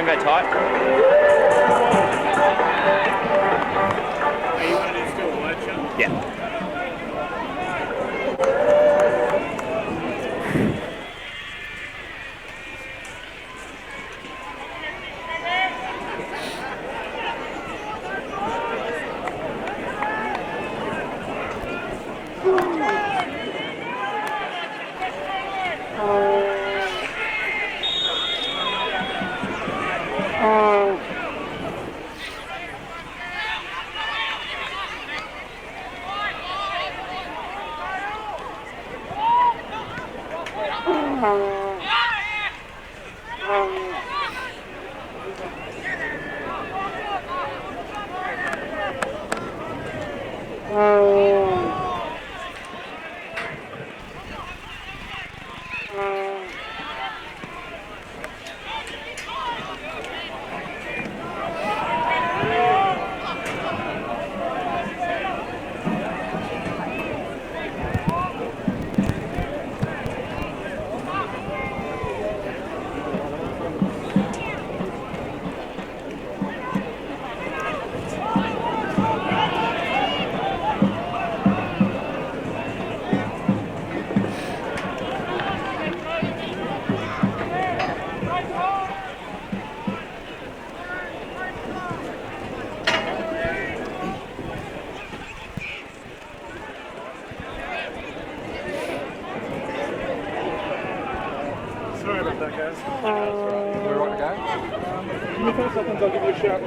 Don't go tight. Are you wanting to still a wide shot? Yeah. Sorry about that, guys. We're right to go. Give me 10 seconds, I'll give you a shout.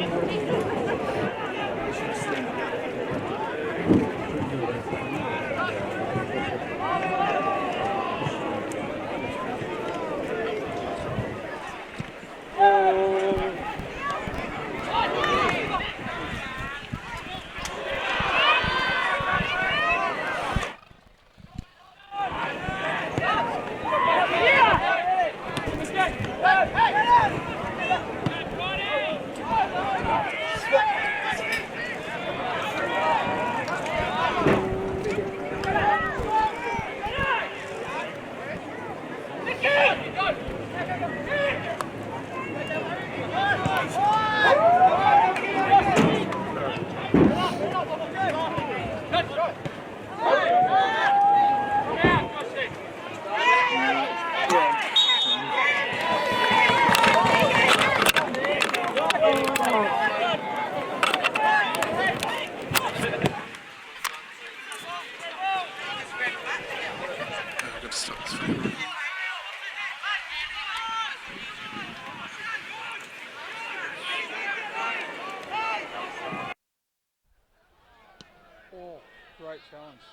Oh, great challenge.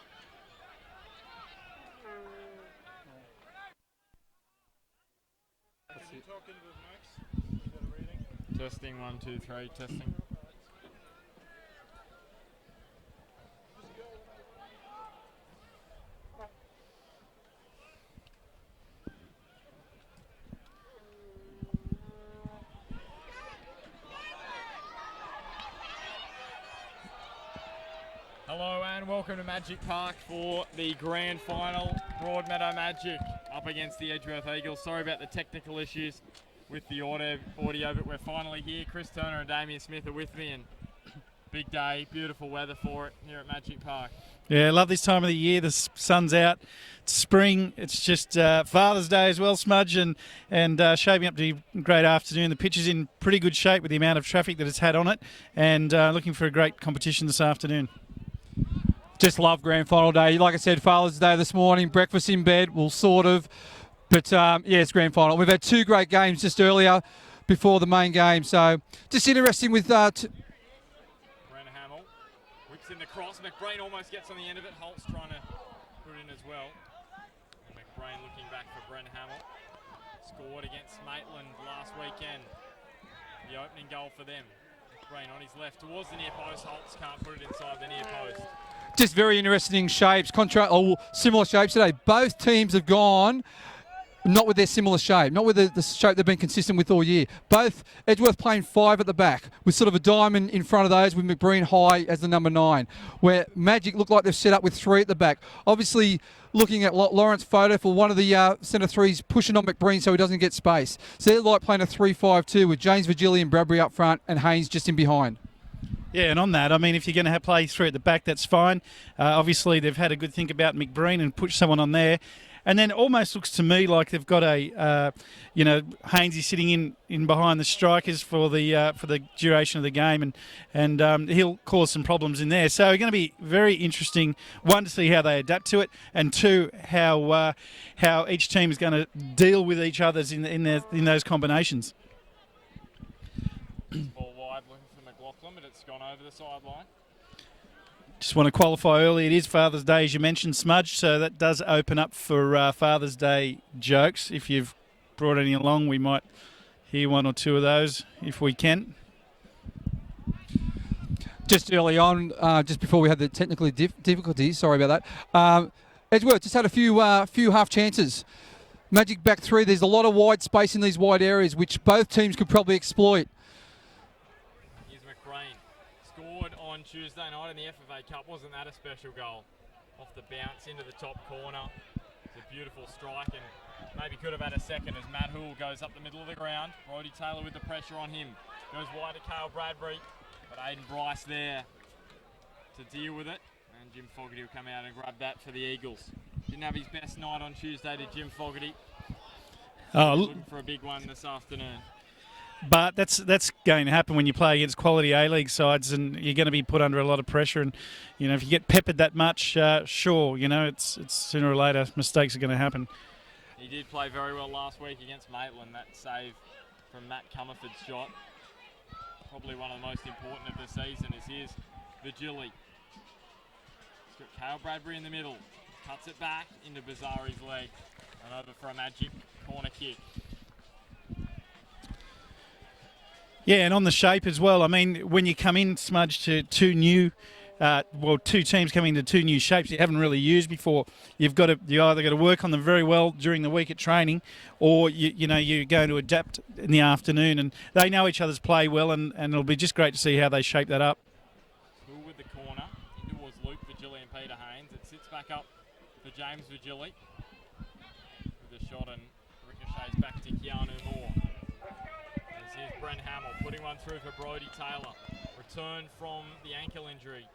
Can you talk into the mics? Is that a reading? Testing 1, 2, 3, testing. Hello and welcome to Magic Park for the grand final. Broadmeadow Magic up against the Edgeworth Eagles. Sorry about the technical issues with the audio, but we're finally here. Chris Turner and Damien Smith are with me, and big day, beautiful weather for it here at Magic Park. Yeah, love this time of the year. The sun's out. It's spring. It's just Father's Day as well, Smudge, and shaping up to be a great afternoon. The pitch is in pretty good shape with the amount of traffic that it's had on it, and looking for a great competition this afternoon. Just love grand final day. Like I said, Father's Day this morning, breakfast in bed, well, sort of. But, yeah, it's grand final. We've had two great games just earlier before the main game. So just interesting with Brenna Hamill whips in the cross. McBrain almost gets on the end of it. Holt's trying to put it in as well. And McBrain looking back for Brenna Hamill. Scored against Maitland last weekend. The opening goal for them. McBrain on his left towards the near post. Holtz can't put it inside the near post. just very interesting shapes, similar shapes today. Both teams have gone not with their similar shape, not with the shape they've been consistent with all year. Both Edgeworth playing 5 at the back with sort of a diamond in front of those with McBreen high as the number 9, where Magic look like they've set up with 3 at the back. Obviously, looking at Lawrence photo for one of the centre threes, pushing on McBreen so he doesn't get space. So they're like playing a 3-5-2 with James Virgili and Bradbury up front and Haynes just in behind. Yeah, and on that, I mean, if you're going to have play through at the back, that's fine. Obviously, they've had a good think about McBreen and push someone on there. And then it almost looks to me like they've got a, Hainsey sitting in behind the strikers for the duration of the game, and he'll cause some problems in there. So it's going to be very interesting, one, to see how they adapt to it, and two, how each team is going to deal with each other's in those combinations. Ball wide looking for McLaughlin, but it's gone over the sideline. Just want to qualify early. It is Father's Day, as you mentioned, Smudge, so that does open up for Father's Day jokes. If you've brought any along, we might hear one or two of those if we can. Just early on, just before we had the technical difficulties, sorry about that, Edgeworth just had a few half chances. Magic back three. There's a lot of wide space in these wide areas, which both teams could probably exploit. Here's McBreen. Scored on Tuesday night in the FFA Cup. Wasn't that a special goal? Off the bounce into the top corner. It's a beautiful strike, and maybe could have had a second as Matt Hoole goes up the middle of the ground. Brodie Taylor with the pressure on him. Goes wide to Cale Bradbury, but Aiden Bryce there to deal with it. And Jim Fogarty will come out and grab that for the Eagles. Didn't have his best night on Tuesday to Jim Fogarty. Looking for a big one this afternoon. But that's going to happen when you play against quality A-League sides, and you're going to be put under a lot of pressure. And if you get peppered that much, sure, it's sooner or later mistakes are going to happen. He did play very well last week against Maitland. That save from Matt Comerford's shot, probably one of the most important of the season, is here's Virgili. He's got Cale Bradbury in the middle. Cuts it back into Bazari's leg. And over for a Magic corner kick. Yeah, and on the shape as well. I mean, when you come in, Smudge, to two teams coming into two new shapes you haven't really used before, you either got to work on them very well during the week at training, or you're going to adapt in the afternoon. And they know each other's play well, and it'll be just great to see how they shape that up. Who with the corner in towards Luke Virgili and Peter Haynes. It sits back up for James Virgili with a shot, and ricochets back to Keanu Moore. Here's Brent Hamill putting one through for Brodie Taylor. Return from the ankle injury.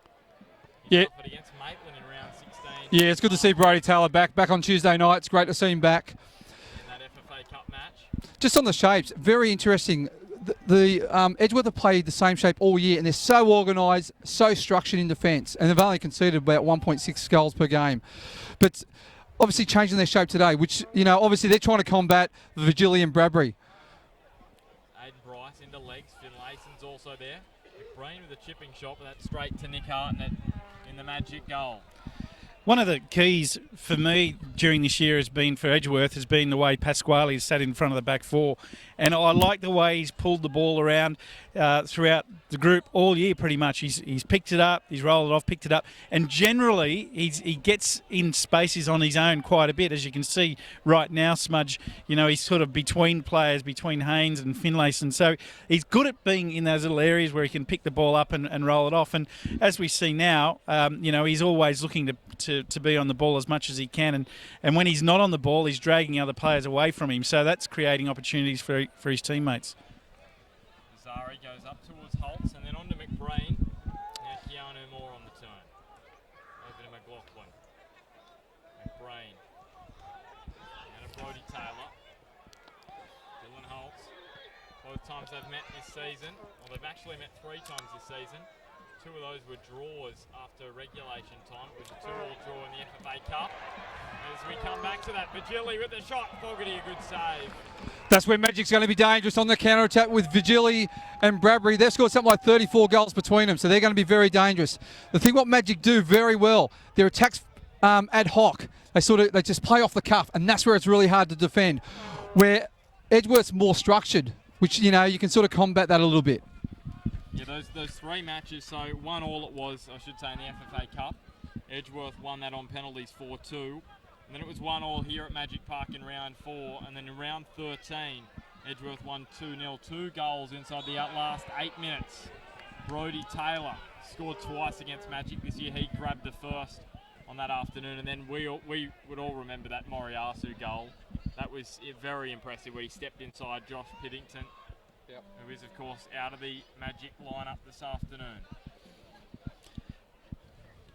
Yeah. But against Maitland in round 16. Yeah, it's good to see Brodie Taylor back on Tuesday night. It's great to see him back. In that FFA Cup match. Just on the shapes, very interesting. The Edgeworth have played the same shape all year, and they're so organised, so structured in defence, and they've only conceded about 1.6 goals per game. But obviously changing their shape today, which, obviously they're trying to combat Virgili and Bradbury. Aiden Bryce into legs. Finlayson's also there. McBreen with a chipping shot, but that's straight to Nick Hartnett in the Magic goal. One of the keys for me during this year for Edgeworth has been the way Pasquale has sat in front of the back four. And I like the way he's pulled the ball around throughout the group all year pretty much. He's picked it up, he's rolled it off, picked it up. And generally, he gets in spaces on his own quite a bit. As you can see right now, Smudge, he's sort of between players, between Haynes and Finlayson. So he's good at being in those little areas where he can pick the ball up and roll it off. And as we see now, he's always looking to be on the ball as much as he can. And when he's not on the ball, he's dragging other players away from him. So that's creating opportunities for his teammates. Zari goes up towards Holtz and then on to McBreen. Now Keanu Moore on the turn. Over to McLaughlin. McBreen. And a Brodie Taylor. Dylan Holtz. Both times they've met this season. Well, they've actually met 3 times this season. 2 of those were draws after regulation time. It was a 2-all draw in the FFA Cup. As we come back to that, Virgili with the shot. Fogarty, a good save. That's where Magic's going to be dangerous on the counter-attack with Virgili and Bradbury. They've scored something like 34 goals between them, so they're going to be very dangerous. The thing what Magic do very well, their attacks ad hoc. They just play off the cuff, and that's where it's really hard to defend. Where Edgeworth's more structured, which, you can sort of combat that a little bit. Yeah, those 3 matches, so 1-all it was, I should say, in the FFA Cup. Edgeworth won that on penalties 4-2. And then it was 1-all here at Magic Park in round 4. And then in round 13, Edgeworth won 2-0. 2 goals inside the last 8 minutes. Brodie Taylor scored twice against Magic this year. He grabbed the first on that afternoon. And then we would all remember that Moriyasu goal. That was very impressive where he stepped inside Josh Piddington, who is, of course, out of the Magic lineup this afternoon.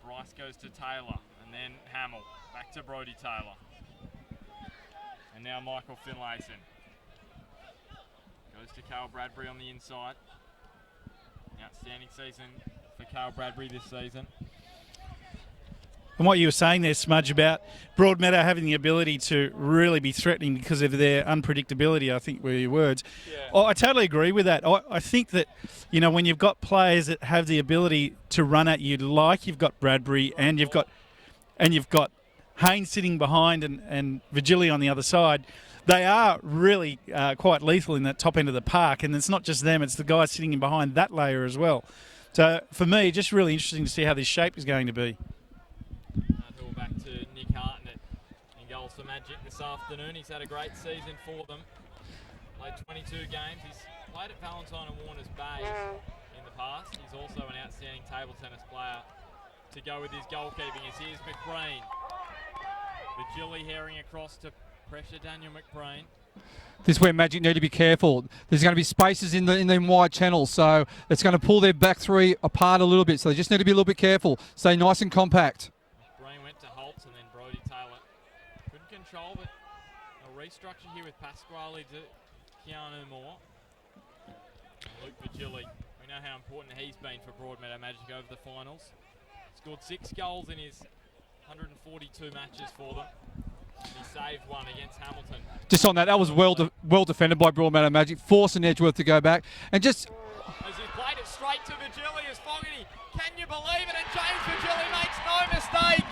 Bryce goes to Taylor, and then Hamill. Back to Brodie Taylor. And now Michael Finlayson. Goes to Cale Bradbury on the inside. Outstanding season for Cale Bradbury this season. And what you were saying there, Smudge, about Broadmeadow having the ability to really be threatening because of their unpredictability, I think were your words. Yeah. Oh, I totally agree with that. I think that, you know, when you've got players that have the ability to run at you, like you've got Bradbury and you've got Haynes sitting behind and Vigili on the other side, they are really quite lethal in that top end of the park. And it's not just them, it's the guys sitting in behind that layer as well. So for me, just really interesting to see how this shape is going to be. Back to Nick Hartnett in goals for Magic this afternoon. He's had a great season for them. Played 22 games. He's played at Valentine and Warners Bay in the past. He's also an outstanding table tennis player to go with his goalkeeping. As here's McBreen. Vigili herring across to pressure Daniel McBreen. This is where Magic need to be careful. There's going to be spaces in the wide channels, so it's going to pull their back three apart a little bit. So they just need to be a little bit careful. Stay nice and compact. Control, but a restructure here with Pasquale to Keanu Moore. Luke Vigili, we know how important he's been for Broadmeadow Magic over the finals. Scored 6 goals in his 142 matches for them. He saved one against Hamilton. Just on that was well defended by Broadmeadow Magic, forcing Edgeworth to go back. And just... as he played it straight to Vigili as Fogarty, can you believe it? And James Vigili makes no mistake.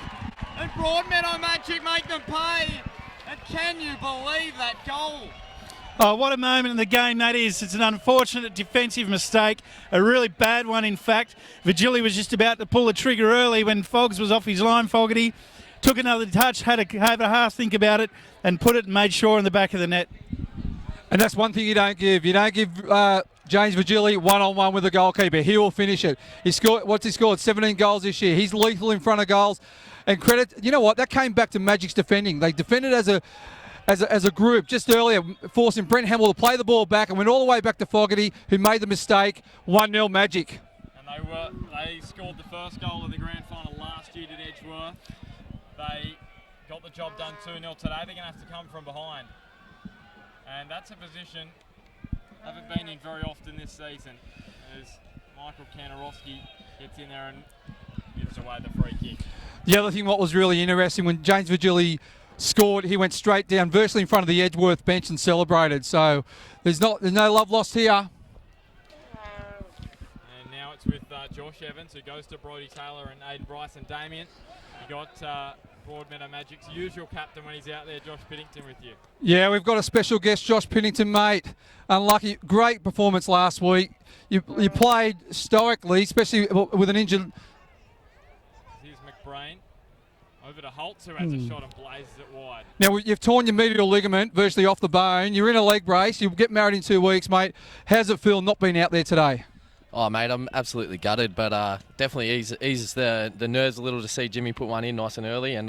And Broadmeadow Magic make them pay. And can you believe that goal? Oh, what a moment in the game that is. It's an unfortunate defensive mistake, a really bad one in fact. Vigili was just about to pull the trigger early when Fogs was off his line. Fogarty took another touch, had a half think about it and put it and made sure in the back of the net. And that's one thing you don't give. You don't give James Vigili one-on-one with the goalkeeper. He will finish it. He scored 17 goals this year. He's lethal in front of goals. And credit, you know what? That came back to Magic's defending. They defended as a group just earlier, forcing Brent Hamill to play the ball back and went all the way back to Fogarty, who made the mistake. 1-0 Magic. And they scored the first goal of the grand final last year at Edgeworth. They got the job done 2-0 today. They're going to have to come from behind. And that's a position they haven't been in very often this season, as Michael Kanarowski gets in there and gives away the free kick. The other thing what was really interesting, when James Vigili scored, he went straight down virtually in front of the Edgeworth bench and celebrated. So there's no love lost here. And now it's with Josh Evans, who goes to Brodie Taylor and Aidan Bryce and Damien. You got Broadmeadow Magic's usual captain when he's out there, Josh Piddington, with you. Yeah, we've got a special guest, Josh Piddington, mate. Unlucky, great performance last week. You played stoically, especially with an injured... Brain over to Holtz, who has a shot and blazes it wide. Now, you've torn your medial ligament virtually off the bone. You're in a leg brace. You'll get married in 2 weeks, mate. How's it feel not being out there today? Oh, mate, I'm absolutely gutted, but definitely eases the nerves a little to see Jimmy put one in nice and early, and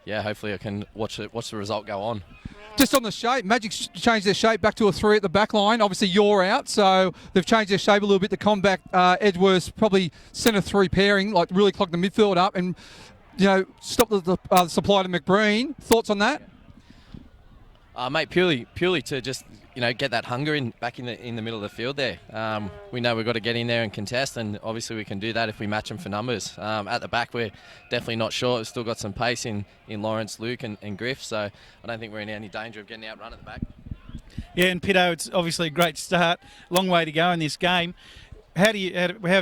yeah, hopefully I can watch the result go on. Just on the shape, Magic's changed their shape back to a 3 at the back line. Obviously, you're out, so they've changed their shape a little bit to combat Edgeworth's probably centre 3 pairing, like really clog the midfield up and, you know, stop the supply to McBreen. Thoughts on that? Mate, purely to just, you know, get that hunger back in the middle of the field there. We know we've got to get in there and contest, and obviously we can do that if we match them for numbers. At the back, we're definitely not short. We've still got some pace in Lawrence, Luke and Griff, so I don't think we're in any danger of getting outrun at the back. Yeah, and Pitto, it's obviously a great start. Long way to go in this game. How have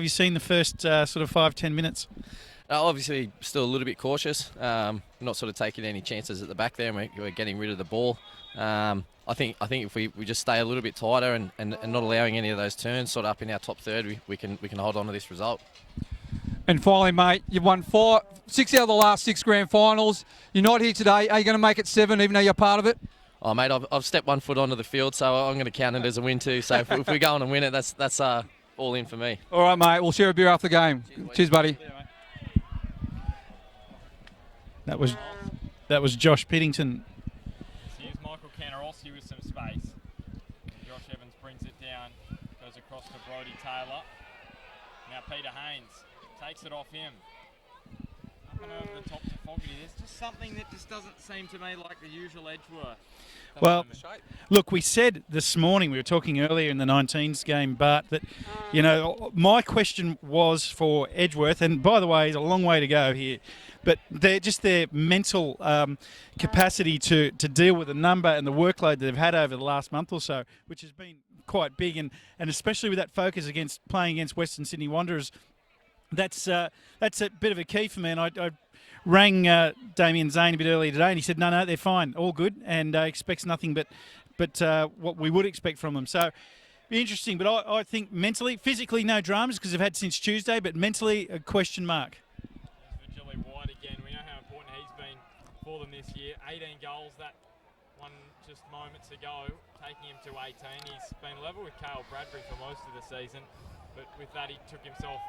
you seen the first sort of 5-10 minutes? Obviously, still a little bit cautious. Not sort of taking any chances at the back there, and we're getting rid of the ball. I think if we just stay a little bit tighter and not allowing any of those turns sort of up in our top third, we can hold on to this result. And finally, mate, you've won 6 out of the last 6 grand finals. You're not here today. Are you going to make it 7 even though you're part of it? Oh, mate, I've stepped 1 foot onto the field, so I'm going to count it as a win too. So if we go on and win it, that's all in for me. All right, mate. We'll share a beer after the game. Cheers buddy. That was Josh Piddington. Here's Michael Canarossi with some space. Josh Evans brings it down, goes across to Brodie Taylor. Now Peter Haynes takes it off him. Up and over the top to Fogarty. There's just something that just doesn't seem to me like the usual Edgeworth. Well, look, we said this morning, we were talking earlier in the 19s game, Bart, that, you know, my question was for Edgeworth, and by the way, it's a long way to go here, but their mental capacity to deal with the number and the workload that they've had over the last month or so, which has been quite big, and especially with that focus against playing against Western Sydney Wanderers, that's a bit of a key for me, and I rang Damien Zane a bit earlier today, and he said, no, they're fine, all good, and expects nothing but what we would expect from them. So, be interesting, but I think mentally, physically, no dramas because they've had since Tuesday, but mentally, a question mark. Virgili White again. We know how important he's been for them this year. 18 goals, that one just moments ago, taking him to 18. He's been level with Cale Bradbury for most of the season, but with that, he took himself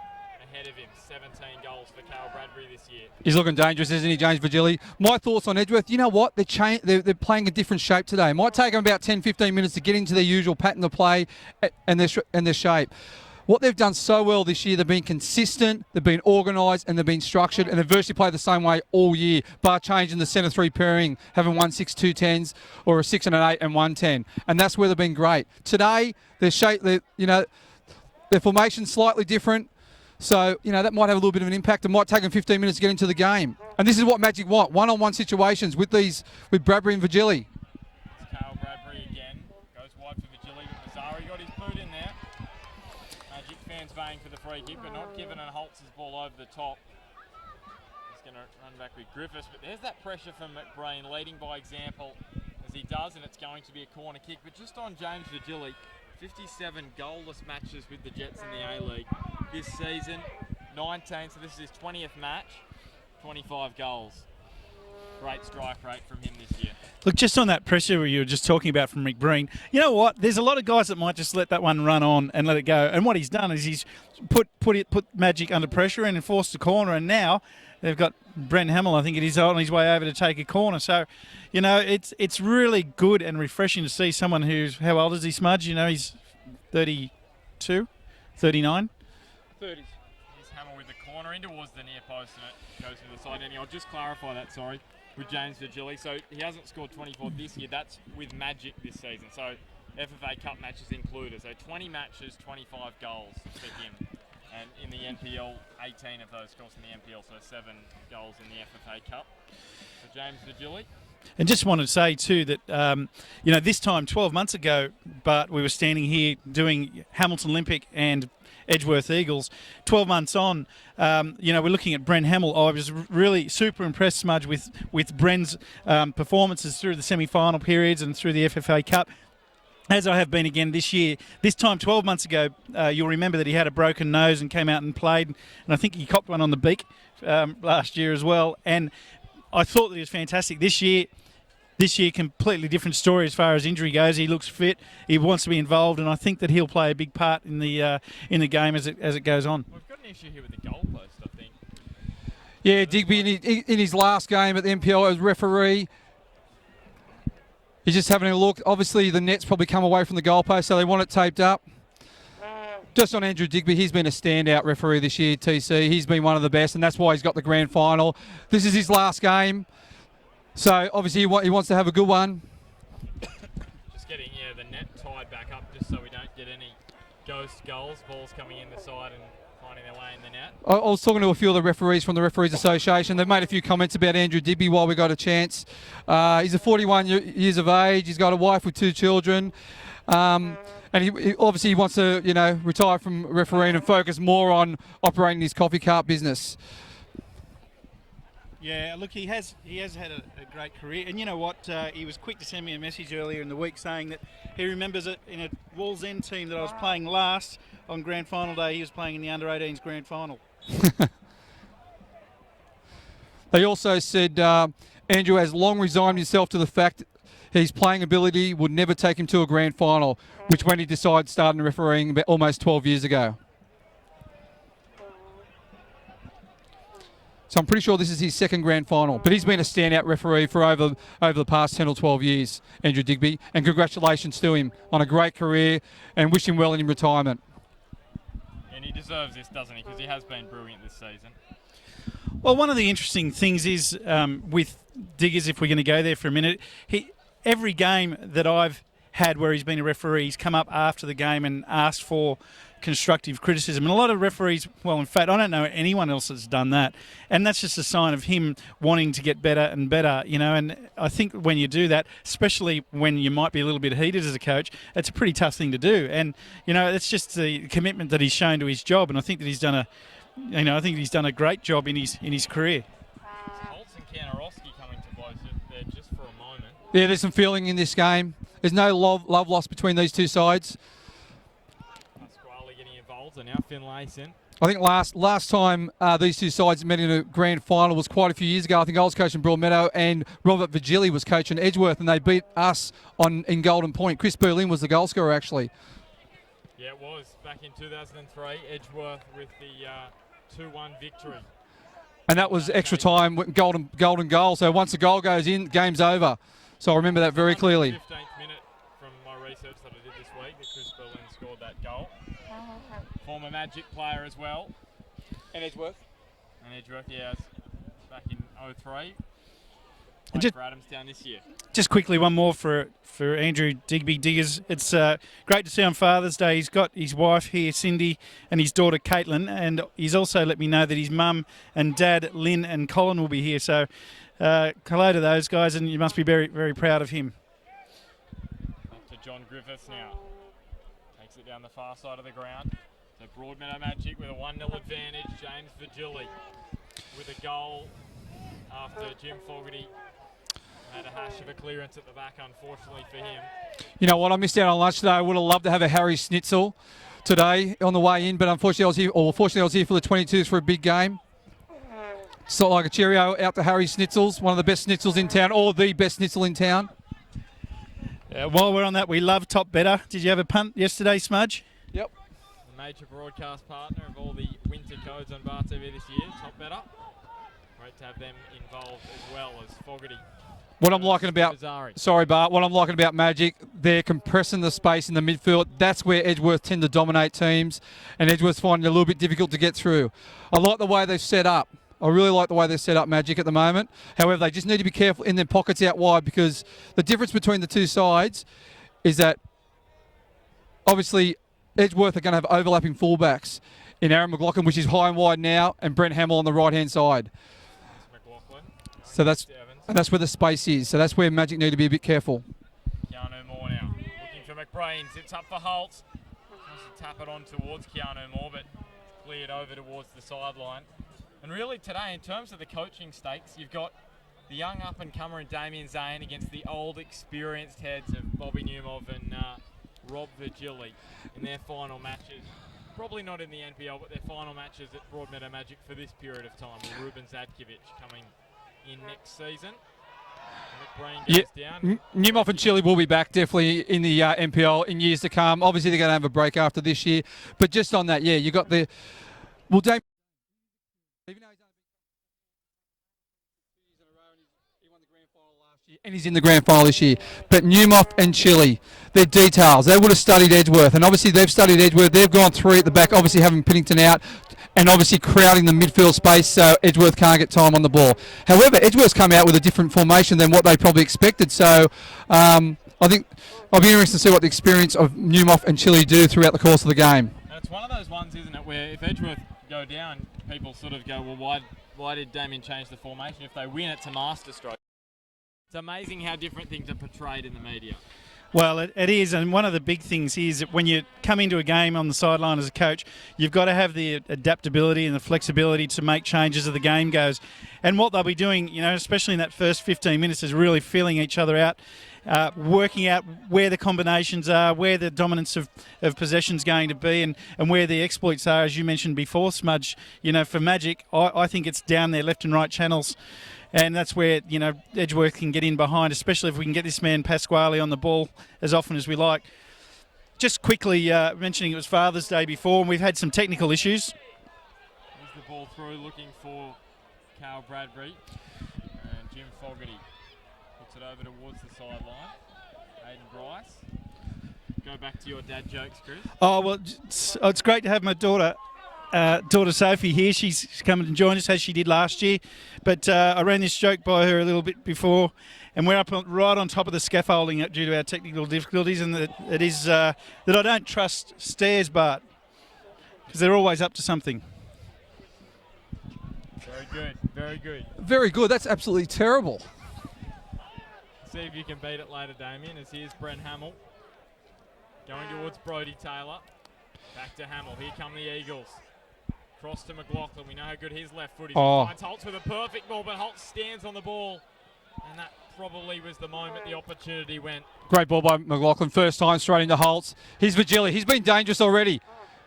ahead of him. 17 goals for Cale Bradbury this year. He's looking dangerous, isn't he, James Virgili? My thoughts on Edgeworth, you know what? They're playing a different shape today. It might take them about 10-15 minutes to get into their usual pattern of play and their shape. What they've done so well this year, they've been consistent, they've been organised, and they've been structured, and they've virtually played the same way all year, bar changing the centre three pairing, having 1-6-2-10s or a 6 and an 8 and 1-10. And that's where they've been great. Today, their shape, their formation's slightly different. So, that might have a little bit of an impact. It might take them 15 minutes to get into the game. And this is what Magic want, one-on-one situations with Bradbury and Virgili. It's Cale Bradbury again. Goes wide for Virgili with Mazzari. Got his boot in there. Magic fans vying for the free kick, but not given, and Holtz his ball over the top. He's going to run back with Griffiths, but there's that pressure from McBrain, leading by example as he does, and it's going to be a corner kick. But just on James Virgili, 57 goalless matches with the Jets in the A-League this season, 19, so this is his 20th match, 25 goals. Great strike rate from him this year. Look, just on that pressure you were just talking about from McBreen, you know what? There's a lot of guys that might just let that one run on and let it go. And what he's done is he's put Magic under pressure and enforced the corner, and now they've got Brent Hamill, I think it is, on his way over to take a corner. So, it's really good and refreshing to see someone who's, how old is he, Smudge? He's 32, 39? 30s. Here's Hamill with the corner in towards the near post, and it goes to the side. And I'll just clarify that, with James Virgili. So he hasn't scored 24 this year. That's with Magic this season. So FFA Cup matches included. So 20 matches, 25 goals for him. And in the NPL, 18 of those goals in the NPL, so 7 goals in the FFA Cup. So James Virgili. And just wanted to say too that this time 12 months ago, but we were standing here doing Hamilton Olympic and Edgeworth Eagles. 12 months on, we're looking at Brent Hamill. I was really super impressed, Smudge, with Brent's performances through the semi-final periods and through the FFA Cup, as I have been again this year. This time 12 months ago, you'll remember that he had a broken nose and came out and played, and I think he copped one on the beak last year as well. And I thought that he was fantastic. This year, completely different story as far as injury goes. He looks fit. He wants to be involved, and I think that he'll play a big part in the game as it goes on. We've got an issue here with the goalpost, I think. Yeah, Digby in his last game at the NPL as referee, he's just having a look. Obviously, the net's probably come away from the goalpost, so they want it taped up. Just on Andrew Digby, he's been a standout referee this year, TC. He's been one of the best, and that's why he's got the grand final. This is his last game. So, obviously, he wants to have a good one. Just getting the net tied back up just so we don't get any ghost goals. Balls coming in the side and finding their way in the net. I was talking to a few of the referees from the Referees Association. They've made a few comments about Andrew Digby while we got a chance. He's a 41 years of age. He's got a wife with 2 children. And he obviously wants to, retire from refereeing and focus more on operating his coffee cart business. Yeah, look, he has had a great career, and you know what? He was quick to send me a message earlier in the week saying that he remembers it in a Walls End team that I was playing last on Grand Final day. He was playing in the Under-18s Grand Final. They also said Andrew has long resigned himself to the fact his playing ability would never take him to a Grand Final, which when he decided starting refereeing about almost 12 years ago. So I'm pretty sure this is his second grand final. But he's been a standout referee for over the past 10 or 12 years, Andrew Digby. And congratulations to him on a great career and wish him well in retirement. And he deserves this, doesn't he? Because he has been brilliant this season. Well, one of the interesting things is with Diggers, if we're going to go there for a minute, every game that I've had where he's been a referee, he's come up after the game and asked for constructive criticism. And a lot of referees, well, in fact, I don't know anyone else that's done that. And that's just a sign of him wanting to get better and better, you know. And I think when you do that, especially when you might be a little bit heated as a coach, it's a pretty tough thing to do. And, you know, it's just the commitment that he's shown to his job. And I think that he's done a great job in his career. Holtz and Kanarowski coming to blows there just for a moment. Yeah, there's some feeling in this game. There's no love lost between these two sides. Pasquale getting involved, and now Finlay's in. I think last time these two sides met in a grand final was quite a few years ago. I think I was coaching Broadmeadow and Robert Vigili was coaching Edgeworth, and they beat us in Golden Point. Chris Berlin was the goal scorer, actually. Yeah, it was back in 2003. Edgeworth with the 2-1 victory. And that was extra time, golden goal. So once the goal goes in, game's over. So I remember that very clearly. 15th minute from my research that I did this week that Chris Berlin scored that goal. Former Magic player as well. And Edgeworth. Yeah, back in 03. Just for Adamstown this year. Just quickly, one more for Andrew Digby Diggers. It's great to see on Father's Day. He's got his wife here, Cindy, and his daughter, Caitlin, and he's also let me know that his mum and dad, Lynn and Colin, will be here. So hello to those guys, and you must be very, very proud of him. Up to John Griffiths now. Takes it down the far side of the ground. So Broadmeadow Magic with a 1-0 advantage. James Vigili with a goal after Jim Fogarty had a hash of a clearance at the back, unfortunately for him. You know what? I missed out on lunch today. I would have loved to have a Harry Schnitzel today on the way in, but unfortunately I was here for the 22s for a big game. So like a cheerio out to Harry Schnitzels, one of the best schnitzels in town, or the best schnitzel in town. While we're on that, we love Top Better. Did you have a punt yesterday, Smudge? Yep. The major broadcast partner of all the winter codes on Bar TV this year, Top Better. Great to have them involved as well as Fogarty. What I'm liking about, sorry Bart, what I'm liking about Magic, they're compressing the space in the midfield. That's where Edgeworth tend to dominate teams, and Edgeworth's finding it a little bit difficult to get through. I like the way they've set up. I really like the way they've set up Magic at the moment. However, they just need to be careful in their pockets out wide, because the difference between the two sides is that obviously Edgeworth are going to have overlapping fullbacks in Aaron McLaughlin, which is high and wide now, and Brent Hamill on the right-hand side. So that's where the space is. So that's where Magic need to be a bit careful. Keanu Moore now, looking for McBrain. Sits up for Holtz. Wants to tap it on towards Keanu Moore, but cleared over towards the sideline. And really today, in terms of the coaching stakes, you've got the young up-and-comer in Damien Zane against the old, experienced heads of Bobby Newmov and Rob Vigili in their final matches. Probably not in the NPL, but their final matches at Broadmeadow Magic for this period of time, with Ruben Zadkiewicz coming in next season. McBrain goes down. Newmov and Chile will be back definitely in the NPL in years to come. Obviously, they're going to have a break after this year. But just on that, yeah, you got the... Well, Damien... Even though he's done a big 2 years in a row, and he won the grand final last year, and he's in the grand final this year. But Newmov and Chile, they're details. They would have studied Edgeworth, and obviously they've studied Edgeworth. They've gone 3 at the back, obviously having Pennington out, and obviously crowding the midfield space so Edgeworth can't get time on the ball. However, Edgeworth's come out with a different formation than what they probably expected. So I think I'll be interested to see what the experience of Newmov and Chile do throughout the course of the game. And it's one of those ones, isn't it, where if Edgeworth go down, people sort of go, well, why did Damien change the formation? If they win, it's a masterstroke. It's amazing how different things are portrayed in the media. Well, it is, and one of the big things is that when you come into a game on the sideline as a coach, you've got to have the adaptability and the flexibility to make changes as the game goes. And what they'll be doing, you know, especially in that first 15 minutes, is really feeling each other out, working out where the combinations are, where the dominance of possession's going to be, and where the exploits are, as you mentioned before, Smudge. You know, for Magic, I think it's down their left and right channels. And that's where, you know, Edgeworth can get in behind, especially if we can get this man Pasquale on the ball as often as we like. Just quickly mentioning it was Father's Day before, and we've had some technical issues. Here's the ball through, looking for Carl Bradbury. And Jim Fogarty puts it over towards the sideline. Aiden Bryce. Go back to your dad jokes, Chris. Oh, well, it's great to have my daughter Sophie here. She's come and joined us as she did last year. But I ran this joke by her a little bit before, and we're up right on top of the scaffolding due to our technical difficulties, and that it is that I don't trust stairs, Bart, because they're always up to something. Very good, very good. Very good. That's absolutely terrible. See if you can beat it later, Damien, as here's Brent Hamill. Going towards Brodie Taylor. Back to Hamill. Here come the Eagles. Cross to McLaughlin. We know how good his left foot is. Finds Holtz with a perfect ball, but Holtz stands on the ball. And that probably was the moment the opportunity went. Great ball by McLaughlin. First time straight into Holtz. Here's Vigili. He's been dangerous already.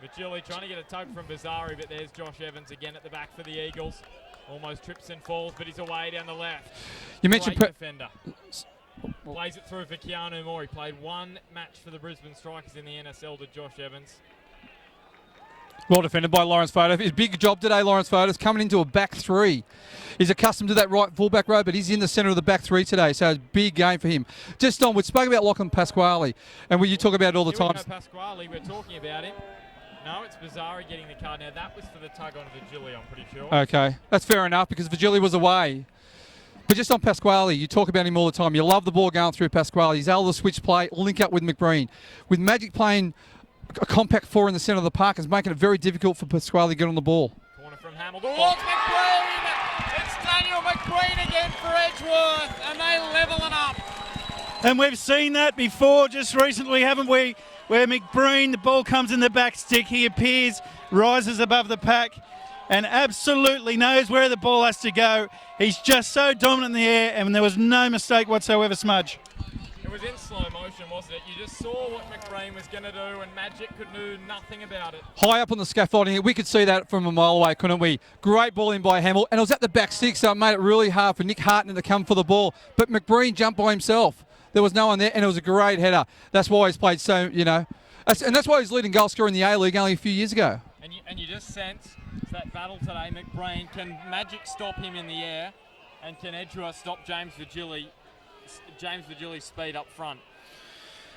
Vigili trying to get a tug from Bazzari, but there's Josh Evans again at the back for the Eagles. Almost trips and falls, but he's away down the left. You mentioned defender. Plays it through for Keanu Moore. He played one match for the Brisbane Strikers in the NSL to Josh Evans. Well defended by Lawrence Foda. His big job today, Lawrence Foda's coming into a back three. He's accustomed to that right fullback row, but he's in the centre of the back three today, so it's a big game for him. Just on, we spoke about Lachlan Pasquale, and you talk about it all the time. Pasquale, we're talking about him. No, it's Bazzari getting the card. Now, that was for the tug on Vigili, I'm pretty sure. Okay, that's fair enough, because Vigili was away. But just on Pasquale, you talk about him all the time. You love the ball going through Pasquale. He's able to switch play, link up with McBreen. With Magic playing a compact four in the centre of the park, is making it very difficult for Pasquale to get on the ball. Corner from Hamill towards McBreen. It's Daniel McBreen again for Edgeworth, and they level it up. And we've seen that before just recently, haven't we? Where McBreen, the ball comes in the back stick. He appears, rises above the pack, and absolutely knows where the ball has to go. He's just so dominant in the air, and there was no mistake whatsoever, Smudge. It was in slow motion, wasn't it? You just saw what McBreen was going to do, and Magic could do nothing about it. High up on the scaffolding, we could see that from a mile away, couldn't we? Great ball in by Hamill, and it was at the back six, so it made it really hard for Nick Hartnett to come for the ball. But McBreen jumped by himself. There was no one there, and it was a great header. That's why he's played so, and that's why he's leading goal scorer in the A-League only a few years ago. And you just sense that battle today, McBreen. Can Magic stop him in the air, and can Edgeworth stop James Vigili's speed up front?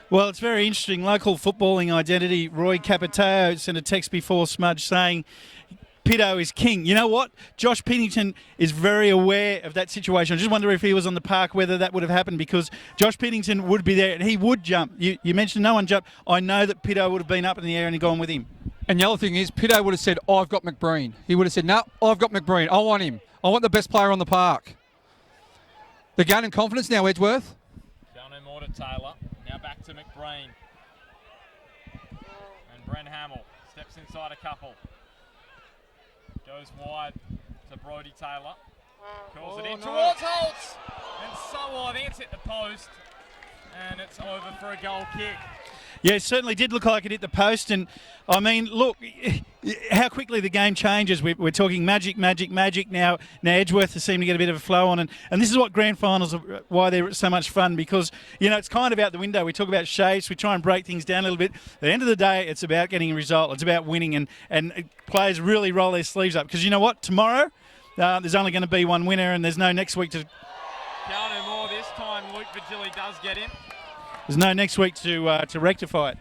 Well, it's very interesting. Local footballing identity. Roy Capitao sent a text before Smudge saying Pitto is king. You know what? Josh Pennington is very aware of that situation. I just wonder if he was on the park, whether that would have happened, because Josh Pennington would be there and he would jump. You mentioned no one jumped. I know that Pitto would have been up in the air and gone with him. And the other thing is, Pitto would have said, I've got McBreen. He would have said, no, I've got McBreen. I want him. I want the best player on the park. They're gaining confidence now, Edgeworth. Down more to Taylor. Now back to McBreen. And Brent Hamill steps inside a couple. Goes wide to Brodie Taylor. Calls it in towards Holtz. And so I think it's hit the post. And it's over for a goal kick. Yeah, it certainly did look like it hit the post. And, I mean, look, how quickly the game changes. We're talking magic. Now Edgeworth has seemed to get a bit of a flow on. And this is what grand finals are, why they're so much fun, because, it's kind of out the window. We talk about shapes. We try and break things down a little bit. At the end of the day, it's about getting a result. It's about winning. And players really roll their sleeves up. Because you know what? Tomorrow, there's only going to be one winner, and there's no next week to... Keanu Moore this time. Luke Vigili does get him. There's no next week to rectify it.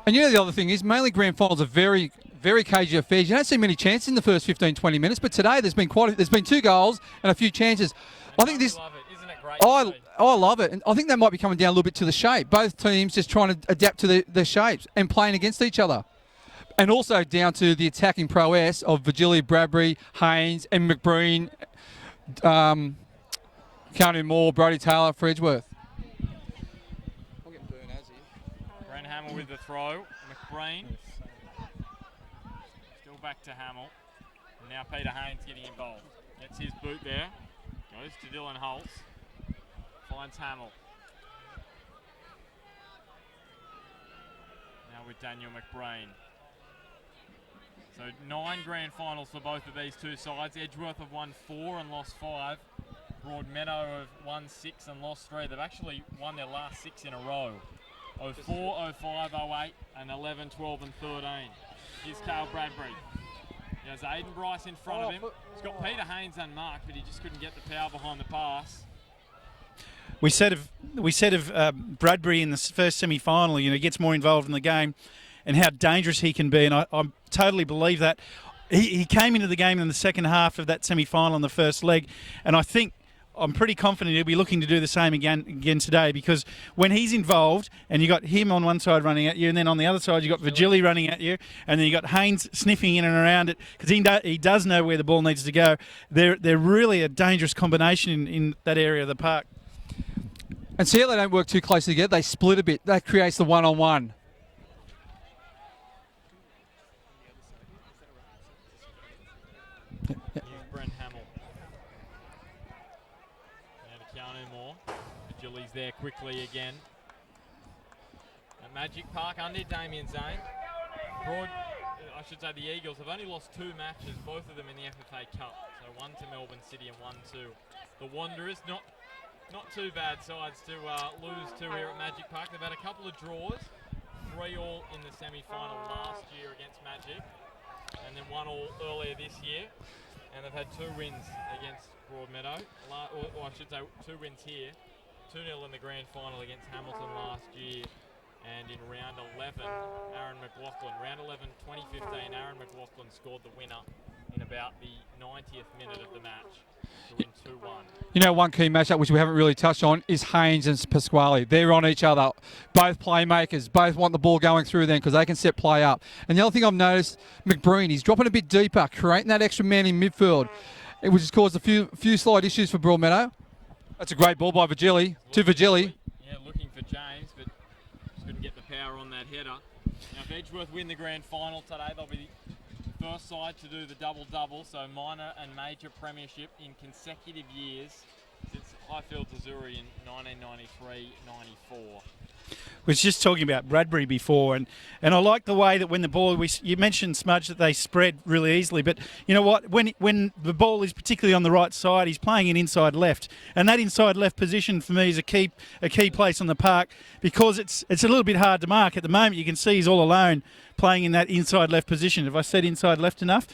And the other thing is, mainly grand finals are very, very cagey affairs. You don't see many chances in the first 15, 20 minutes, but today there's been 2 goals and a few chances. I think this. Love it. Isn't it great? I love it, and I think that might be coming down a little bit to the shape. Both teams just trying to adapt to the shapes and playing against each other, and also down to the attacking prowess of Vigili, Bradbury, Haynes, and McBreen, Keanu Moore, Brodie Taylor for Edgeworth. Brent Hamill with the throw. McBreen. Still back to Hamill. And now Peter Haynes getting involved. Gets his boot there. Goes to Dylan Holtz. Finds Hamill. Now with Daniel McBreen. So 9 grand finals for both of these two sides. Edgeworth have won 4 and lost 5. Broadmeadow have won 6 and lost 3. They've actually won their last 6 in a row. 04, 05, 08, and 11, 12 and 13. Here's Carl Bradbury. There's Aiden Bryce in front of him. He's got Peter Haynes unmarked, but he just couldn't get the power behind the pass. We said of Bradbury in the first semi-final, he gets more involved in the game and how dangerous he can be, and I totally believe that. He came into the game in the second half of that semi-final in the first leg, and I'm pretty confident he'll be looking to do the same again today, because when he's involved and you got him on one side running at you, and then on the other side you got Virgili running at you, and then you got Haynes sniffing in and around it because he does know where the ball needs to go. They're really a dangerous combination in that area of the park. And see how they don't work too closely together. They split a bit. That creates the one-on-one. Here's Brent Hamill. Now to Keanu Moore. Virgili's there quickly again. At Magic Park under Damien Zane. The Eagles have only lost 2 matches, both of them in the FFA Cup. So one to Melbourne City and one to the Wanderers. Not too bad sides to lose to here at Magic Park. They've had a couple of draws, 3-all in the semi-final last year against Magic, and then 1-all earlier this year. And they've had 2 wins against Broadmeadow, or I should say 2 wins here, 2-0 in the grand final against Hamilton last year. And in round 11, Aaron McLaughlin, round 11, 2015, Aaron McLaughlin scored the winner in about the 90th minute of the match to win 2-1. One key matchup which we haven't really touched on is Haynes and Pasquale. They're on each other. Both playmakers, both want the ball going through them because they can set play up. And the other thing I've noticed, McBreen, he's dropping a bit deeper, creating that extra man in midfield, which has caused a few slight issues for Broadmeadow. That's a great ball by Virgili, to Virgili. Yeah, looking for James, but just couldn't get the power on that header. Now, if Edgeworth win the grand final today, they'll be the first side to do the double-double, so minor and major premiership in consecutive years since Highfields Missouri in 1993-94. We was just talking about Bradbury before, and I like the way that when the ball, you mentioned, Smudge, that they spread really easily, but you know what, when the ball is particularly on the right side, he's playing in inside left, and that inside left position for me is a key place on the park, because it's a little bit hard to mark. At the moment you can see he's all alone playing in that inside left position. Have I said inside left enough?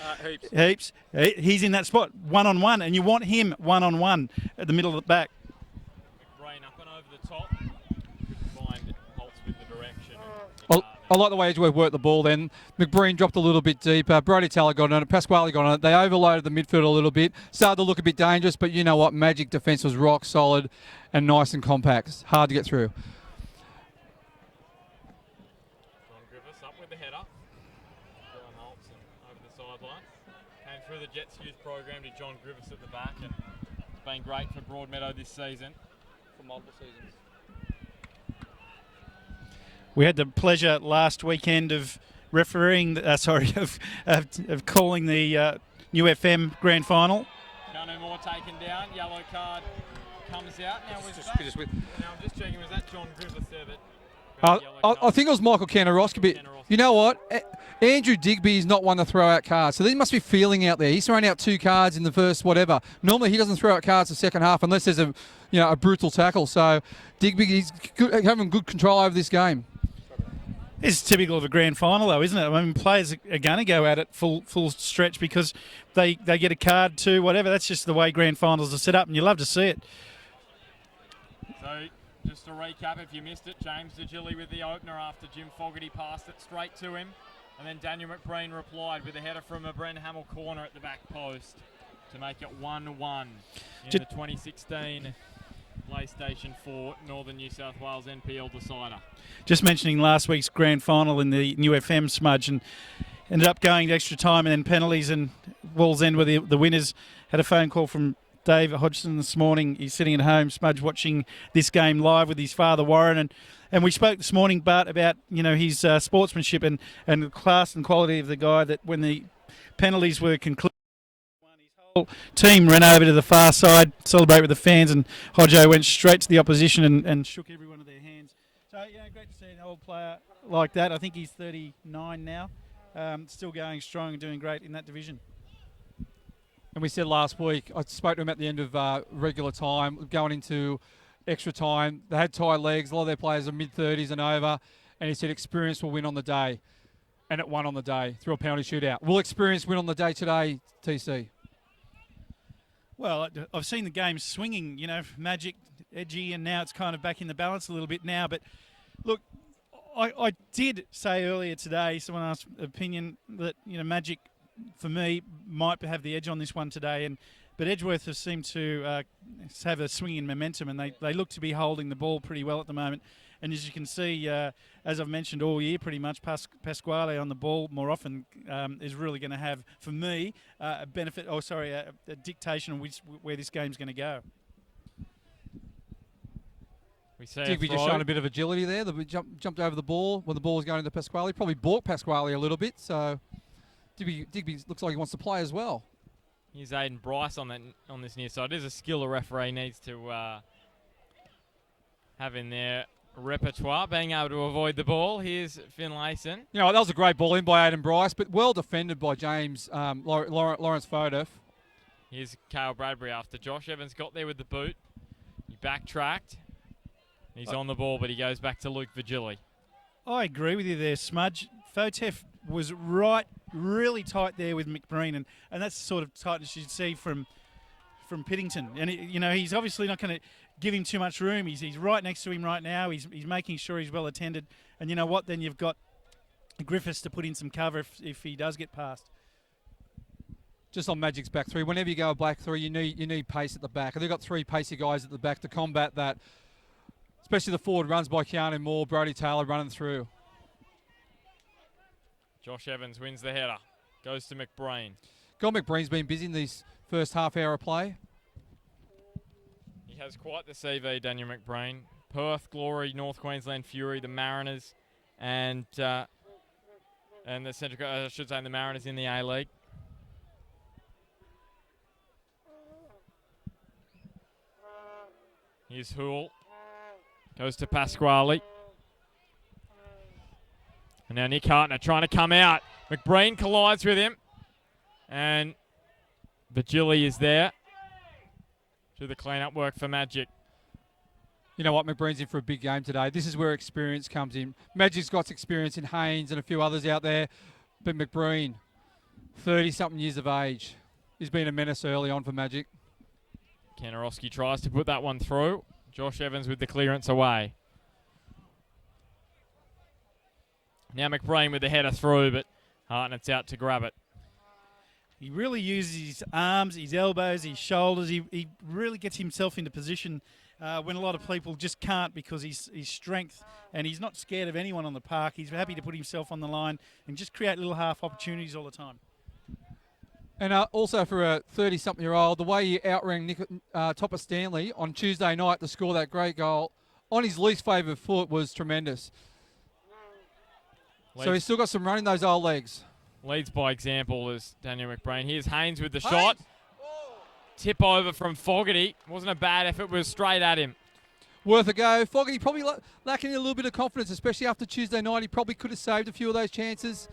Heaps. He's in that spot, one-on-one, and you want him one-on-one at the middle of the back. McBreen up and over the top. I like the way Edgeworth worked the ball then. McBreen dropped a little bit deeper. Brody Taylor got on it. Pasquale got on it. They overloaded the midfield a little bit. Started to look a bit dangerous, but you know what? Magic defence was rock solid and nice and compact. It's hard to get through. John Griffiths up with the header. Dylan Holtz over the sideline. Came through the Jets youth program to John Griffiths at the back, and it's been great for Broadmeadow this season. For multiple seasons. We had the pleasure last weekend of refereeing, of calling the New FM grand final. Keanu Moore taken down, yellow card comes out. Now I'm just checking, was that John Griffiths there I think it was Michael Kanarosky. You know what? Andrew Digby is not one to throw out cards, so they must be feeling out there. He's throwing out 2 cards in the first whatever. Normally he doesn't throw out cards the second half unless there's a brutal tackle. So Digby is having good control over this game. It's typical of a grand final, though, isn't it? I mean, players are going to go at it full stretch because they get a card to whatever. That's just the way grand finals are set up, and you love to see it. So, just to recap, if you missed it, James Virgili with the opener after Jim Fogarty passed it straight to him. And then Daniel McBreen replied with a header from a Brent Hamill corner at the back post to make it 1-1 in the 2016 PlayStation 4 Northern New South Wales NPL decider. Just mentioning last week's grand final in the New FM, Smudge, and ended up going to extra time and then penalties, and Walls End were the winners. Had a phone call from Dave Hodgson this morning. He's sitting at home, Smudge, watching this game live with his father Warren, and we spoke this morning, Bart, about his sportsmanship and the class and quality of the guy, that when the penalties were concluded, team ran over to the far side, celebrate with the fans, and Hodjo went straight to the opposition and shook every one of their hands. So, great to see an old player like that. I think he's 39 now, still going strong and doing great in that division. And we said last week, I spoke to him at the end of regular time, going into extra time. They had tight legs. A lot of their players are mid-30s and over, and he said experience will win on the day. and it won on the day through a penalty shootout. Will Experience win on the day today, TC? Well, I've seen the game swinging, you know, Magic, edgy, and now it's kind of back in the balance a little bit now. But look, I did say earlier today, someone asked opinion that, you know, Magic, for me, might have the edge on this one today. But Edgeworth has seemed to have a swinging momentum, and they look to be holding the ball pretty well at the moment. And as you can see, as I've mentioned all year, pretty much Pasquale on the ball more often is really going to have, for me, a benefit. Oh, sorry, a dictation on where this game's going to go. We see Digby just showing a bit of agility there. Jumped over the ball when the ball was going to Pasquale. Probably balked Pasquale a little bit. So Digby looks like he wants to play as well. Here's Aiden Bryce on this near side. There's a skill a referee needs to have in their repertoire, being able to avoid the ball. Here's Finlayson. You know, that was a great ball in by Aiden Bryce, but well defended by James Lawrence Fodef. Here's Cale Bradbury after Josh Evans got there with the boot. He backtracked. He's on the ball, but he goes back to Luke Vigili. I agree with you there, Smudge. Fotef was really tight there with McBreen, and that's the sort of tightness you'd see from Piddington. And, you know, he's obviously not going to give him too much room. He's right next to him right now. He's making sure he's well attended. And you know what? Then you've got Griffiths to put in some cover if he does get past. Just on Magic's back three, whenever you go a back three, you need pace at the back. And they've got three pacey guys at the back to combat that, especially the forward runs by Keanu Moore, Brody Taylor running through. Josh Evans wins the header. Goes to McBreen. God, McBreen's been busy in this first half hour of play. He has quite the CV, Daniel McBreen. Perth, Glory, North Queensland Fury, the Mariners, and the Central, I should say, the Mariners in the A-League. Here's Hoole. Goes to Pasquale. And now Nick Hartnett trying to come out. McBreen collides with him. And Vigili is there. Do the clean-up work for Magic. You know what? McBreen's in for a big game today. This is where experience comes in. Magic's got experience in Haynes and a few others out there. But McBreen, 30-something years of age, he's been a menace early on for Magic. Kanarowski tries to put that one through. Josh Evans with the clearance away. Now McBreen with the header through, but Hartnett's out to grab it. He really uses his arms, his elbows, his shoulders. He really gets himself into position when a lot of people just can't because his strength, and he's not scared of anyone on the park. He's happy to put himself on the line and just create little half opportunities all the time. And also for a 30-something-year-old, the way he outrang Topper Stanley on Tuesday night to score that great goal on his least favoured foot was tremendous. So he's still got some run in those old legs. Leads by example is Daniel McBreen. Here's Haynes with the shot. Tip over from Fogarty. Wasn't a bad effort, was straight at him. Worth a go. Fogarty probably lacking a little bit of confidence, especially after Tuesday night. He probably could have saved a few of those chances.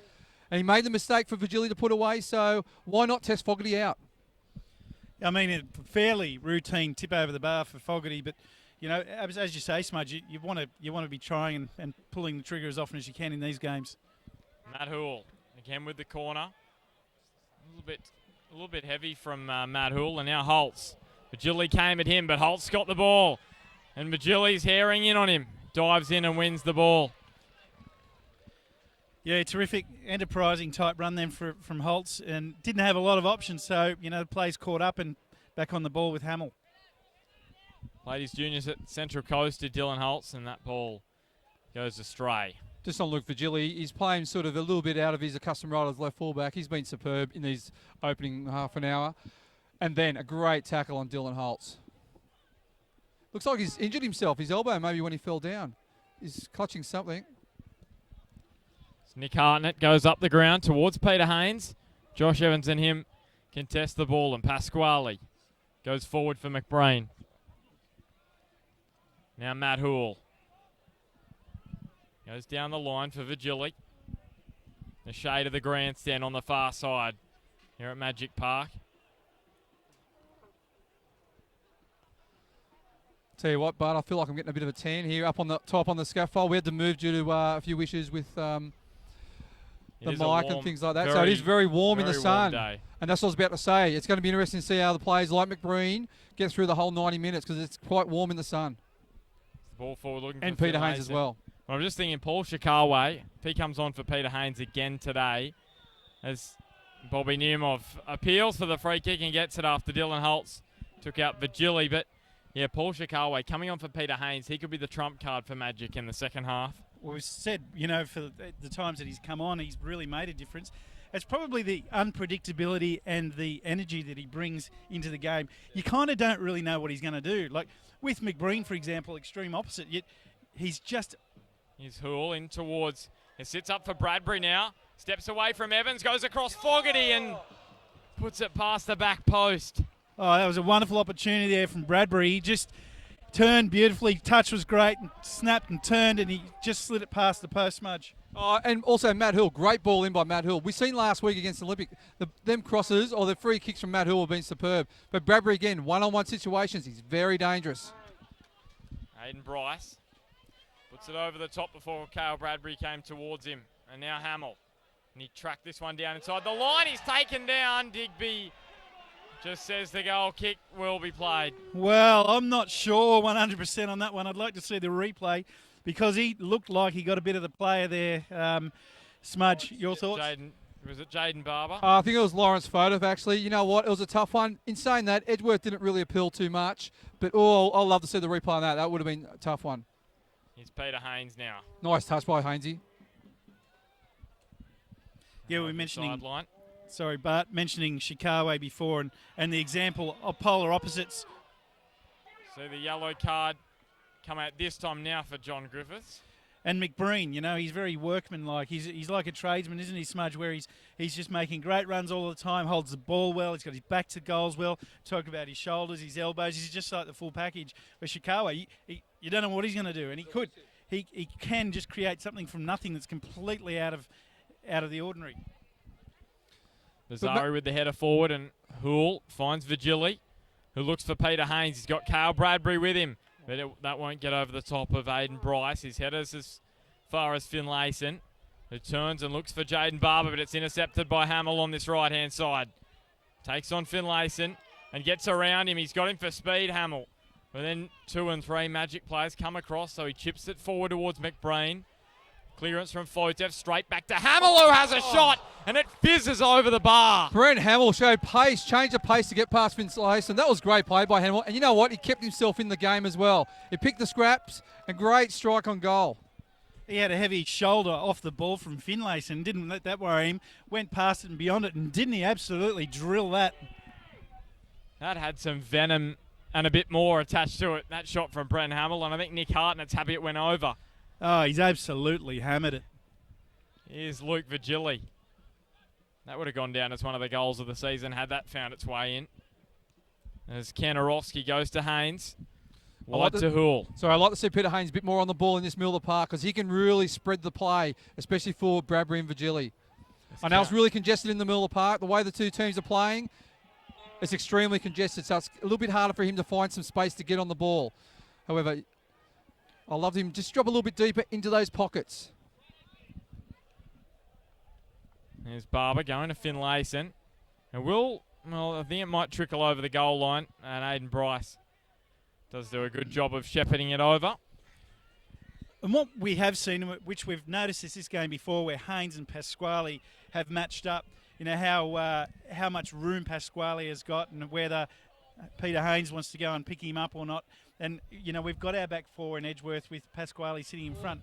And he made the mistake for Vigili to put away, so why not test Fogarty out? I mean, a fairly routine tip over the bar for Fogarty, but, you know, as you say, Smudge, you want to be trying and pulling the trigger as often as you can in these games. Matt Hoole, again with the corner. A little bit heavy from Matt Hoole, and now Holtz. Vigili came at him, but Holtz got the ball. And Vigili's herring in on him. Dives in and wins the ball. Yeah, terrific, enterprising type run then from Holtz, and didn't have a lot of options, so, you know, the play's caught up and back on the ball with Hamill. Played his juniors at Central Coast to Dylan Holtz, and that ball goes astray. Just on Luke Vigili, he's playing sort of a little bit out of his accustomed role as left fullback. He's been superb in these opening half an hour. And then a great tackle on Dylan Holtz. Looks like he's injured himself, his elbow maybe when he fell down. He's clutching something. Nick Hartnett goes up the ground towards Peter Haynes. Josh Evans and him contest the ball, and Pasquale goes forward for McBreen. Now Matt Hoole goes down the line for Vigili. The shade of the grandstand on the far side here at Magic Park. Tell you what, Bart, I feel like I'm getting a bit of a tan here up on the top on the scaffold. We had to move due to a few issues with the is a mic and warm- things like that. So it is very warm in the very warm sun. day. And that's what I was about to say. It's going to be interesting to see how the players like McBreen get through the whole 90 minutes because it's quite warm in the sun. The ball forward looking And for Peter Haynes as Finlayson. well. I'm just thinking Paul Shikaway, if he comes on for Peter Haynes again today, as Bobby Newmov appeals for the free kick and gets it after Dylan Holtz took out Vigili. But yeah, Paul Shikaway coming on for Peter Haynes, he could be the trump card for Magic in the second half. Well, we've said, you know, for the times that he's come on, he's really made a difference. It's probably the unpredictability and the energy that he brings into the game. You kind of don't really know what he's going to do. Like with McBreen, for example, extreme opposite, yet he's just... Here's Hoole in towards, it sits up for Bradbury now, steps away from Evans, goes across Fogarty and puts it past the back post. Oh, that was a wonderful opportunity there from Bradbury. He just turned beautifully. Touch was great and snapped and turned and he just slid it past the post smudge. And also Matt Hill, great ball in by Matt Hill. We've seen last week against Olympic, them crosses or the free kicks from Matt Hill have been superb. But Bradbury again, one-on-one situations, he's very dangerous. Hayden Bryce puts it over the top before Cale Bradbury came towards him. And now Hamill. And he tracked this one down inside the line. He's taken down. Digby just says the goal kick will be played. Well, I'm not sure 100% on that one. I'd like to see the replay because he looked like he got a bit of the player there. Smudge, your thoughts? Was it Jaden Barber? I think it was Lawrence Fodev, actually. You know what? It was a tough one. In saying that, Edgeworth didn't really appeal too much. But, I'll love to see the replay on that. That would have been a tough one. Here's Peter Haynes now. Nice touch by Hainsey. Yeah, we were mentioning... Sideline. Sorry, Bart, mentioning Shikawe before and the example of polar opposites. See the yellow card come out this time now for John Griffiths. And McBreen, you know, he's very workmanlike. He's like a tradesman, isn't he, Smudge, where he's just making great runs all the time, holds the ball well, he's got his back to goals well, talk about his shoulders, his elbows, he's just like the full package. But Shikawe, you don't know what he's going to do, and he could. He can just create something from nothing that's completely out of the ordinary. Bazari with the header forward, and Hoole finds Vigili, who looks for Peter Haynes. He's got Cale Bradbury with him, but that won't get over the top of Aiden Bryce. His header's as far as Finlayson, who turns and looks for Jaden Barber, but it's intercepted by Hamill on this right-hand side. Takes on Finlayson and gets around him. He's got him for speed, Hamill. But then 2 and 3 Magic players come across, so he chips it forward towards McBreen. Clearance from Fotev, straight back to Hamill, who has a shot, and it fizzes over the bar. Brent Hamill showed pace, changed the pace to get past Finlayson. That was great play by Hamill. And you know what? He kept himself in the game as well. He picked the scraps, and great strike on goal. He had a heavy shoulder off the ball from Finlayson, didn't let that worry him, went past it and beyond it, and didn't he absolutely drill that? That had some venom and a bit more attached to it, that shot from Brent Hamill, and I think Nick Hartnett's happy it went over. Oh, he's absolutely hammered it. Here's Luke Vigili. That would have gone down as one of the goals of the season had that found its way in. As Kanarowski goes to Haynes. Wide to Hoole. Sorry, I'd like to see Peter Haynes a bit more on the ball in this middle of the park because he can really spread the play, especially for Bradbury and Vigili. I know it's really congested in the middle of the park. The way the two teams are playing, it's extremely congested, so it's a little bit harder for him to find some space to get on the ball. However, I loved him just drop a little bit deeper into those pockets. There's Barber going to Finlayson. And I think it might trickle over the goal line. And Aiden Bryce does do a good job of shepherding it over. And what we have seen, which we've noticed this game before, where Haynes and Pasquale have matched up, you know, how much room Pasquale has got and whether Peter Haynes wants to go and pick him up or not. And, you know, we've got our back four in Edgeworth with Pasquale sitting in front.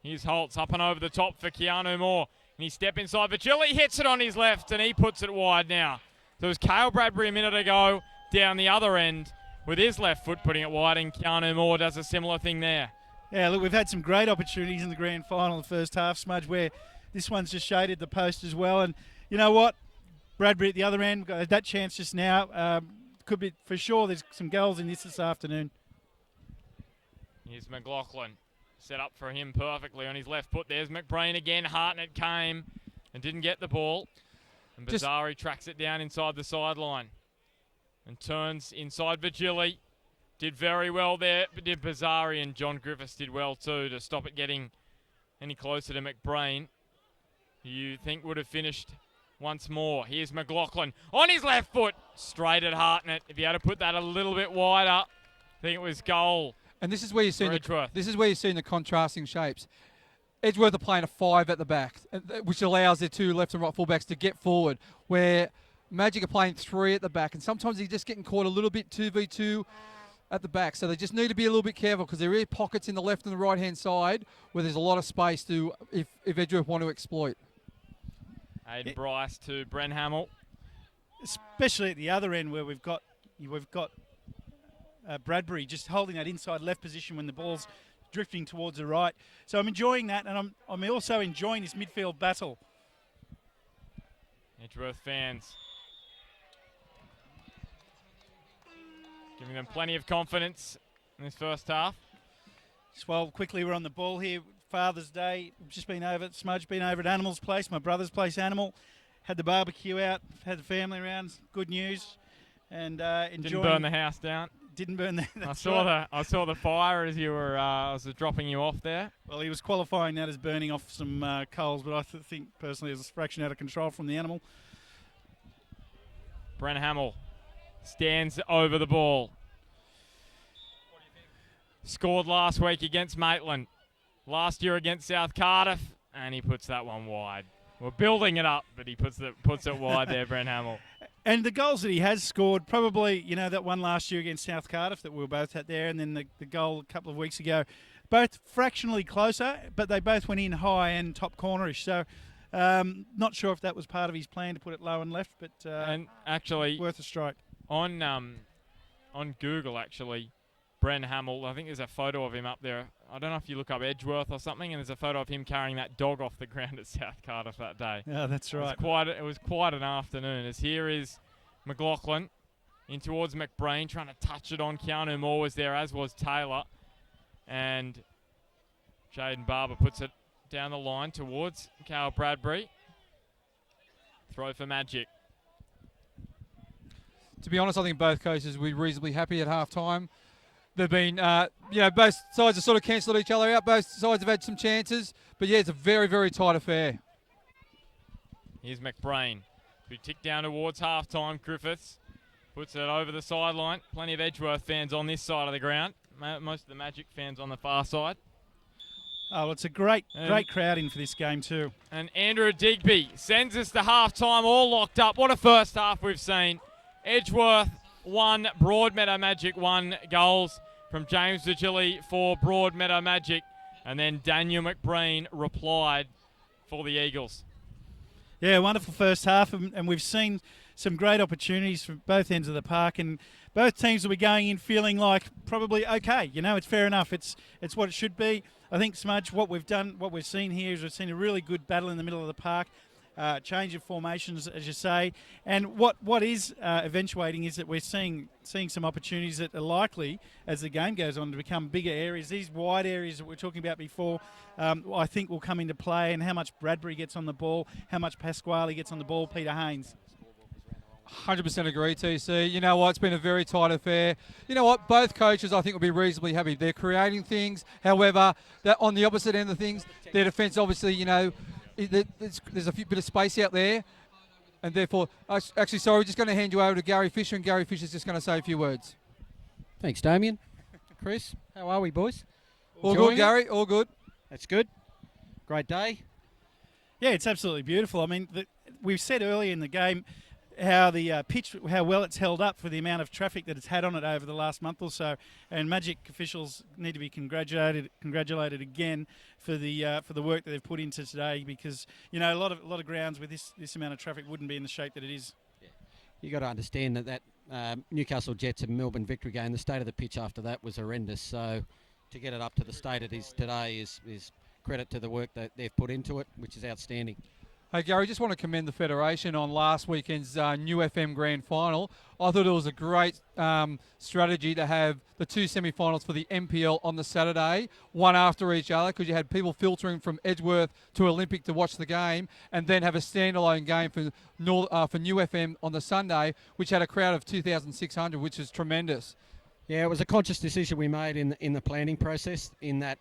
Here's Holtz up and over the top for Keanu Moore. And he step inside. Vigili hits it on his left and he puts it wide now. So it was Cale Bradbury a minute ago down the other end with his left foot putting it wide, and Keanu Moore does a similar thing there. Yeah, look, we've had some great opportunities in the grand final in the first half, Smudge, where this one's just shaded the post as well. And you know what? Bradbury at the other end, got that chance just now. Could be, for sure, there's some goals in this afternoon. Here's McLaughlin. Set up for him perfectly on his left foot. There's McBreen again. Hartnett came and didn't get the ball. And Bazari tracks it down inside the sideline. And turns inside Vigili. Did very well there, but did Bazari, and John Griffiths did well too to stop it getting any closer to McBreen. you think would have finished once more. Here's McLaughlin on his left foot, straight at Hartnett. If he had to put that a little bit wider, I think it was goal. And this is where you're seeing Edgeworth. this is where you're seeing the contrasting shapes. Edgeworth are playing a 5 at the back, which allows their 2 left and right fullbacks to get forward, where Magic are playing 3 at the back, and sometimes they're just getting caught a little bit 2v2 at the back. So they just need to be a little bit careful because there are pockets in the left and the right-hand side where there's a lot of space to, if Edgeworth want to exploit. Aiden Bryce to Bren Hamill. Especially at the other end where we've got Bradbury just holding that inside left position when the ball's drifting towards the right. So I'm enjoying that, and I'm also enjoying this midfield battle. Edgeworth fans giving them plenty of confidence in this first half. Just while quickly we're on the ball here, Father's Day, just been over at Smudge, been over at Animal's Place, my brother's place, Animal. Had the barbecue out, had the family around, good news. And enjoying. Didn't burn the house down. Didn't burn the I saw the fire as you were I was dropping you off there. Well, he was qualifying that as burning off some coals, but I think personally it was a fraction out of control from the Animal. Bren Hamill stands over the ball. Scored last week against Maitland, last year against South Cardiff, and he puts that one wide. We're building it up, but he puts it wide there, Bren Hamill. And the goals that he has scored, probably, that one last year against South Cardiff that we were both at there, and then the goal a couple of weeks ago, both fractionally closer, but they both went in high and top cornerish. So not sure if that was part of his plan to put it low and left, but and actually worth a strike. On Google, actually, Bren Hamill, I think there's a photo of him up there. I don't know if you look up Edgeworth or something, and there's a photo of him carrying that dog off the ground at South Cardiff that day. Yeah, that's right. It was quite an afternoon. As here is McLaughlin in towards McBrain, trying to touch it on. Keanu Moore was there, as was Taylor. And Jaden Barber puts it down the line towards Carl Bradbury. Throw for Magic. To be honest, I think both coaches will be reasonably happy at half-time. They've been, both sides have sort of cancelled each other out. Both sides have had some chances. But, yeah, it's a very, very tight affair. Here's McBrain, who ticked down towards half-time. Griffiths puts it over the sideline. Plenty of Edgeworth fans on this side of the ground. Most of the Magic fans on the far side. Oh, well, it's a great crowd in for this game too. And Andrew Digby sends us to half-time all locked up. What a first half we've seen. Edgeworth 1, Broadmeadow Magic 1 goals from James Vigili for Broadmeadow Magic. And then Daniel McBrain replied for the Eagles. Yeah, wonderful first half, and we've seen some great opportunities from both ends of the park, and both teams will be going in feeling like probably okay. It's fair enough. It's what it should be. I think, Smudge, what we've seen here is we've seen a really good battle in the middle of the park. Change of formations, as you say, and what is eventuating is that we're seeing some opportunities that are likely, as the game goes on, to become bigger areas. These wide areas that we were talking about before, I think will come into play, and how much Bradbury gets on the ball, how much Pasquale gets on the ball, Peter Haynes. 100% agree, TC. You know what? It's been a very tight affair. You know what? Both coaches, I think, will be reasonably happy. They're creating things. However, on the opposite end of things, their defence, obviously, there's a bit of space out there, and therefore, actually, sorry, we're just going to hand you over to Gary Fisher, and Gary Fisher's just going to say a few words. Thanks, Damien. Chris, how are we, boys? All good, Gary. All good. That's good. Great day. Yeah, it's absolutely beautiful. I mean, we've said earlier in the game how the pitch, how well it's held up for the amount of traffic that it's had on it over the last month or so, and Magic officials need to be congratulated again for the work that they've put into today, because a lot of grounds with this amount of traffic wouldn't be in the shape that it is. Yeah. You got to understand that Newcastle Jets and Melbourne Victory game, the state of the pitch after that was horrendous. So to get it up to the state it is today is credit to the work that they've put into it, which is outstanding. Hey, Gary, just want to commend the Federation on last weekend's New FM Grand Final. I thought it was a great strategy to have the 2 semi-finals for the NPL on the Saturday, one after each other, because you had people filtering from Edgeworth to Olympic to watch the game, and then have a standalone game for New FM on the Sunday, which had a crowd of 2,600, which is tremendous. Yeah, it was a conscious decision we made in the planning process, in that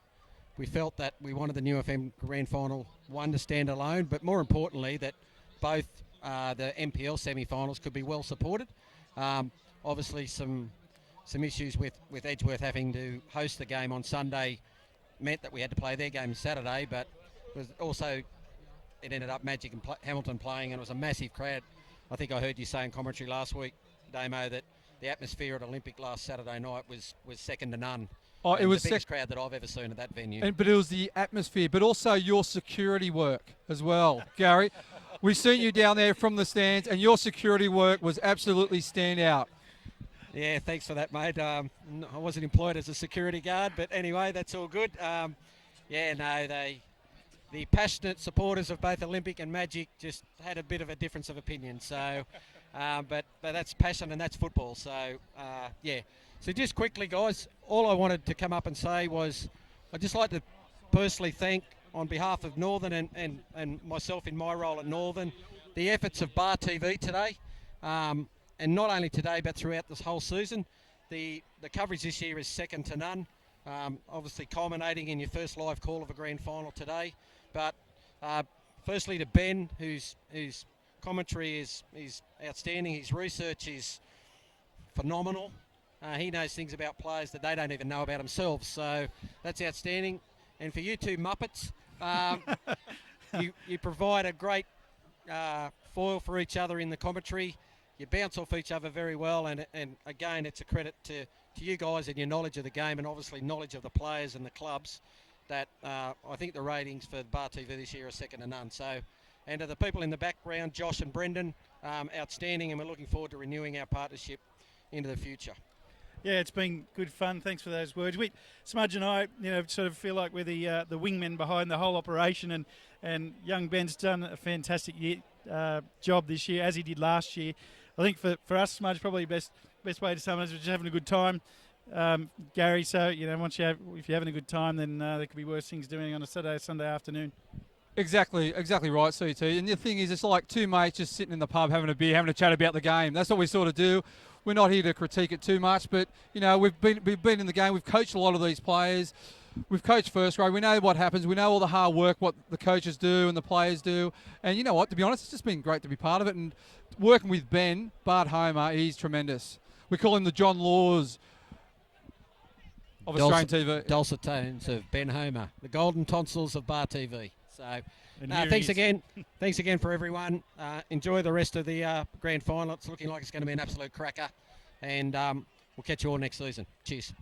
we felt that we wanted the New FM Grand Final one to stand alone, but more importantly that both the NPL semi-finals could be well supported. Obviously some issues with Edgeworth having to host the game on Sunday meant that we had to play their game Saturday, but it was also, it ended up Magic and Hamilton playing, and it was a massive crowd. I think I heard you say in commentary last week, Damo, that the atmosphere at Olympic last Saturday night was second to none. Oh, it was the biggest crowd that I've ever seen at that venue. But it was the atmosphere, but also your security work as well, Gary. We've seen you down there from the stands, and your security work was absolutely stand out. Yeah, thanks for that, mate. I wasn't employed as a security guard, but anyway, that's all good. The passionate supporters of both Olympic and Magic just had a bit of a difference of opinion. So, but that's passion and that's football. So, yeah. So just quickly, guys, all I wanted to come up and say was I'd just like to personally thank, on behalf of Northern and myself in my role at Northern, the efforts of Bar TV today. And not only today, but throughout this whole season. The coverage this year is second to none. Obviously culminating in your first live call of a grand final today. But firstly to Ben, whose commentary is outstanding. His research is phenomenal. He knows things about players that they don't even know about themselves. So that's outstanding. And for you two Muppets, you provide a great foil for each other in the commentary. You bounce off each other very well, and again, it's a credit to you guys and your knowledge of the game, and obviously knowledge of the players and the clubs, that I think the ratings for Bar TV this year are second to none. So, and to the people in the background, Josh and Brendan, outstanding, and we're looking forward to renewing our partnership into the future. Yeah, it's been good fun. Thanks for those words. Smudge and I, sort of feel like we're the wingmen behind the whole operation, and young Ben's done a fantastic job this year, as he did last year. I think for us, Smudge, probably best way to sum it is we're just having a good time, Gary. So if you're having a good time, then there could be worse things doing on a Sunday afternoon. Exactly right, CT. And the thing is, it's like two mates just sitting in the pub having a beer, having a chat about the game. That's what we sort of do. We're not here to critique it too much, but we've been in the game. We've coached a lot of these players. We've coached first grade. We know what happens. We know all the hard work, what the coaches do and the players do. And you know what? To be honest, it's just been great to be part of it. And working with Ben, Bart Homer, he's tremendous. We call him the John Laws of Australian TV. Dulcet tones of Ben Homer, the golden tonsils of Bar TV. So, thanks again for everyone. Enjoy the rest of the grand final. It's looking like it's going to be an absolute cracker. And we'll catch you all next season. Cheers.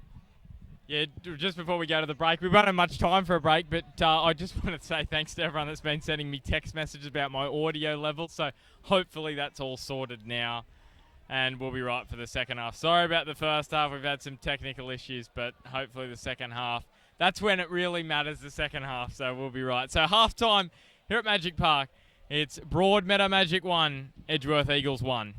Yeah, just before we go to the break, we won't have much time for a break, but I just want to say thanks to everyone that's been sending me text messages about my audio level. So hopefully that's all sorted now, and we'll be right for the second half. Sorry about the first half. We've had some technical issues, but hopefully the second half, that's when it really matters, the second half. So we'll be right. So half-time here at Magic Park, it's Broadmeadow Magic 1, Edgeworth Eagles 1.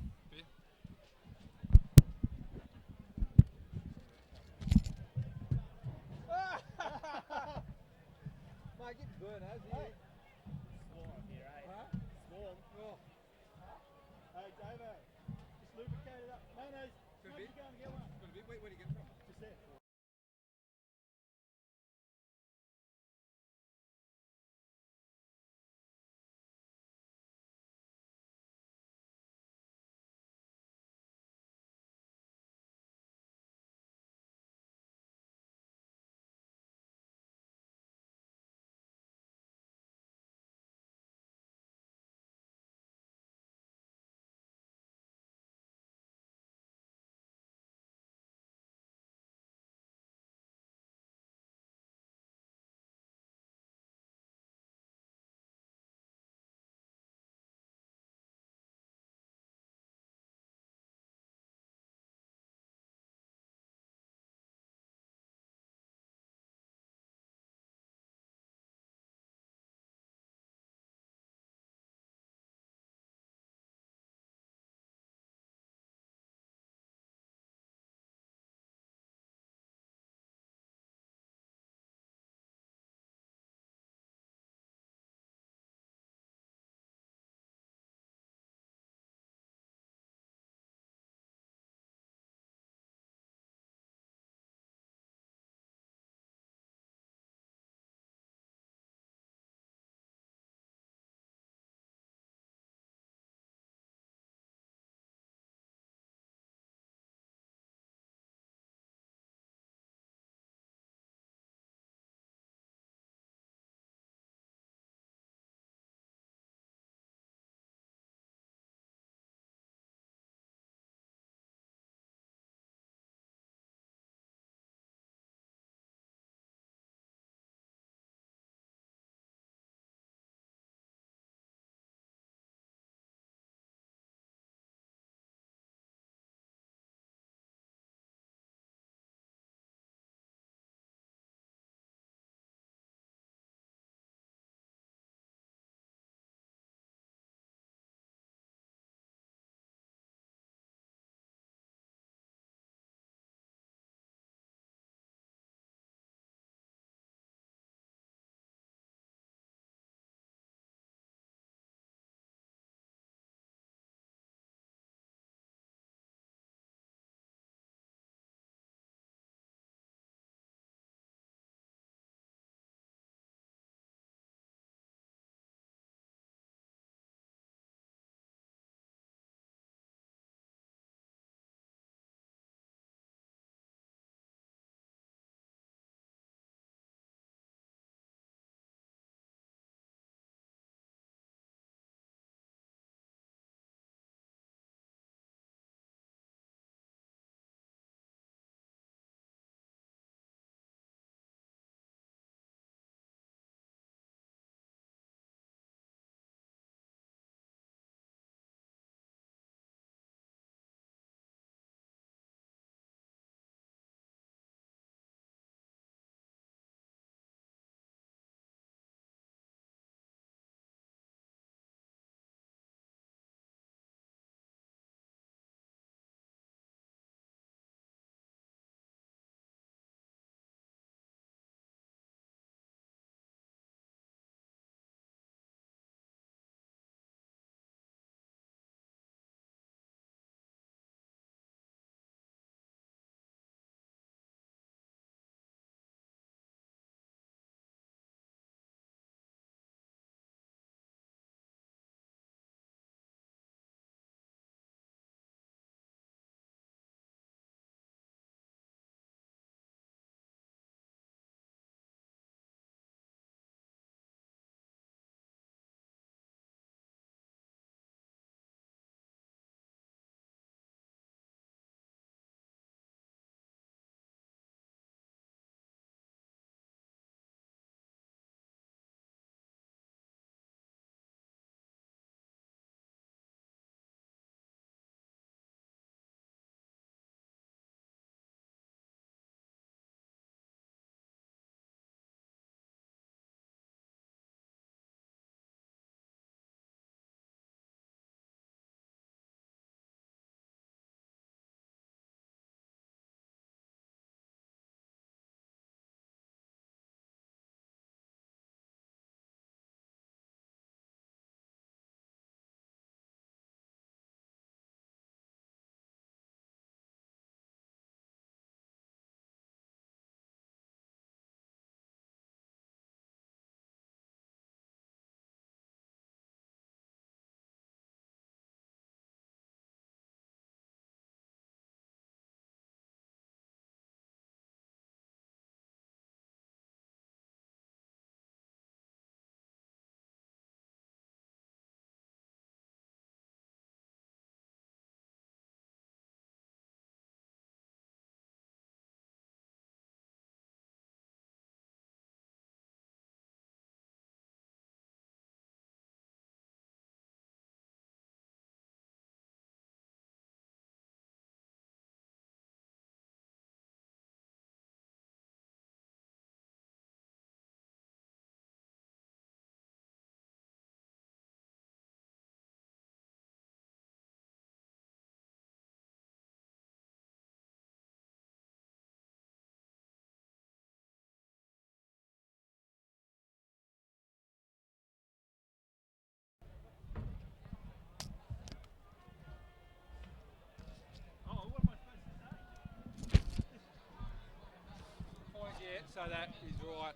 so that is right.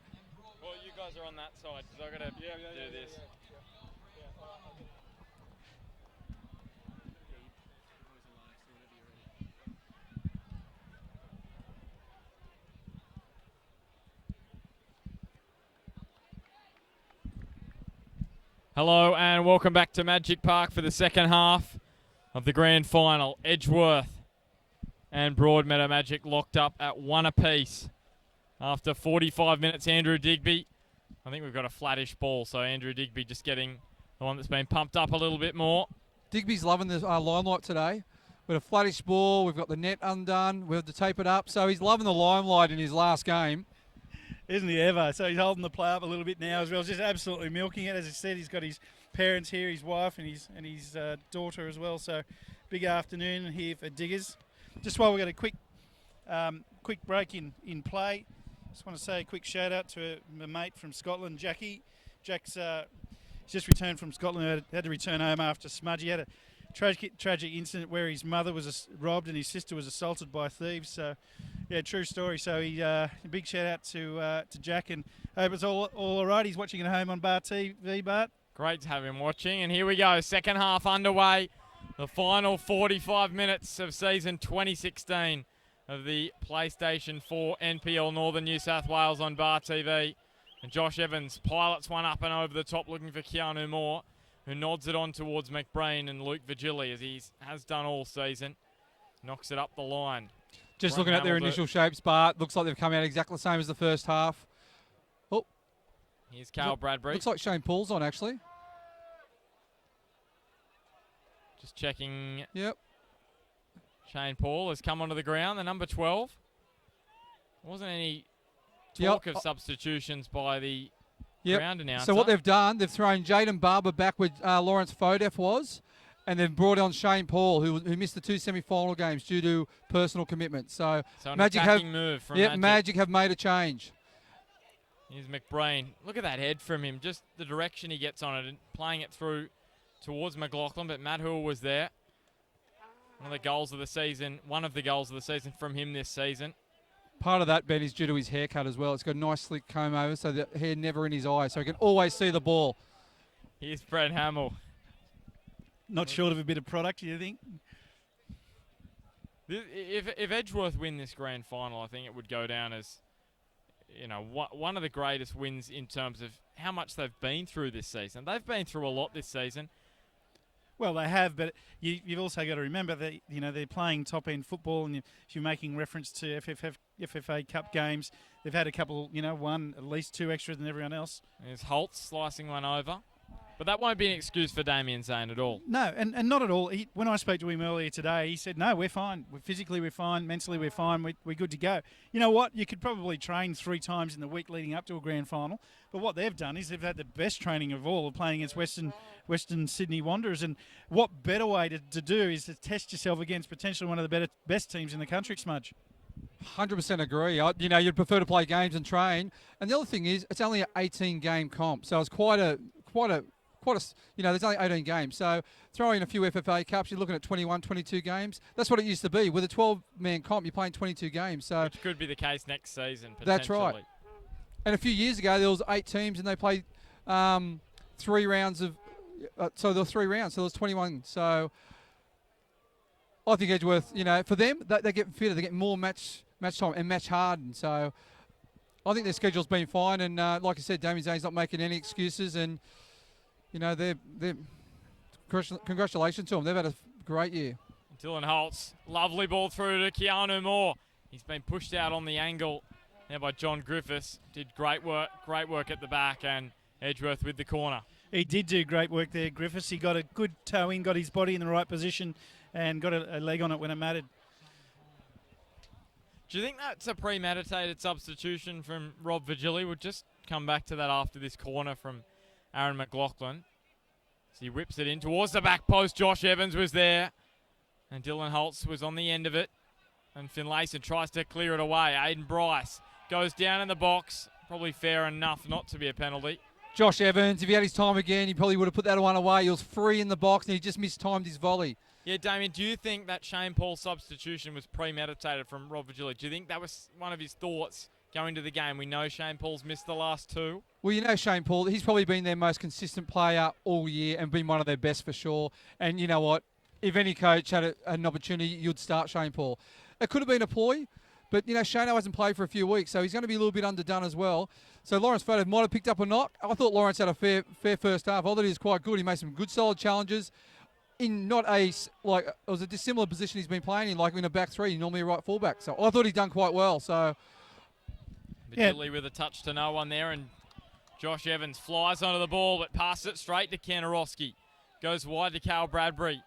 Well, you guys are on that side because I've got to do this. Hello and welcome back to Magic Park for the second half of the grand final. Edgeworth and Broadmeadow Magic locked up at 1 apiece. After 45 minutes, Andrew Digby. I think we've got a flattish ball, so Andrew Digby just getting the one that's been pumped up a little bit more. Digby's loving the limelight today. With a flattish ball, we've got the net undone, we have to tape it up, so he's loving the limelight in his last game. Isn't he ever? So he's holding the play up a little bit now as well, just absolutely milking it. As I said, he's got his parents here, his wife and his daughter as well. So big afternoon here for Diggers. Just while we've got a quick break in play, just want to say a quick shout out to my mate from Scotland, Jackie. Jack's just returned from Scotland, had to return home after Smudge. He had a tragic incident where his mother was robbed and his sister was assaulted by thieves. So, yeah, true story. So, a big shout out to Jack, and hope it's all right. He's watching at home on Bar TV, Bart. Great to have him watching, and here we go. Second half underway. The final 45 minutes of season 2016 of the PlayStation 4 NPL Northern New South Wales on Bar TV. And Josh Evans pilots one up and over the top looking for Keanu Moore, who nods it on towards McBrain and Luke Vigili, as he has done all season. Knocks it up the line. Just looking at their initial shapes, Bart, looks like they've come out exactly the same as the first half. Oh, here's Carl Bradbury. Looks like Shane Paul's on, actually. Just checking. Yep. Shane Paul has come onto the ground, the number 12. Wasn't any talk of substitutions by the ground announcer. So what they've done, they've thrown Jaden Barber back where Lawrence Fodef was, and they've brought on Shane Paul, who missed the 2 semi-final games due to personal commitments. So an Magic attacking move from Magic have made a change. Here's McBrain. Look at that head from him, just the direction he gets on it and playing it through towards McLaughlin, but Matt Hoole was there. One of the goals of the season from him this season. Part of that, Ben, is due to his haircut as well. It's got a nice slick comb over, so the hair never in his eye, so he can always see the ball. Here's Brad Hamill. Not short of a bit of product, do you think? If Edgeworth win this grand final, I think it would go down as, one of the greatest wins in terms of how much they've been through this season. They've been through a lot this season. Well, they have, but you've also got to remember that they're playing top-end football, and if you're making reference to FFA Cup games, they've had a couple, one, at least 2 extra than everyone else. There's Holtz slicing one over. But that won't be an excuse for Damien Zane at all. No, and not at all. When I spoke to him earlier today, he said, no, we're fine. Physically, we're fine. Mentally, we're fine. We're good to go. You know what? You could probably train 3 times in the week leading up to a grand final. But what they've done is they've had the best training of all, playing against Western Sydney Wanderers. And what better way to do is to test yourself against potentially one of the best teams in the country, Smudge. 100% agree. You'd prefer to play games and train. And the other thing is, it's only an 18-game comp. So it's quite a there's only 18 games. So throw in a few FFA Cups, you're looking at 21, 22 games. That's what it used to be. With a 12-man comp, you're playing 22 games. So which could be the case next season, potentially. That's right. And a few years ago, there was 8 teams, and they played 3 rounds of... so there were 3 rounds, so there was 21. So I think Edgeworth, for them, they get fitter. They get more match time and match hardened. So I think their schedule's been fine. And like I said, Damien Zane's not making any excuses. And they're congratulations to them. They've had a great year. Dylan Holtz, lovely ball through to Keanu Moore. He's been pushed out on the angle there by John Griffiths. Did great work at the back, and Edgeworth with the corner. He did do great work there, Griffiths. He got a good toe in, got his body in the right position, and got a leg on it when it mattered. Do you think that's a premeditated substitution from Rob Vigili? We'll just come back to that after this corner from Aaron McLaughlin. So he whips it in towards the back post. Josh Evans was there. And Dylan Holtz was on the end of it. And Finlayson tries to clear it away. Aiden Bryce goes down in the box. Probably fair enough not to be a penalty. Josh Evans, if he had his time again, he probably would have put that one away. He was free in the box and he just mistimed his volley. Yeah, Damien, do you think that Shane Paul substitution was premeditated from Rob Vigili? Do you think that was one of his thoughts going to the game. We know Shane Paul's missed the last two. Well, you know Shane Paul, he's probably been their most consistent player all year and been one of their best for sure. And you know what? If any coach had an opportunity, you'd start Shane Paul. It could have been a ploy, but, you know, Shano hasn't played for a few weeks, so he's going to be a little bit underdone as well. So Lawrence Photo might have picked up a knock. I thought Lawrence had a fair first half. I thought he was quite good. He made some good, solid challenges in not a, like, it was a dissimilar position he's been playing in, like in a back three, normally a right fullback. So I thought he'd done quite well. So Vigili with a touch to no one there, and Josh Evans flies onto the ball, but passes it straight to Kanarowski. Goes wide to Cal Bradbury.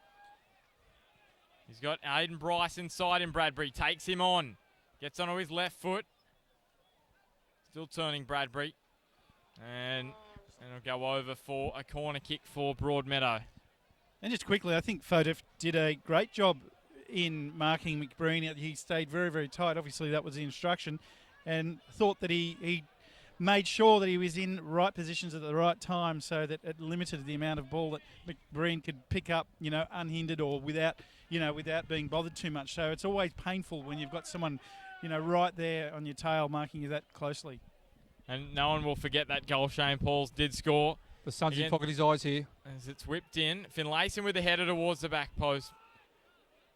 He's got Aiden Bryce inside him. Bradbury takes him on. Gets onto his left foot. Still turning Bradbury. And it'll go over for a corner kick for Broadmeadow. And just quickly, I think Fodef did a great job in marking McBreen. He stayed very, very tight. Obviously, that was the instruction. And thought that he made sure that he was in right positions at the right time so that it limited the amount of ball that McBreen could pick up, you know, unhindered or without being bothered too much. So it's always painful when you've got someone, you know, right there on your tail marking you that closely. And no one will forget that goal Shane Pauls did score. the sun's in pocket his eyes here. As it's whipped in. Finlayson with the header towards the back post.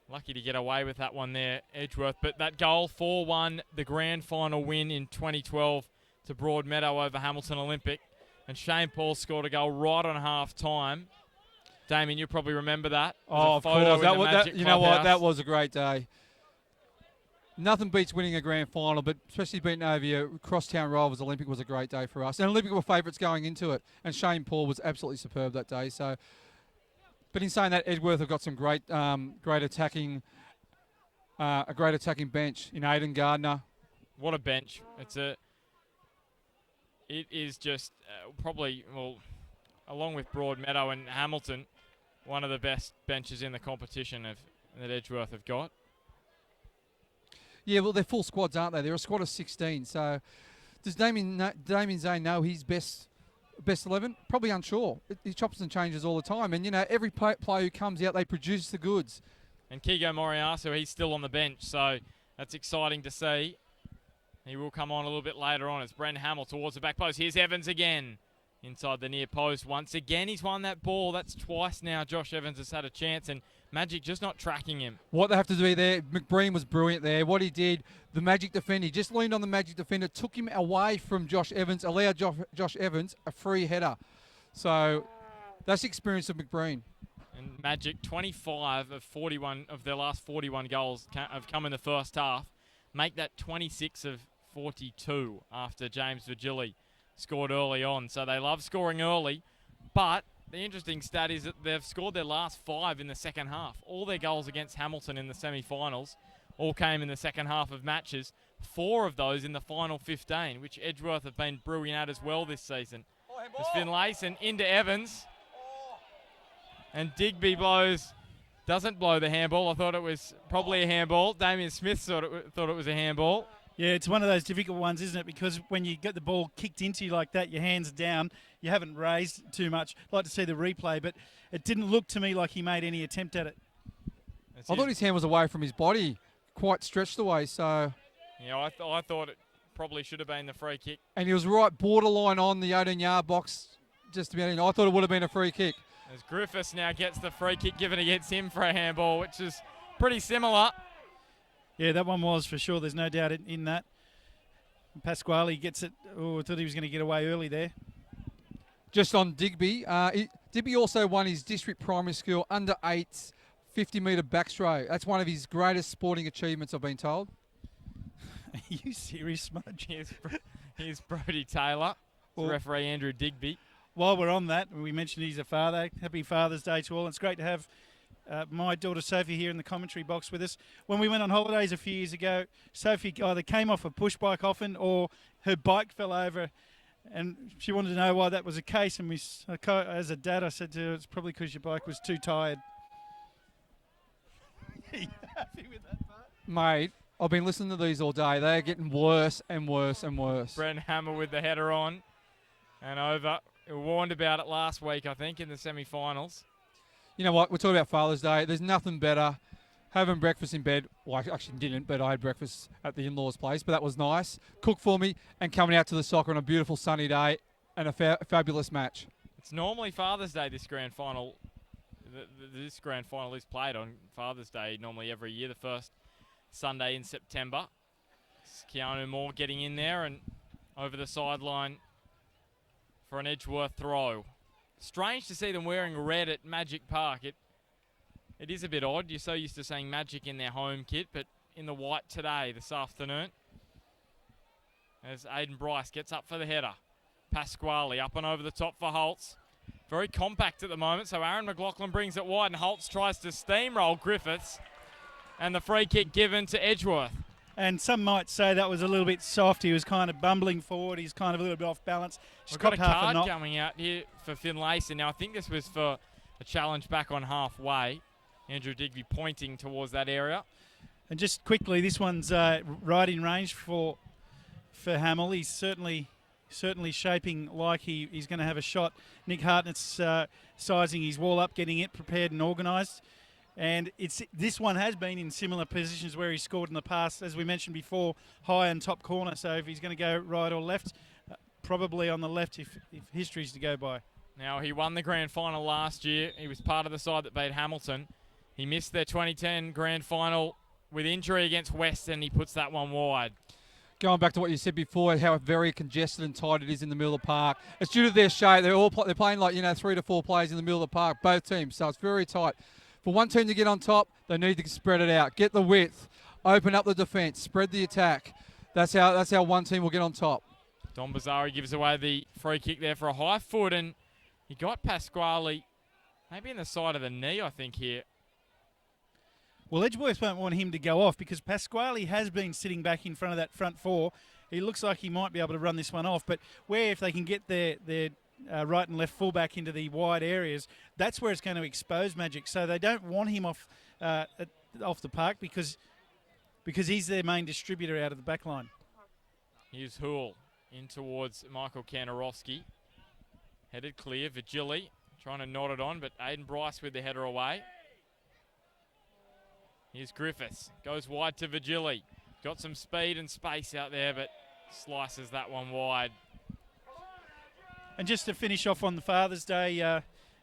Lucky to get away with that one there, Edgeworth. But that goal, 4-1, the grand final win in 2012 to Broadmeadow over Hamilton Olympic. And Shane Paul scored a goal right on half-time. Damien, you probably remember that. Oh, of course. You know what? That was a great day. Nothing beats winning a grand final, but especially beating over your crosstown rivals. Olympic was a great day for us. And Olympic were favourites going into it. And Shane Paul was absolutely superb that day. So, but in saying that, Edgeworth have got some great attacking bench in Aidan Gardner. What a bench. It is just probably, well, along with Broadmeadow and Hamilton, one of the best benches in the competition that Edgeworth have got. Yeah, well, they're full squads, aren't they? They're a squad of 16. So does Damien Zane know his best 11? Probably unsure. He chops and changes all the time. And, you know, every player who comes out, they produce the goods. And Kigo Moriasu, he's still on the bench, so that's exciting to see. He will come on a little bit later on. It's Bren Hamill towards the back post. Here's Evans again. Inside the near post once again. He's won that ball. That's twice now Josh Evans has had a chance, and Magic just not tracking him. What they have to do there, McBreen was brilliant there. What he did, the Magic defender, he just leaned on the Magic defender, took him away from Josh Evans, allowed Josh Evans a free header. So that's the experience of McBreen. And Magic, 25 of 41 of their last 41 goals have come in the first half. Make that 26 of 42 after James Vigili scored early on. So they love scoring early, but the interesting stat is that they've scored their last 5 in the second half. All their goals against Hamilton in the semi-finals all came in the second half of matches. 4 of those in the final 15, which Edgeworth have been brewing at as well this season. It's Finlayson into Evans. And Digby doesn't blow the handball. I thought it was probably a handball. Damien Smith thought it was a handball. Yeah, it's one of those difficult ones, isn't it? Because when you get the ball kicked into you like that, your hands are down, you haven't raised too much. I'd like to see the replay, but it didn't look to me like he made any attempt at it. I thought his hand was away from his body, quite stretched away. So, yeah, I thought it probably should have been the free kick. And he was right borderline on the 18-yard box, just about in. I thought it would have been a free kick. As Griffiths now gets the free kick given against him for a handball, which is pretty similar. Yeah, that one was for sure. There's no doubt in that. Pasquale gets it. Oh, I thought he was going to get away early there. Just on Digby. Digby also won his district primary school under 8s 50-metre backstroke. That's one of his greatest sporting achievements, I've been told. Are you serious, Smudge? Here's Brody Taylor, referee Andrew Digby. While we're on that, we mentioned he's a father. Happy Father's Day to all. It's great to have my daughter Sophie here in the commentary box with us. When we went on holidays a few years ago, Sophie either came off a push bike often or her bike fell over, and she wanted to know why that was the case. And as a dad, I said to her, it's probably because your bike was too tired. Are you happy with that part? Mate, I've been listening to these all day. They're getting worse and worse and worse. Brent Hammer with the header on and over. We were warned about it last week, I think, in the semi-finals. You know what? We're talking about Father's Day. There's nothing better having breakfast in bed. Well, I actually didn't, but I had breakfast at the in-laws' place. But that was nice. Cooked for me and coming out to the soccer on a beautiful sunny day and a fabulous match. It's normally Father's Day, this grand final. This grand final is played on Father's Day normally every year, the first Sunday in September. It's Keanu Moore getting in there and over the sideline for an Edgeworth throw. Strange to see them wearing red at Magic Park. It is a bit odd. You're so used to seeing Magic in their home kit, but in the white today, this afternoon. As Aiden Bryce gets up for the header. Pasquale up and over the top for Holtz. Very compact at the moment, so Aaron McLaughlin brings it wide, and Holtz tries to steamroll Griffiths. And the free kick given to Edgeworth. And some might say that was a little bit soft. He was kind of bumbling forward. He's kind of a little bit off balance. We've got a card coming out here for Finlayson. Now, I think this was for a challenge back on halfway. Andrew Digby pointing towards that area. And just quickly, this one's right in range for Hamill. He's certainly shaping like he's going to have a shot. Nick Hartnett's sizing his wall up, getting it prepared and organised. And this one has been in similar positions where he scored in the past, as we mentioned before, high and top corner. So if he's going to go right or left, probably on the left if history's to go by. Now, he won the grand final last year. He was part of the side that beat Hamilton. He missed their 2010 grand final with injury against Western. He puts that one wide. Going back to what you said before, how very congested and tight it is in the middle of the park. It's due to their shape. They're playing like 3 to 4 players in the middle of the park, both teams. So it's very tight. For one team to get on top, they need to spread it out, get the width, open up the defence, spread the attack. That's how one team will get on top. Don Bazzari gives away the free kick there for a high foot, and he got Pasquale maybe in the side of the knee, I think, here. Well, Edgeworth won't want him to go off because Pasquale has been sitting back in front of that front four. He looks like he might be able to run this one off, but where if they can get their right and left fullback into the wide areas, that's where it's going to expose Magic. So they don't want him off the park because he's their main distributor out of the back line. Here's Hoole in towards Michael Kanarowski. Headed clear, Vigili trying to knot it on, but Aiden Bryce with the header away. Here's Griffiths, goes wide to Vigili. Got some speed and space out there, but slices that one wide. And just to finish off on the Father's Day,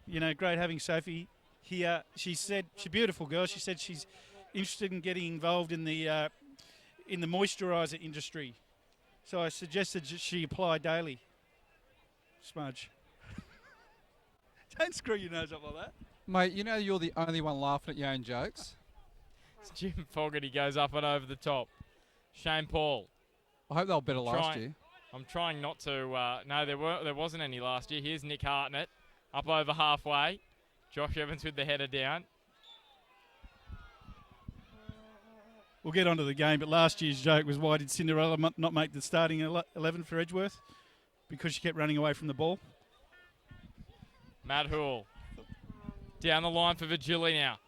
great having Sophie here. She said she's a beautiful girl. She said she's interested in getting involved in the moisturiser industry. So I suggested she apply daily. Smudge. Don't screw your nose up like that. Mate, you know you're the only one laughing at your own jokes. Jim Fogarty goes up and over the top. Shane Paul. I hope they were better last year. I'm trying not to. No, there wasn't any last year. Here's Nick Hartnett up over halfway. Josh Evans with the header down. We'll get onto the game, but last year's joke was why did Cinderella not make the starting 11 for Edgeworth? Because she kept running away from the ball. Matt Hoole down the line for Vigili now.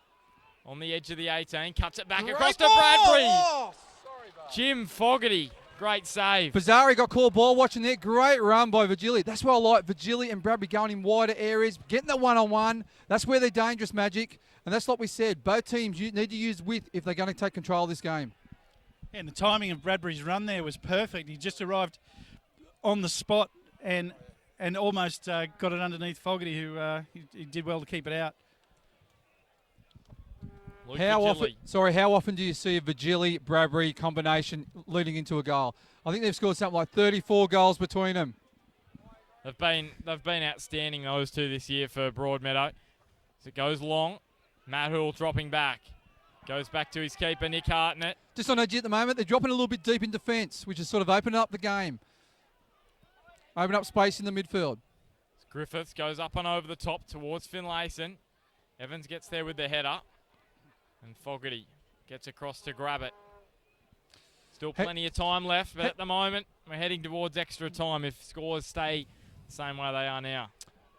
On the edge of the 18, cuts it back across to Bradbury. Oh, sorry, Jim Fogarty, great save. Bazzari got called ball watching there. Great run by Vigili. That's why I like Vigili and Bradbury going in wider areas, getting the one-on-one. That's where they're dangerous, Magic. And that's what we said. Both teams need to use width if they're going to take control of this game. And the timing of Bradbury's run there was perfect. He just arrived on the spot and almost got it underneath Fogarty, who he did well to keep it out. How often do you see a Vigili-Bradbury combination leading into a goal? I think they've scored something like 34 goals between them. They've been outstanding, those two, this year for Broadmeadow. As it goes long, Matt Hoole dropping back. Goes back to his keeper, Nick Hartnett. Just on edge at the moment. They're dropping a little bit deep in defence, which has sort of opened up the game. Open up space in the midfield. Griffiths goes up and over the top towards Finlayson. Evans gets there with the header. And Fogarty gets across to grab it. Still plenty of time left, but at the moment, we're heading towards extra time if scores stay the same way they are now.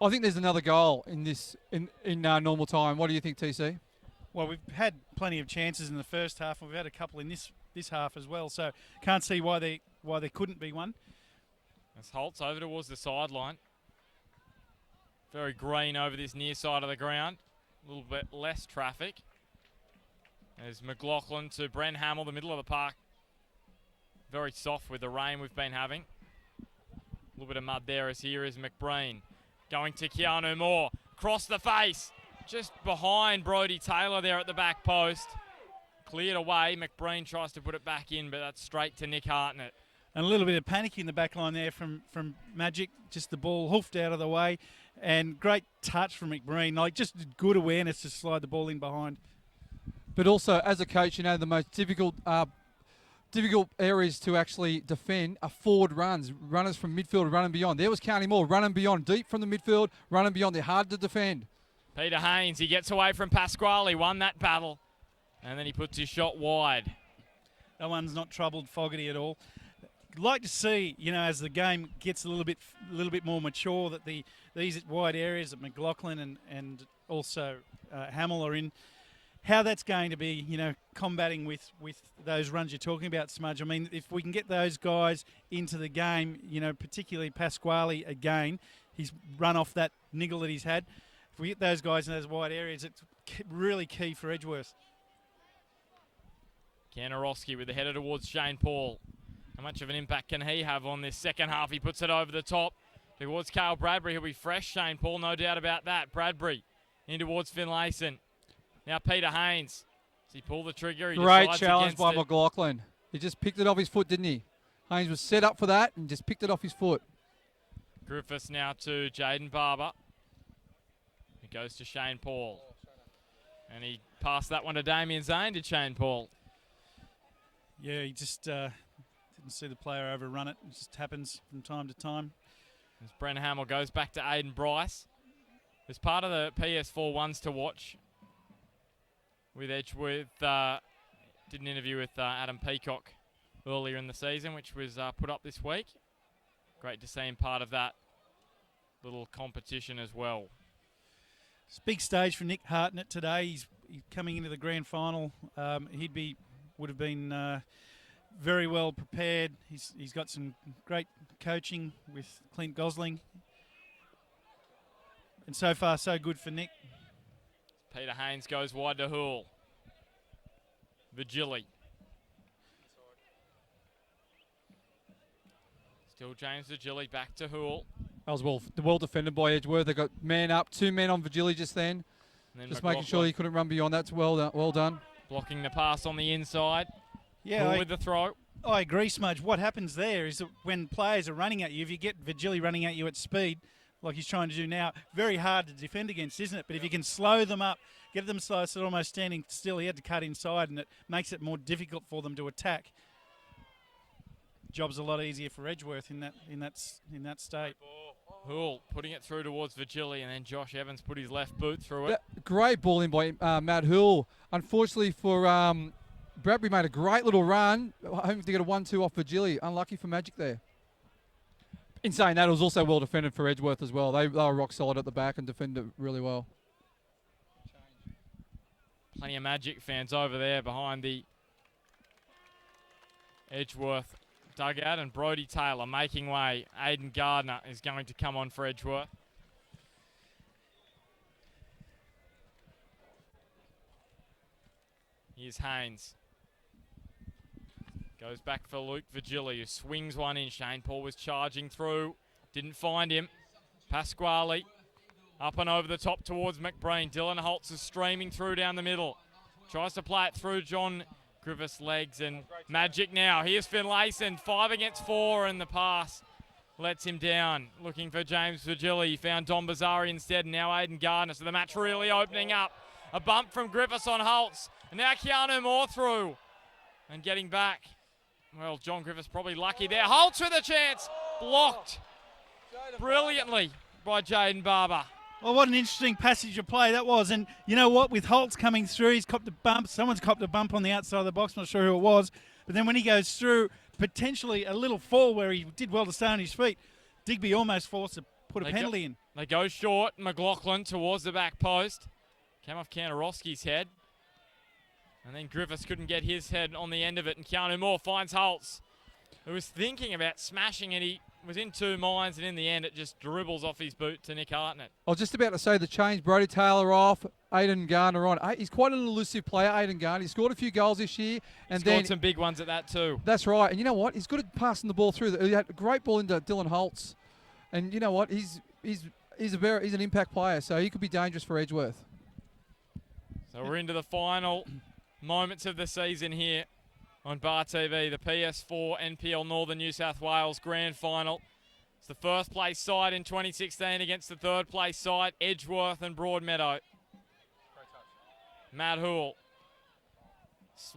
I think there's another goal in this in normal time. What do you think, TC? Well, we've had plenty of chances in the first half, and we've had a couple in this half as well. So can't see why there couldn't be one. As Holtz over towards the sideline. Very green over this near side of the ground. A little bit less traffic. There's McLaughlin to Brent Hamill, the middle of the park. Very soft with the rain we've been having. A little bit of mud there as here is McBreen. Going to Keanu Moore. Across the face. Just behind Brodie Taylor there at the back post. Cleared away. McBreen tries to put it back in, but that's straight to Nick Hartnett. And a little bit of panic in the back line there from Magic. Just the ball hoofed out of the way. And great touch from McBreen. Like, just good awareness to slide the ball in behind. But also, as a coach, you know, the most difficult areas to actually defend are forward runs. Runners from midfield running beyond. There was County Moore running beyond. Deep from the midfield, running beyond. They're hard to defend. Peter Haynes, he gets away from Pasquale. Won that battle. And then he puts his shot wide. That one's not troubled Fogarty at all. Like to see, you know, as the game gets a little bit more mature, that these wide areas that McLaughlin and also Hamill are in, how that's going to be, you know, combating with those runs you're talking about, Smudge. I mean, if we can get those guys into the game, you know, particularly Pasquale again, he's run off that niggle that he's had. If we get those guys in those wide areas, it's really key for Edgeworth. Kanarowski with the header towards Shane Paul. How much of an impact can he have on this second half? He puts it over the top towards Cale Bradbury. He'll be fresh, Shane Paul, no doubt about that. Bradbury in towards Finlayson. Now Peter Haynes. Does he pull the trigger? Great challenge by McLaughlin. He just picked it off his foot, didn't he? Haynes was set up for that and just picked it off his foot. Griffiths now to Jaden Barber. He goes to Shane Paul. And he passed that one to Damien Zane, did Shane Paul? Yeah, he just didn't see the player overrun it. It just happens from time to time. As Brent Hamill goes back to Aiden Bryce. As part of the PS4 ones to watch with Edgeworth, did an interview with Adam Peacock earlier in the season, which was put up this week. Great to see him part of that little competition as well. It's a big stage for Nick Hartnett today. He's coming into the grand final. Would have been very well prepared. He's got some great coaching with Clint Gosling. And so far, so good for Nick. Peter Haynes goes wide to Hoole. Vigili. Still James Vigili back to Hoole. That was well defended by Edgeworth. They got man up, 2 men on Vigili just then. Just making sure he couldn't run beyond. That's well done. Blocking the pass on the inside. Yeah, with the throw. I agree, Smudge. What happens there is that when players are running at you, if you get Vigili running at you at speed, like he's trying to do now, very hard to defend against, isn't it? But if you can slow them up, get them slow, so they're almost standing still, he had to cut inside, and it makes it more difficult for them to attack. Job's a lot easier for Edgeworth in that state. Hoole putting it through towards Vigili, and then Josh Evans put his left boot through it. Great ball in by Matt Hoole. Unfortunately for Bradbury, made a great little run, hoping to get a 1-2 off Vigili. Unlucky for Magic there. In saying that, it was also well defended for Edgeworth as well. They were rock solid at the back and defended it really well. Plenty of Magic fans over there behind the Edgeworth dugout, and Brodie Taylor making way. Aidan Gardner is going to come on for Edgeworth. Here's Haynes. Goes back for Luke Vigili, who swings one in. Shane Paul was charging through. Didn't find him. Pasquale up and over the top towards McBreen. Dylan Holtz is streaming through down the middle. Tries to play it through John Griffiths' legs, and Magic now. Here's Finlayson, 5 against 4, and the pass lets him down. Looking for James Vigili. He found Don Bazzari instead, and now Aidan Gardner. So the match really opening up. A bump from Griffiths on Holtz. And now Keanu Moore through and getting back. Well, John Griffiths probably lucky there. Holtz with a chance. Blocked brilliantly by Jaden Barber. Well, what an interesting passage of play that was. And you know what? With Holtz coming through, he's copped a bump. Someone's copped a bump on the outside of the box. I'm not sure who it was. But then when he goes through, potentially a little fall where he did well to stay on his feet, Digby almost forced to put a penalty in. They go short. McLaughlin towards the back post. Came off Kanarowski's head. And then Griffiths couldn't get his head on the end of it. And Keanu Moore finds Holtz, who was thinking about smashing it. He was in two minds, and in the end, it just dribbles off his boot to Nick Hartnett. I was just about to say the change. Brody Taylor off, Aidan Gardner on. He's quite an elusive player, Aidan Gardner. He scored a few goals this year. And Scored some big ones at that too. That's right. And you know what? He's good at passing the ball through. He had a great ball into Dylan Holtz. And you know what? He's an impact player, so he could be dangerous for Edgeworth. So we're into the final moments of the season here on Bar TV, the PS4 NPL Northern New South Wales Grand Final. It's the first place side in 2016 against the third place side, Edgeworth and Broadmeadow. Matt Hoole.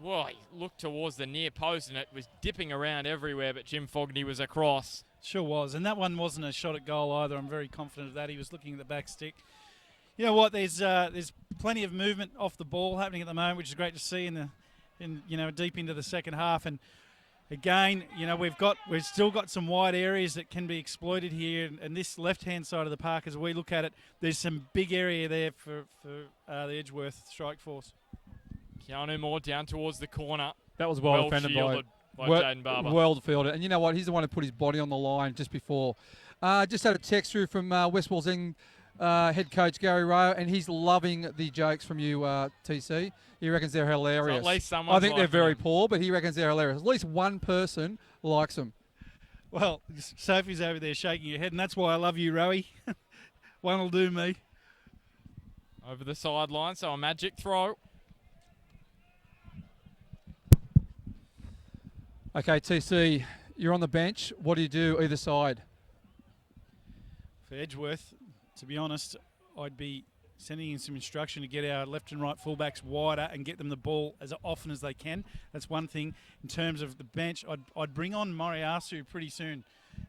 Well, he looked towards the near post and it was dipping around everywhere, but Jim Fogarty was across. Sure was, and that one wasn't a shot at goal either. I'm very confident of that. He was looking at the back stick. You know what? There's plenty of movement off the ball happening at the moment, which is great to see deep into the second half. And again, we've still got some wide areas that can be exploited here. And this left-hand side of the park, as we look at it, there's some big area there for the Edgeworth strike force. Keanu Moore down towards the corner. That was well defended by Jaden Barber. Well fielded. And you know what? He's the one who put his body on the line just before. Just had a text through from West Walsing head coach Gary Rowe, and he's loving the jokes from you, TC. He reckons they're hilarious. So at least someone's I think they're very them. poor, but he reckons they're hilarious. At least one person likes them. Well, Sophie's over there shaking her head, and that's why I love you, Rowie. One will do me. Over the sideline, so a magic throw. Okay, TC, you're on the bench. What do you do either side? For Edgeworth, to be honest, I'd be sending in some instruction to get our left and right fullbacks wider and get them the ball as often as they can. That's one thing. In terms of the bench, I'd bring on Moriyasu pretty soon.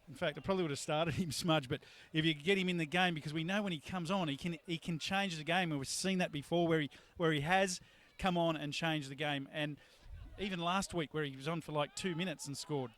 In fact, I probably would have started him, Smudge, but if you could get him in the game, because we know when he comes on, he can change the game, and we've seen that before where he has come on and changed the game. And even last week where he was on for like 2 minutes and scored.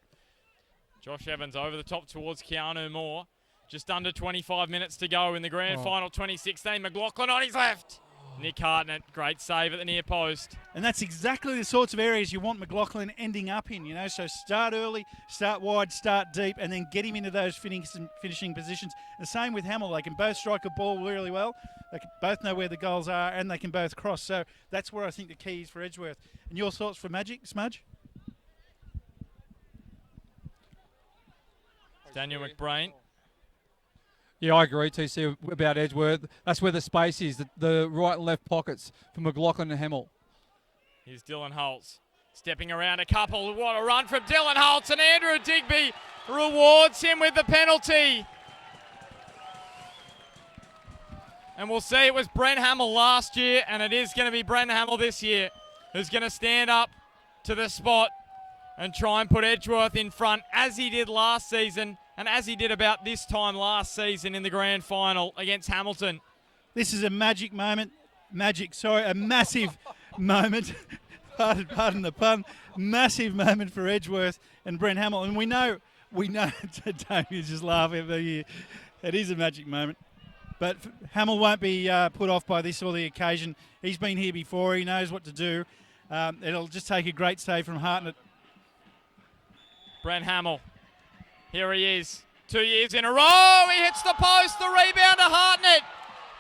Josh Evans over the top towards Keanu Moore. Just under 25 minutes to go in the grand final 2016. McLaughlin on his left. Nick Hartnett, great save at the near post. And that's exactly the sorts of areas you want McLaughlin ending up in, So start early, start wide, start deep, and then get him into those finishing positions. The same with Hamill. They can both strike a ball really well. They can both know where the goals are, and they can both cross. So that's where I think the key is for Edgeworth. And your thoughts for Magic, Smudge? Daniel McBrain. Yeah, I agree, TC, about Edgeworth. That's where the space is, the right and left pockets for McLaughlin and Hamill. Here's Dylan Holtz. Stepping around a couple. What a run from Dylan Holtz, and Andrew Digby rewards him with the penalty. And we'll see, it was Brent Hamill last year, and it is going to be Brent Hamill this year, who's going to stand up to the spot and try and put Edgeworth in front, as he did last season, and as he did about this time last season in the grand final against Hamilton. This is a magic moment. A massive moment. Pardon the pun. Massive moment for Edgeworth and Brent Hamill. And we know, Damien's just laughing at me. It is a magic moment. But Hamill won't be put off by this or the occasion. He's been here before. He knows what to do. It'll just take a great save from Hartnett. Brent Hamill. Here he is. 2 years in a row. He hits the post. The rebound to Hartnett.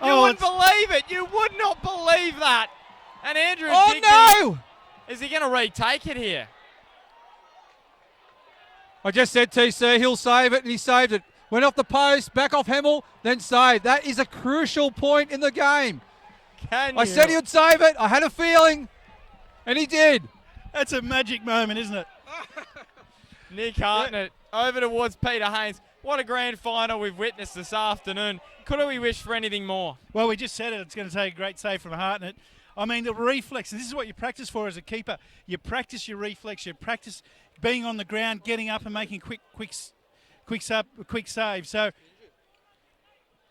You wouldn't believe it. You would not believe that. And Andrew Digby, no! Is he going to retake it here? I just said, TC, he'll save it, and he saved it. Went off the post, back off Hamill, then saved. That is a crucial point in the game. I said he would save it. I had a feeling, and he did. That's a magic moment, isn't it? Nick Hartnett over towards Peter Haynes. What a grand final we've witnessed this afternoon. Could we wish for anything more? Well, we just said it. It's going to take a great save from Hartnett. I mean, the reflex, this is what you practice for as a keeper. You practice your reflex. You practice being on the ground, getting up and making quick save. So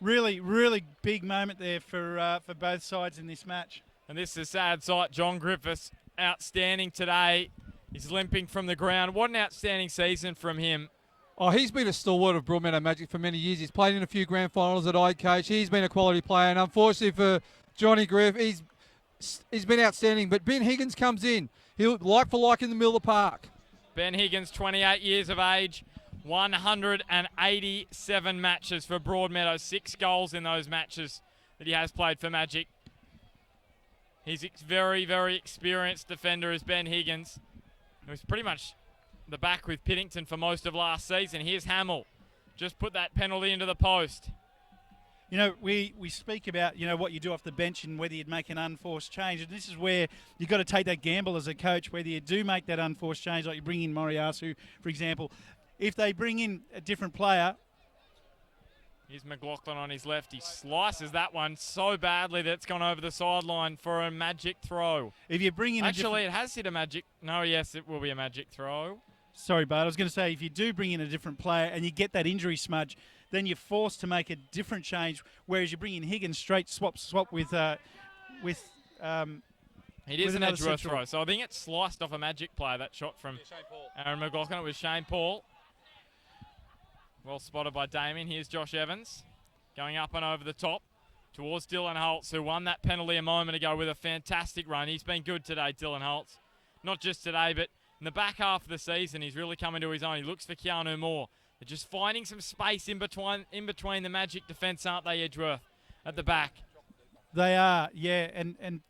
really, really big moment there for both sides in this match. And this is a sad sight. John Griffiths, outstanding today. He's limping from the ground. What an outstanding season from him. Oh, he's been a stalwart of Broadmeadow Magic for many years. He's played in a few grand finals that I coach. He's been a quality player, and unfortunately for Johnny Griff, he's been outstanding. But Ben Higgins comes in. He'll like for like in the middle of the park. Ben Higgins, 28 years of age, 187 matches for Broadmeadow, 6 goals in those matches that he has played for Magic. He's very, very experienced defender is Ben Higgins, who's pretty much the back with Piddington for most of last season. Here's Hamill. Just put that penalty into the post. You know, we speak about, you know, what you do off the bench and whether you'd make an unforced change. And this is where you've got to take that gamble as a coach, whether you do make that unforced change, like you bring in Moriyasu, for example. If they bring in a different player. Here's McLaughlin on his left. He slices that one so badly that it's gone over the sideline for a Magic throw. If you bring in Actually, it has hit a Magic. No, yes, it will be a Magic throw. Sorry, Bart. I was going to say, if you do bring in a different player and you get that injury smudge, then you're forced to make a different change. Whereas you bring in Higgins straight swap with it is an Edgeworth central throw, so I think it's sliced off a Magic player, that shot from Aaron McLaughlin. It was Shane Paul. Well spotted by Damien. Here's Josh Evans going up and over the top towards Dylan Holtz, who won that penalty a moment ago with a fantastic run. He's been good today, Dylan Holtz. Not just today, but in the back half of the season, he's really coming to his own. He looks for Keanu Moore. They're just finding some space in between the Magic defence, aren't they, Edgeworth, at the back? They are, yeah. And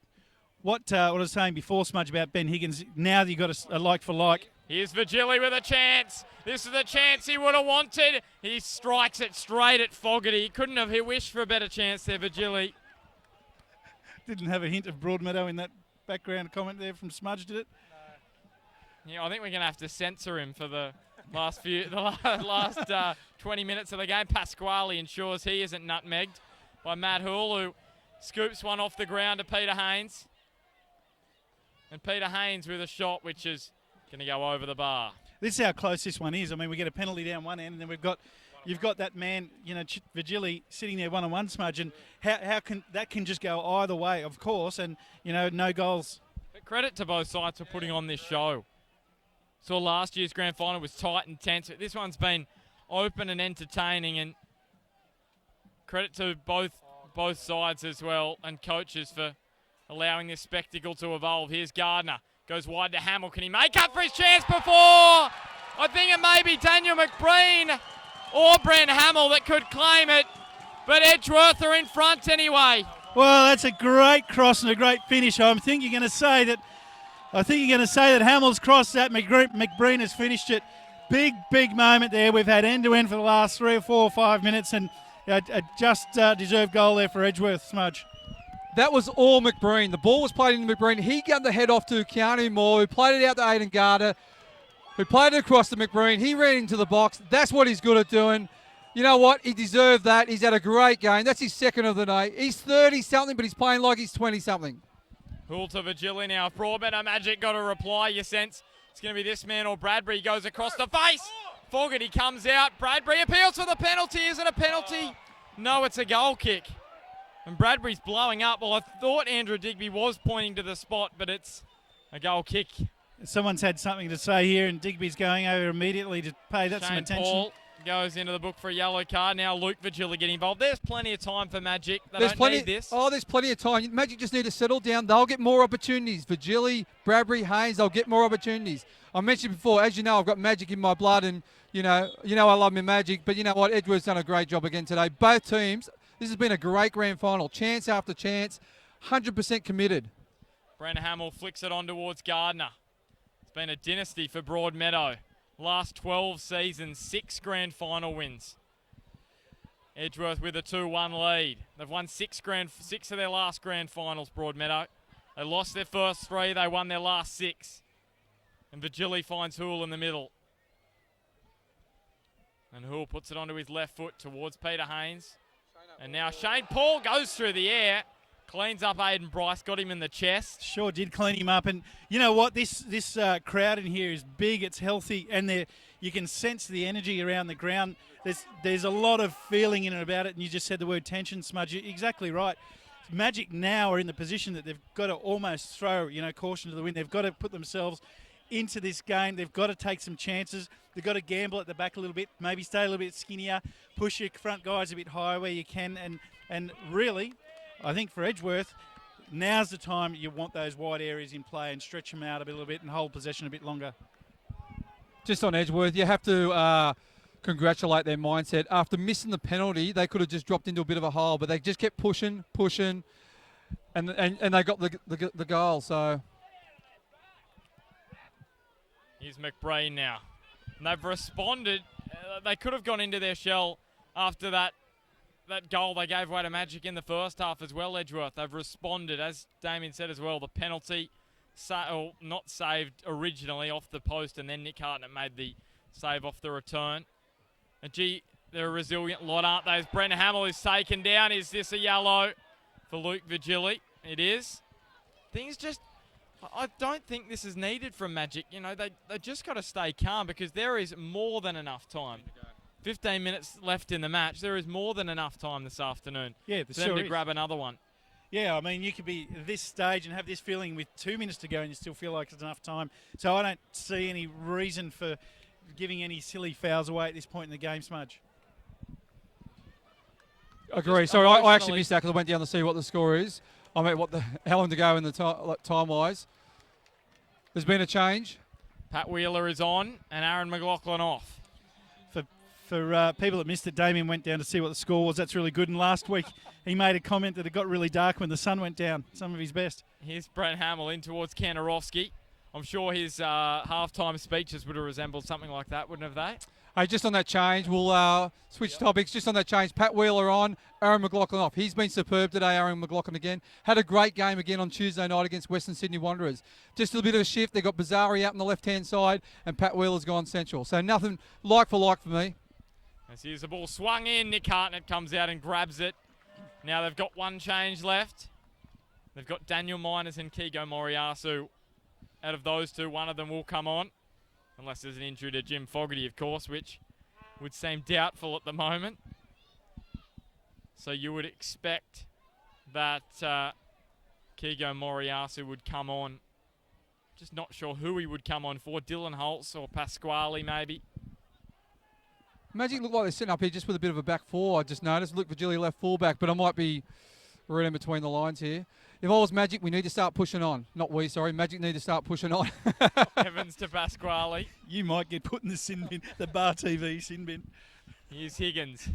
what I was saying before, Smudge, about Ben Higgins, now you've got a like for like. Here's Virgili with a chance. This is the chance he would have wanted. He strikes it straight at Fogarty. He couldn't have wished for a better chance there, Virgili. Didn't have a hint of Broadmeadow in that background comment there from Smudge, did it? Yeah, I think we're going to have to censor him for the last 20 minutes of the game. Pasquale ensures he isn't nutmegged by Matt Hoole, who scoops one off the ground to Peter Haynes. And Peter Haynes with a shot which is going to go over the bar. This is how close this one is. I mean, we get a penalty down one end, and then you've got that man, you know, Virgili sitting there one-on-one, Smudge, and how can that can just go either way, of course, and, you know, no goals. But credit to both sides for putting on this show. So last year's grand final was tight and tense, but this one's been open and entertaining, and credit to both sides as well, and coaches for allowing this spectacle to evolve. Here's Gardner. Goes wide to Hamill. Can he make up for his chance before? I think it may be Daniel McBreen or Brent Hamill that could claim it, but Edgeworth are in front anyway. Well, that's a great cross and a great finish. I think you're going to say that Hamill's crossed that. McBreen has finished it. Big moment there. We've had end-to-end for the last 3 or 4 or 5 minutes, and a just deserved goal there for Edgeworth, Smudge. That was all McBreen. The ball was played into McBreen. He got the head off to Keanu Moore, who played it out to Aiden Garter, who played it across to McBreen. He ran into the box. That's what he's good at doing. You know what? He deserved that. He's had a great game. That's his second of the night. He's 30-something, but he's playing like he's 20-something. Hoole to Virgili now. If Broadmeadow Magic got a reply, you sense it's going to be this man or Bradbury. Goes across the face. Fogarty comes out. Bradbury appeals for the penalty. Is it a penalty? No, it's a goal kick. And Bradbury's blowing up. Well, I thought Andrew Digby was pointing to the spot, but it's a goal kick. Someone's had something to say here, and Digby's going over immediately to pay that some attention. Paul goes into the book for a yellow card. Now Luke Virgili getting involved. There's plenty of time for Magic. They don't need this. Oh, there's plenty of time. Magic just need to settle down. They'll get more opportunities. Virgili, Bradbury, Haynes, they'll get more opportunities. I mentioned before, as you know, I've got Magic in my blood, and you know I love my Magic. But you know what? Edgeworth's done a great job again today. Both teams. This has been a great grand final. Chance after chance. 100% committed. Brent Hamill flicks it on towards Gardner. It's been a dynasty for Broadmeadow. Last 12 seasons, 6 grand final wins. Edgeworth with a 2-1 lead. They've won 6 of their last grand finals, Broadmeadow. They lost their first 3, they won their last 6. And Virgili finds Hoole in the middle. And Hoole puts it onto his left foot towards Peter Haynes. And now Shane Paul goes through the air, cleans up Aiden Bryce, got him in the chest. Sure did clean him up. And you know what? This crowd in here is big, it's healthy, and you can sense the energy around the ground. There's a lot of feeling in it about it, and you just said the word tension, Smudge. You're exactly right. Magic now are in the position that they've got to almost throw, caution to the wind. They've got to put themselves into this game. They've got to take some chances. They've got to gamble at the back a little bit, maybe stay a little bit skinnier, push your front guys a bit higher where you can. And really, I think for Edgeworth, now's the time you want those wide areas in play and stretch them out a little bit and hold possession a bit longer. Just on Edgeworth, you have to congratulate their mindset. After missing the penalty, they could have just dropped into a bit of a hole, but they just kept pushing, and they got the goal. So here's McBreen now. And they've responded. They could have gone into their shell after that goal they gave away to Magic in the first half as well, Edgeworth. They've responded, as Damien said as well, the penalty, not saved originally off the post, and then Nick Hartnett made the save off the return. And gee, they're a resilient lot, aren't they? As Brent Hamill is taken down. Is this a yellow for Luke Vigili? It is. Things just... I don't think this is needed from Magic. You know, they just got to stay calm because there is more than enough time. 15 minutes left in the match. There is more than enough time this afternoon for them to grab another one. Yeah, I mean, you could be at this stage and have this feeling with 2 minutes to go and you still feel like it's enough time. So I don't see any reason for giving any silly fouls away at this point in the game, Smudge. Agree. So I actually missed that because I went down to see what the score is. I mean, how long to go in the time-wise. There's been a change. Pat Wheeler is on and Aaron McLaughlin off. For people that missed it, Damien went down to see what the score was. That's really good. And last week he made a comment that it got really dark when the sun went down. Some of his best. Here's Brent Hamill in towards Kanarowski. I'm sure his halftime speeches would have resembled something like that, wouldn't have they? Hey, just on that change, we'll switch topics. Just on that change, Pat Wheeler on, Aaron McLaughlin off. He's been superb today, Aaron McLaughlin again. Had a great game again on Tuesday night against Western Sydney Wanderers. Just a bit of a shift. They got Bazari out on the left-hand side, and Pat Wheeler's gone central. So nothing like for me. As here's the ball swung in, Nick Hartnett comes out and grabs it. Now they've got one change left. They've got Daniel Miners and Kigo Moriyasu. Out of those two, one of them will come on. Unless there's an injury to Jim Fogarty, of course, which would seem doubtful at the moment. So you would expect that Kigo Moriyasu would come on. Just not sure who he would come on for. Dylan Holtz or Pasquale, maybe. Magic look like they're sitting up here just with a bit of a back four. I just noticed. Luke Vigili left fullback, but I might be reading between the lines here. If I was Magic, we need to start pushing on. Not we, sorry. Magic need to start pushing on. Evans to Pasquale. You might get put in the sin bin, the Bar TV sin bin. Here's Higgins.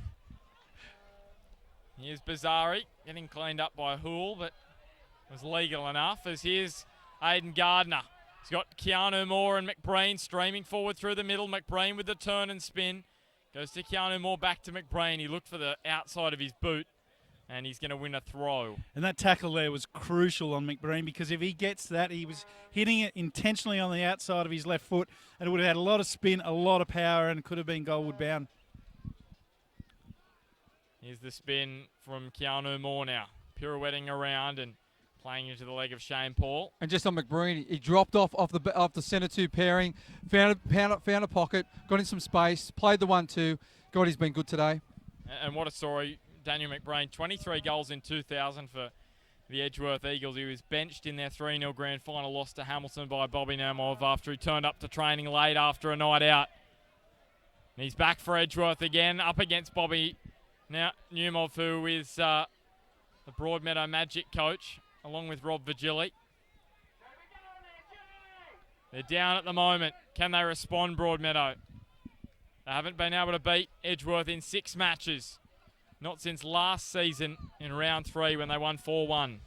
Here's Bazari getting cleaned up by Houle, but was legal enough. As here's Aidan Gardner. He's got Keanu Moore and McBreen streaming forward through the middle. McBreen with the turn and spin. Goes to Keanu Moore, back to McBreen. He looked for the outside of his boot, and he's going to win a throw. And that tackle there was crucial on McBreen because if he gets that, he was hitting it intentionally on the outside of his left foot, and it would have had a lot of spin, a lot of power, and could have been goalward bound. Here's the spin from Keanu Moore now, pirouetting around and playing into the leg of Shane Paul. And just on McBreen, he dropped off the centre two pairing, found a pocket, got in some space, played the 1-2. God, he's been good today. And what a story. Daniel McBreen, 23 goals in 2000 for the Edgeworth Eagles. He was benched in their 3-0 grand final loss to Hamilton by Bobby Namov after he turned up to training late after a night out. And he's back for Edgeworth again, up against Bobby now Numov, who is the Broadmeadow Magic coach, along with Rob Vigili. They're down at the moment. Can they respond, Broadmeadow? They haven't been able to beat Edgeworth in 6 matches. Not since last season in round 3 when they won 4-1.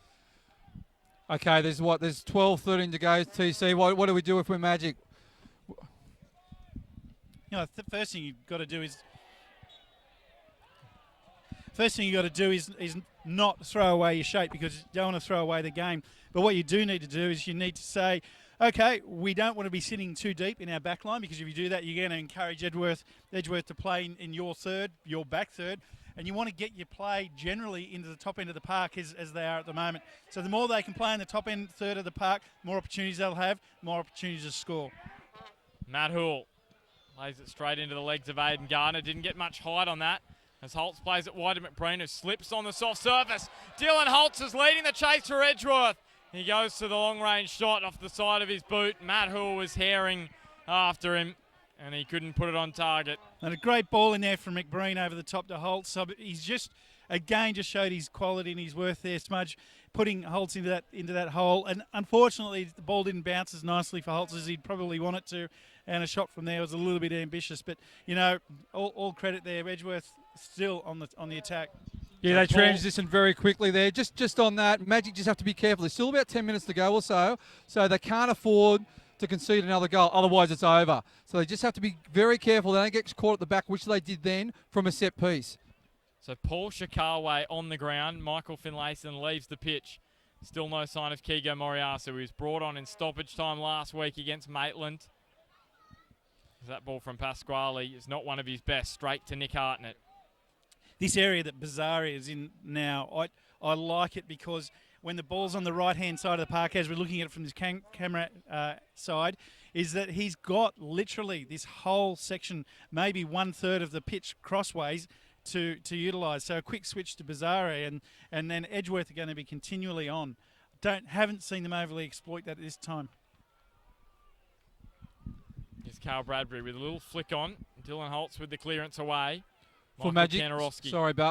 Okay, there's 12-13 to go, TC. What do we do if we're Magic? You know, the first thing you've got to do is not throw away your shape, because you don't want to throw away the game. But what you do need to do is you need to say, okay, we don't want to be sitting too deep in our back line, because if you do that, you're going to encourage Edgeworth to play in your back third, and you want to get your play generally into the top end of the park as they are at the moment. So the more they can play in the top end third of the park, more opportunities they'll have, more opportunities to score. Matt Houle lays it straight into the legs of Aidan Gardner. Didn't get much height on that. As Holtz plays it wide to McBreen, who slips on the soft surface. Dylan Holtz is leading the chase for Edgeworth. He goes to the long-range shot off the side of his boot. Matt Houle was herring after him, and he couldn't put it on target. And a great ball in there from McBreen over the top to Holtz. So he's just, again, just showed his quality and his worth there, Smudge, putting Holtz into that hole. And unfortunately, the ball didn't bounce as nicely for Holtz as he'd probably want it to. And a shot from there was a little bit ambitious. But, you know, all credit there. Edgeworth still on the attack. Yeah, they transitioned very quickly there. Just on that, Magic just have to be careful. There's still about 10 minutes to go or so they can't afford to concede another goal, otherwise it's over. So they just have to be very careful. They don't get caught at the back, which they did then from a set piece. So Paul Shikawa on the ground. Michael Finlayson leaves the pitch. Still no sign of Kigo Moriarty, who was brought on in stoppage time last week against Maitland. That ball from Pasquale is not one of his best. Straight to Nick Hartnett. This area that Bazzari is in now, I like it because when the ball's on the right-hand side of the park, as we're looking at it from this camera side, is that he's got literally this whole section, maybe 1/3 of the pitch crossways to utilise. So a quick switch to Bazzari, and then Edgeworth are going to be continually on. Haven't seen them overly exploit that at this time. Here's Carl Bradbury with a little flick on. Dylan Holtz with the clearance away. For Magic,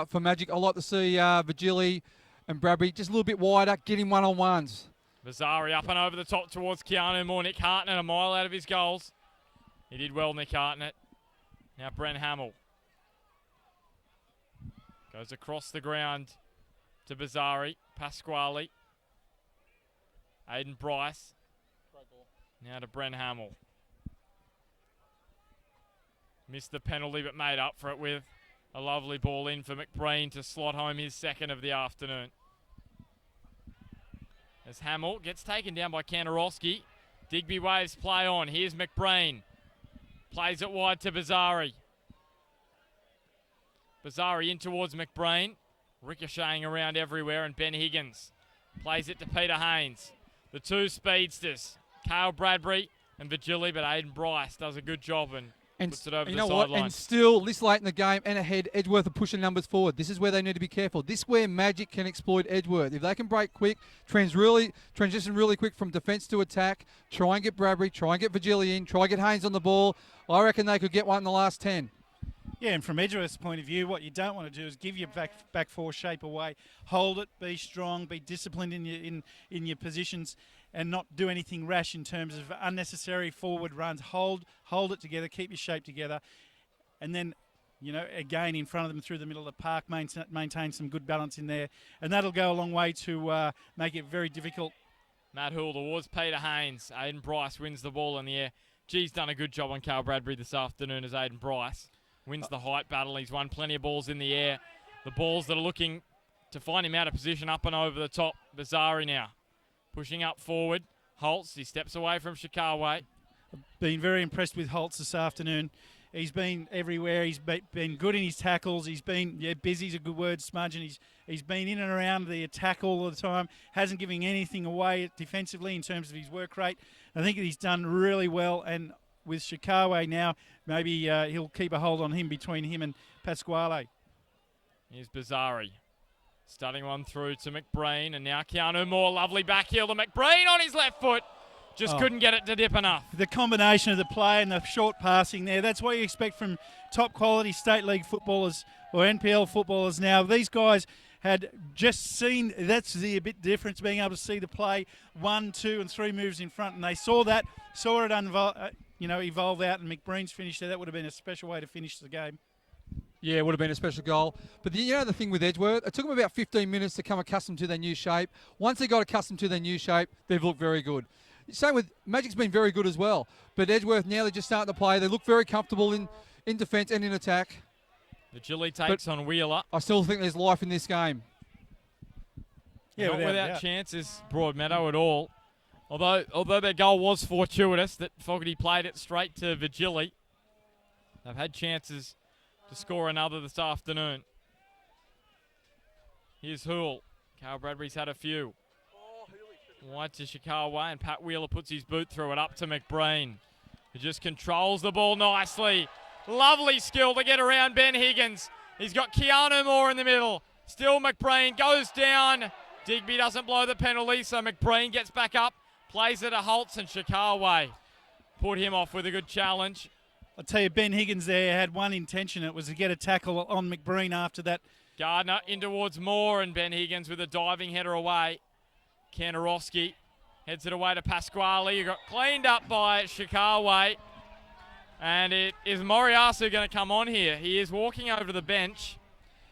for Magic, I like to see Vigili and Bradbury just a little bit wider, getting one-on-ones. Bazzari up and over the top towards Keanu Moore. Nick Hartnett a mile out of his goals. He did well, Nick Hartnett. Now Brent Hamill. Goes across the ground to Bazzari. Pasquale. Aiden Bryce. Now to Brent Hamill. Missed the penalty but made up for it with a lovely ball in for McBreen to slot home his second of the afternoon. As Hamill gets taken down by Kantarowski. Digby waves play on. Here's McBreen. Plays it wide to Bazzari. Bazzari in towards McBreen. Ricocheting around everywhere, and Ben Higgins plays it to Peter Haynes. The two speedsters, Cale Bradbury and Vigili, but Aiden Bryce does a good job and puts it over the sideline. And still, this late in the game and ahead, Edgeworth are pushing numbers forward. This is where they need to be careful. This is where Magic can exploit Edgeworth. If they can break quick, transition really quick from defence to attack, try and get Bradbury, try and get Vigili in, try and get Haynes on the ball, I reckon they could get one in the last 10. Yeah, and from Edgeworth's point of view, what you don't want to do is give your back four shape away. Hold it, be strong, be disciplined in your positions, and not do anything rash in terms of unnecessary forward runs. Hold it together, keep your shape together, and then, you know, again in front of them through the middle of the park, maintain some good balance in there, and that'll go a long way to make it very difficult. Matt Houle towards Peter Haynes. Aiden Bryce wins the ball in the air. G's done a good job on Cale Bradbury this afternoon as Aiden Bryce wins the height battle. He's won plenty of balls in the air. The balls that are looking to find him out of position up and over the top. Bazzari now pushing up forward. Holtz, he steps away from Shikawa. Been very impressed with Holtz this afternoon. He's been everywhere. He's been good in his tackles. He's been, busy's a good word, Smudge, and he's been in and around the attack all the time. Hasn't given anything away defensively in terms of his work rate. I think he's done really well, and with Shikawa now, maybe he'll keep a hold on him between him and Pasquale. Here's Bazzari. Starting one through to McBreen, and now Keanu Moore. Lovely back heel to McBreen on his left foot. Just couldn't get it to dip enough. The combination of the play and the short passing there, that's what you expect from top quality state league footballers or NPL footballers now. These guys had just seen, that's the bit difference, being able to see the play 1, 2 and 3 moves in front, and they saw it evolve out, and McBreen's finished there. That would have been a special way to finish the game. Yeah, it would have been a special goal. But the thing with Edgeworth, it took them about 15 minutes to come accustomed to their new shape. Once they got accustomed to their new shape, they've looked very good. Same with Magic's been very good as well. But Edgeworth, now they're just starting to play. They look very comfortable in defence and in attack. Vigili takes on Wheeler. I still think there's life in this game. Yeah, not without chances, Broadmeadow at all. Although their goal was fortuitous that Fogarty played it straight to Vigili. They've had chances to score another this afternoon. Here's Houle. Cale Bradbury's had a few. Wide to Shikawa, and Pat Wheeler puts his boot through it up to McBreen, who just controls the ball nicely. Lovely skill to get around Ben Higgins. He's got Keanu Moore in the middle. Still McBreen goes down. Digby doesn't blow the penalty, so McBreen gets back up, plays it to Holtz, and Shikawa put him off with a good challenge. I'll tell you, Ben Higgins there had one intention. It was to get a tackle on McBreen after that. Gardner in towards Moore, and Ben Higgins with a diving header away. Kanarowski heads it away to Pasquale. You got cleaned up by Shikawa. And it is Moriyasu going to come on here. He is walking over to the bench.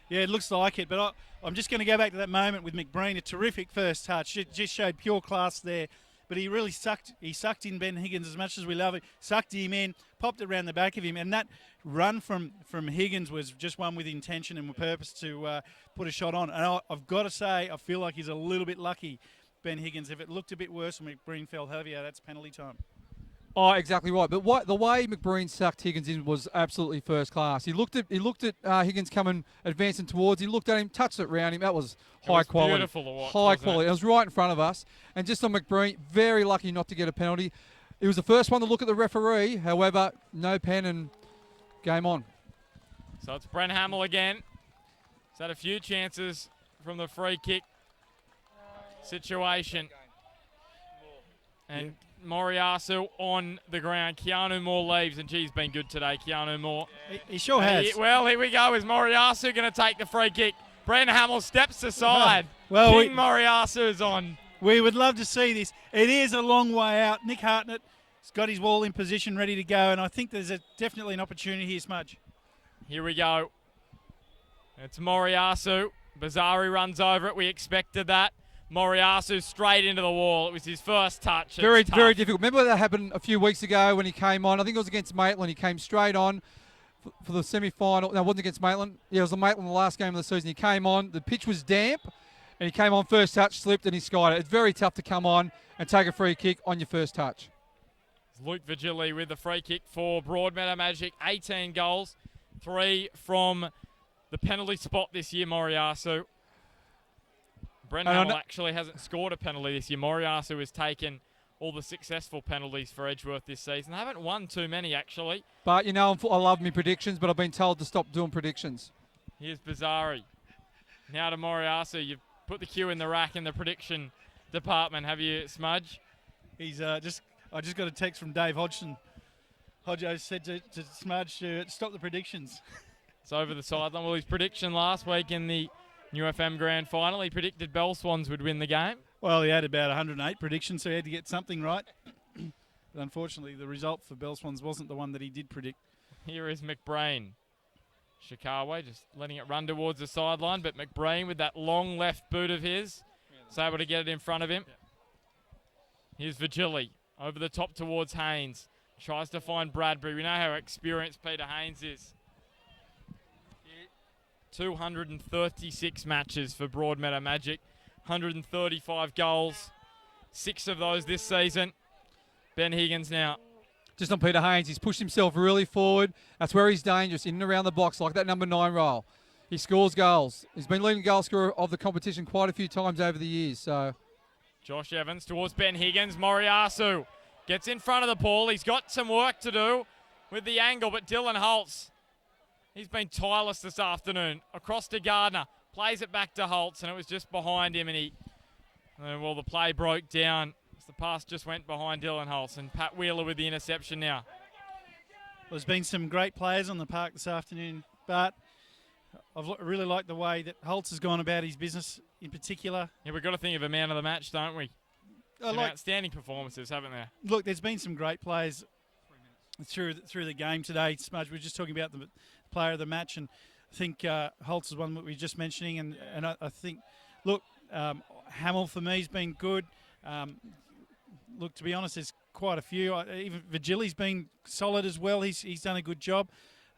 Yeah, it looks like it, but I'm just going to go back to that moment with McBreen. A terrific first touch. It just showed pure class there. But he really sucked in Ben Higgins as much as we love it. Sucked him in, popped it around the back of him. And that run from Higgins was just one with intention and with purpose to put a shot on. And I've got to say, I feel like he's a little bit lucky, Ben Higgins. If it looked a bit worse and McBreen fell heavier, that's penalty time. Oh, exactly right. But the way McBreen sucked Higgins in was absolutely first class. He looked at Higgins coming, advancing towards. He looked at him, touched it round him. That was high quality. Beautiful to watch, high quality. It was right in front of us. And just on McBreen, very lucky not to get a penalty. He was the first one to look at the referee. However, no pen and game on. So it's Brent Hamill again. He's had a few chances from the free kick situation. And Moriyasu on the ground. Keanu Moore leaves, and he's been good today, Keanu Moore. He sure has. Well, here we go. Is Moriyasu going to take the free kick? Brent Hamill steps aside. Well, King Moriyasu is on. We would love to see this. It is a long way out. Nick Hartnett has got his ball in position, ready to go, and I think there's definitely an opportunity here, Smudge. Here we go. It's Moriyasu. Bazari runs over it. We expected that. Moriyasu straight into the wall. It was his first touch. Very difficult. Remember that happened a few weeks ago when he came on. I think it was against Maitland. He came straight on for the semi-final. No, it wasn't against Maitland. Yeah, it was the Maitland the last game of the season. He came on. The pitch was damp, and he came on first touch, slipped, and he skied it. It's very tough to come on and take a free kick on your first touch. Luke Vigili with the free kick for Broadmeadow Magic. 18 goals, 3 from the penalty spot this year, Moriyasu. Brent Hamill actually hasn't scored a penalty this year. Moriyasu has taken all the successful penalties for Edgeworth this season. They haven't won too many, actually. But, you know, I love me predictions, but I've been told to stop doing predictions. Here's Bazari. Now to Moriyasu. You've put the cue in the rack in the prediction department, have you, Smudge? He's I just got a text from Dave Hodgson. Hodjo said to Smudge to stop the predictions. It's over the sideline. Well, his prediction last week in the New FM Grand Final, he predicted Bell Swans would win the game. Well, he had about 108 predictions, so he had to get something right. But unfortunately, the result for Bell Swans wasn't the one that he did predict. Here is McBreen. Shikawa just letting it run towards the sideline, but McBreen with that long left boot of his is able to get it in front of him. Here's Vigili over the top towards Haynes. Tries to find Bradbury. We know how experienced Peter Haynes is. 236 matches for Broadmeadow Magic, 135 goals, 6 of those this season. Ben Higgins now. Just on Peter Haynes, he's pushed himself really forward. That's where he's dangerous, in and around the box, like that number 9 role. He scores goals. He's been leading goal scorer of the competition quite a few times over the years. So, Josh Evans towards Ben Higgins. Moriyasu gets in front of the ball. He's got some work to do with the angle, but Dylan Holtz, he's been tireless this afternoon. Across to Gardner. Plays it back to Holtz, and it was just behind him, and the play broke down. The pass just went behind Dylan Holtz, and Pat Wheeler with the interception now. There's been some great players on the park this afternoon, but I've really liked the way that Holtz has gone about his business in particular. Yeah, we've got to think of a man of the match, don't we? Outstanding performances, haven't there? Look, there's been some great players through the game today. Smudge, we were just talking about the player of the match, and I think Holtz is one that we were just mentioning, and I think, look, Hamill for me has been good. Look, to be honest, there's quite a few. Even Vigili's been solid as well. He's done a good job.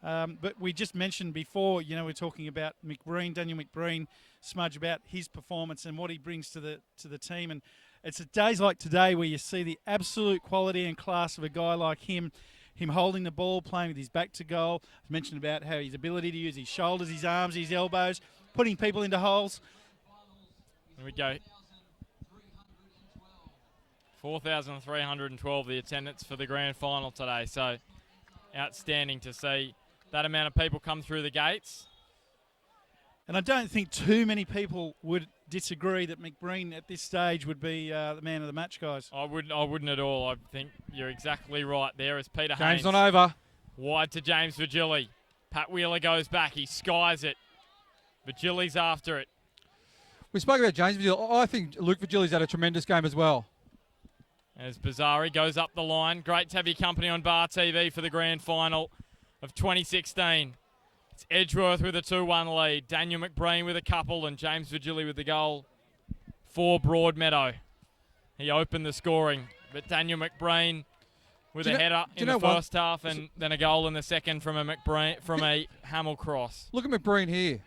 But we just mentioned before, we're talking about Daniel McBreen, Smudge, about his performance and what he brings to the team. And it's days like today where you see the absolute quality and class of a guy like him holding the ball, playing with his back to goal. I've mentioned about how his ability to use his shoulders, his arms, his elbows, putting people into holes. Here we go. 4,312 the attendance for the grand final today. So outstanding to see that amount of people come through the gates. And I don't think too many people would disagree that McBreen at this stage would be the man of the match, guys. I wouldn't at all. I think you're exactly right there as Peter Haynes. Game's not over. Wide to James Vigili. Pat Wheeler goes back. He skies it. Vigili's after it. We spoke about James Vigili. I think Luke Vigili's had a tremendous game as well. As Bazzari goes up the line. Great to have your company on Bar TV for the grand final of 2016. It's Edgeworth with a 2-1 lead. Daniel McBreen with a couple and James Vigili with the goal for Broadmeadow. He opened the scoring, but Daniel McBreen with a header in the first half and then a goal in the second from a Hamill cross. Look at McBreen here.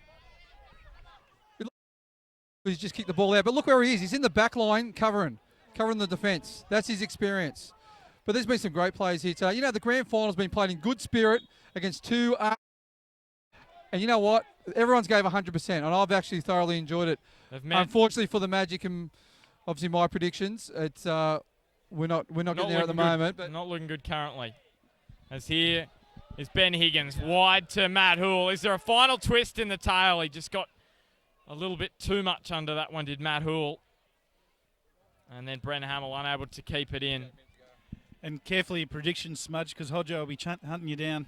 He's just kicked the ball out, but look where he is. He's in the back line covering the defence. That's his experience. But there's been some great plays here today. You know, the grand final's been played in good spirit against two. And you know what? Everyone's gave 100%, and I've actually thoroughly enjoyed it. Unfortunately for the Magic and obviously my predictions, it's we're not getting there at the moment. But not looking good currently. As here is Ben Higgins wide to Matt Hoole. Is there a final twist in the tail? He just got a little bit too much under that one, did Matt Hoole. And then Brent Hamill unable to keep it in. And carefully your predictions, Smudge, because Hodjo will be hunting you down.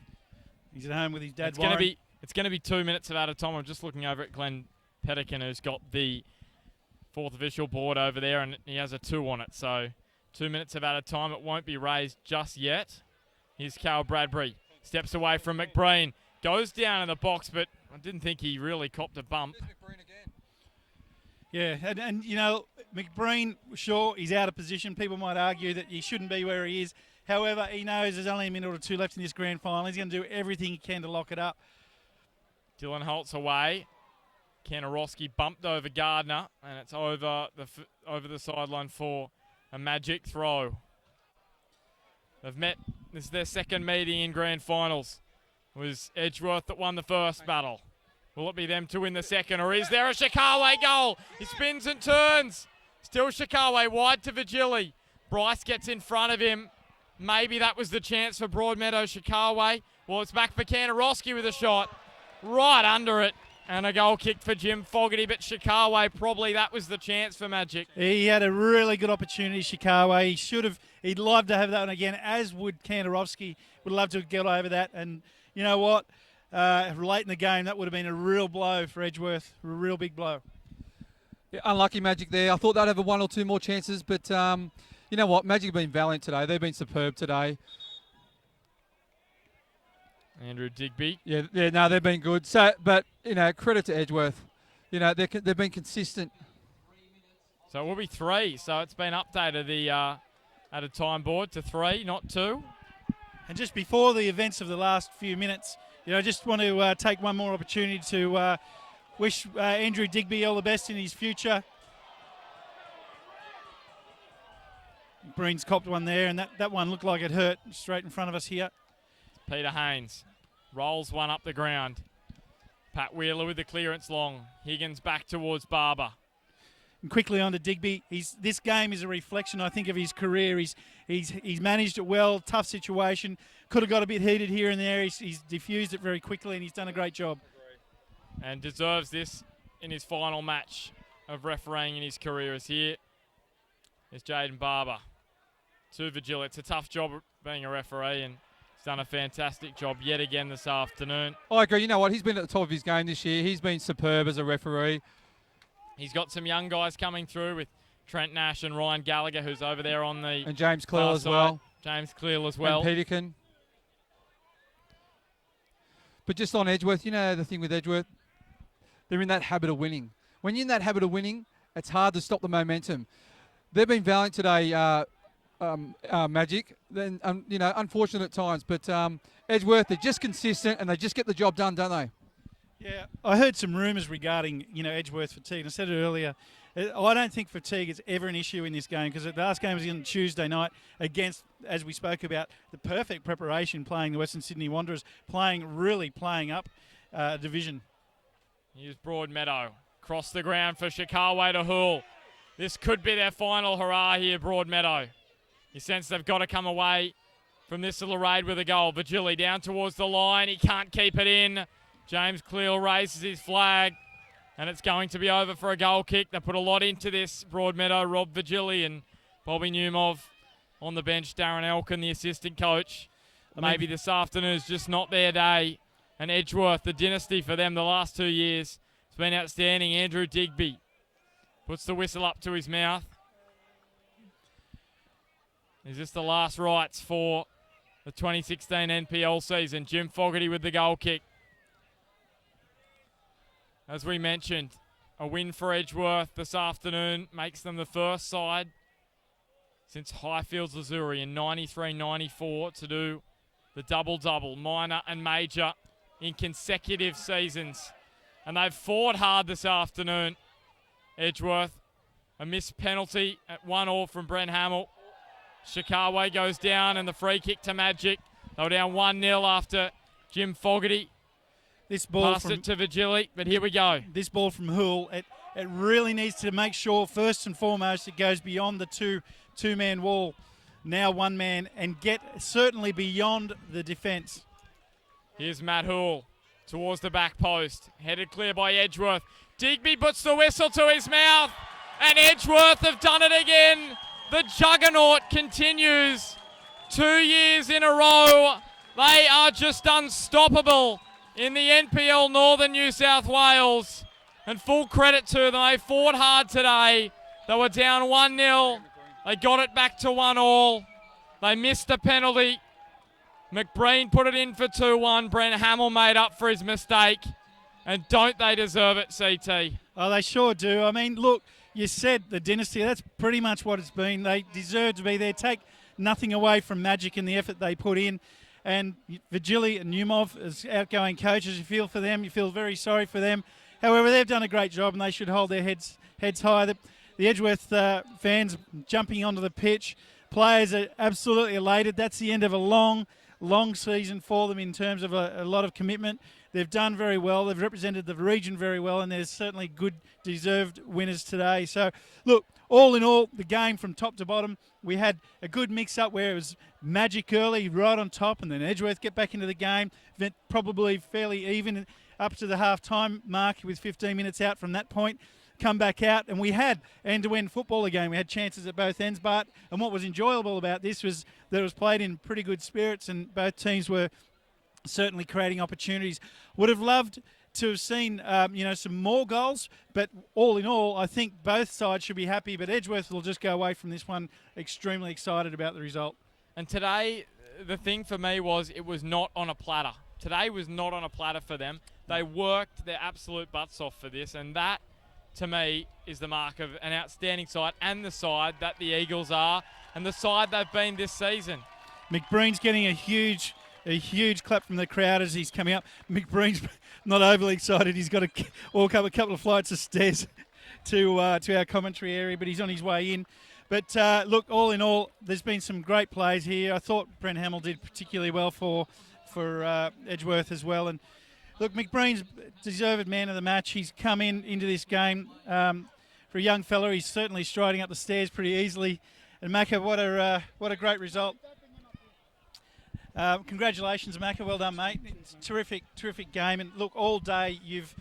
He's at home with his dad. It's going to be 2 minutes of out of time. I'm just looking over at Glenn Pettican, who's got the fourth official board over there, and he has a 2 on it. So 2 minutes of out of time. It won't be raised just yet. Here's Cal Bradbury. Steps away from McBreen. Goes down in the box, but I didn't think he really copped a bump. Yeah, and you know, McBreen, sure, he's out of position. People might argue that he shouldn't be where he is. However, he knows there's only a minute or two left in this grand final. He's going to do everything he can to lock it up. Dylan Holtz away. Kanarowski bumped over Gardner, and it's over the sideline for a Magic throw. They've met. This is their second meeting in grand finals. It was Edgeworth that won the first battle. Will it be them to win the second, or is there a Shikawe goal? He spins and turns. Still Shikawe wide to Vigili. Bryce gets in front of him. Maybe that was the chance for Broadmeadow. Shikawe. Well, it's back for Kanarowski with a shot. Right under it. And a goal kick for Jim Fogarty, but Shikawe, probably that was the chance for Magic. He had a really good opportunity, Shikawe. He'd love to have that one again, as would Kanarowski. Would love to get over that. And you know what? Late in the game, that would have been a real blow for Edgeworth, a real big blow. Yeah, unlucky Magic there. I thought they'd have 1 or 2 more chances, but you know what? Magic have been valiant today. They've been superb today. Andrew Digby. Yeah, no, they've been good. So, but you know, credit to Edgeworth. You know, they've been consistent. So it will be 3. So it's been updated the at a time board to 3, not 2. And just before the events of the last few minutes, you know, I just want to take one more opportunity to wish Andrew Digby all the best in his future. Breen's copped one there, and that one looked like it hurt straight in front of us here. Peter Haynes rolls one up the ground. Pat Wheeler with the clearance long. Higgins back towards Barber. And quickly on to Digby. This game is a reflection, I think, of his career. He's managed it well, tough situation. Could have got a bit heated here and there. He's diffused it very quickly, and he's done a great job. And deserves this in his final match of refereeing in his career. Is here is Jaden Barber. To Vigil. It's a tough job being a referee, and he's done a fantastic job yet again this afternoon. I agree. You know what? He's been at the top of his game this year. He's been superb as a referee. He's got some young guys coming through with Trent Nash and Ryan Gallagher, who's over there on the and James Cleal as well. James Cleal as well. And Peterkin. But just on Edgeworth, you know the thing with Edgeworth, they're in that habit of winning. When you're in that habit of winning, it's hard to stop the momentum. They've been valiant today, Magic. Then you know, unfortunate at times, but Edgeworth, they're just consistent and they just get the job done, don't they? Yeah, I heard some rumours regarding, you know, Edgeworth fatigue. I said it earlier. I don't think fatigue is ever an issue in this game, because the last game was on Tuesday night against, as we spoke about, the perfect preparation, playing the Western Sydney Wanderers, really playing up division. Here's Broadmeadow. Cross the ground for Shikawe to Hoole. This could be their final hurrah here, Broadmeadow. You sense they've got to come away from this little raid with a goal. Vigili down towards the line. He can't keep it in. James Cleal raises his flag, and it's going to be over for a goal kick. They put a lot into this, Broadmeadow. Rob Vigili and Bobby Newmov on the bench. Darren Elkin, the assistant coach. maybe this afternoon is just not their day. And Edgeworth, the dynasty for them the last 2 years, has been outstanding. Andrew Digby puts the whistle up to his mouth. Is this the last rites for the 2016 NPL season? Jim Fogarty with the goal kick. As we mentioned, a win for Edgeworth this afternoon makes them the first side since Highfields Missouri in 93-94 to do the double-double, minor and major, in consecutive seasons. And they've fought hard this afternoon. Edgeworth, a missed penalty at 1-1 from Brent Hamill. Shikawe goes down and the free kick to Magic. They were down 1-0 after Jim Fogarty passed it to Vigili, but here we go. This ball from Hoole, it really needs to make sure, first and foremost, it goes beyond the two-man wall, now one man, and get certainly beyond the defence. Here's Matt Hoole towards the back post, headed clear by Edgeworth. Digby puts the whistle to his mouth, and Edgeworth have done it again. The juggernaut continues 2 years in a row. They are just unstoppable in the NPL Northern New South Wales. And full credit to them. They fought hard today. They were down 1-0. They got it back to 1-1. They missed a penalty. McBreen put it in for 2-1. Brent Hamill made up for his mistake. And don't they deserve it, CT? Oh, they sure do. I mean, look, you said the dynasty. That's pretty much what it's been. They deserve to be there. Take nothing away from Magic and the effort they put in. And Vigili and Numov as outgoing coaches, you feel for them. You feel very sorry for them. However, they've done a great job and they should hold their heads high. The Edgeworth fans jumping onto the pitch. Players are absolutely elated. That's the end of a long season for them in terms of a lot of commitment. They've done very well. They've represented the region very well, and there's certainly good deserved winners today. So, look, all in all, the game from top to bottom, we had a good mix-up where it was Magic early, right on top, and then Edgeworth get back into the game, probably fairly even up to the half-time mark with 15 minutes out from that point, come back out, and we had end-to-end football again. We had chances at both ends, and what was enjoyable about this was that it was played in pretty good spirits, and both teams were certainly creating opportunities. Would have loved to have seen, some more goals, but all in all, I think both sides should be happy, but Edgeworth will just go away from this one extremely excited about the result. And today, the thing for me was it was not on a platter. Today was not on a platter for them. They worked their absolute butts off for this, and that, to me, is the mark of an outstanding side and the side that the Eagles are and the side they've been this season. McBreen's getting a huge clap from the crowd as he's coming up. McBreen's not overly excited. He's got to walk up a couple of flights of stairs to our commentary area, but he's on his way in. But look, all in all, there's been some great plays here. I thought Brent Hamill did particularly well for Edgeworth as well. And look, McBreen's deserved man of the match. He's come into this game for a young fella. He's certainly striding up the stairs pretty easily. And Macca, what a great result. Congratulations, Macca. Well done, mate. It's a terrific game. And look, all day you've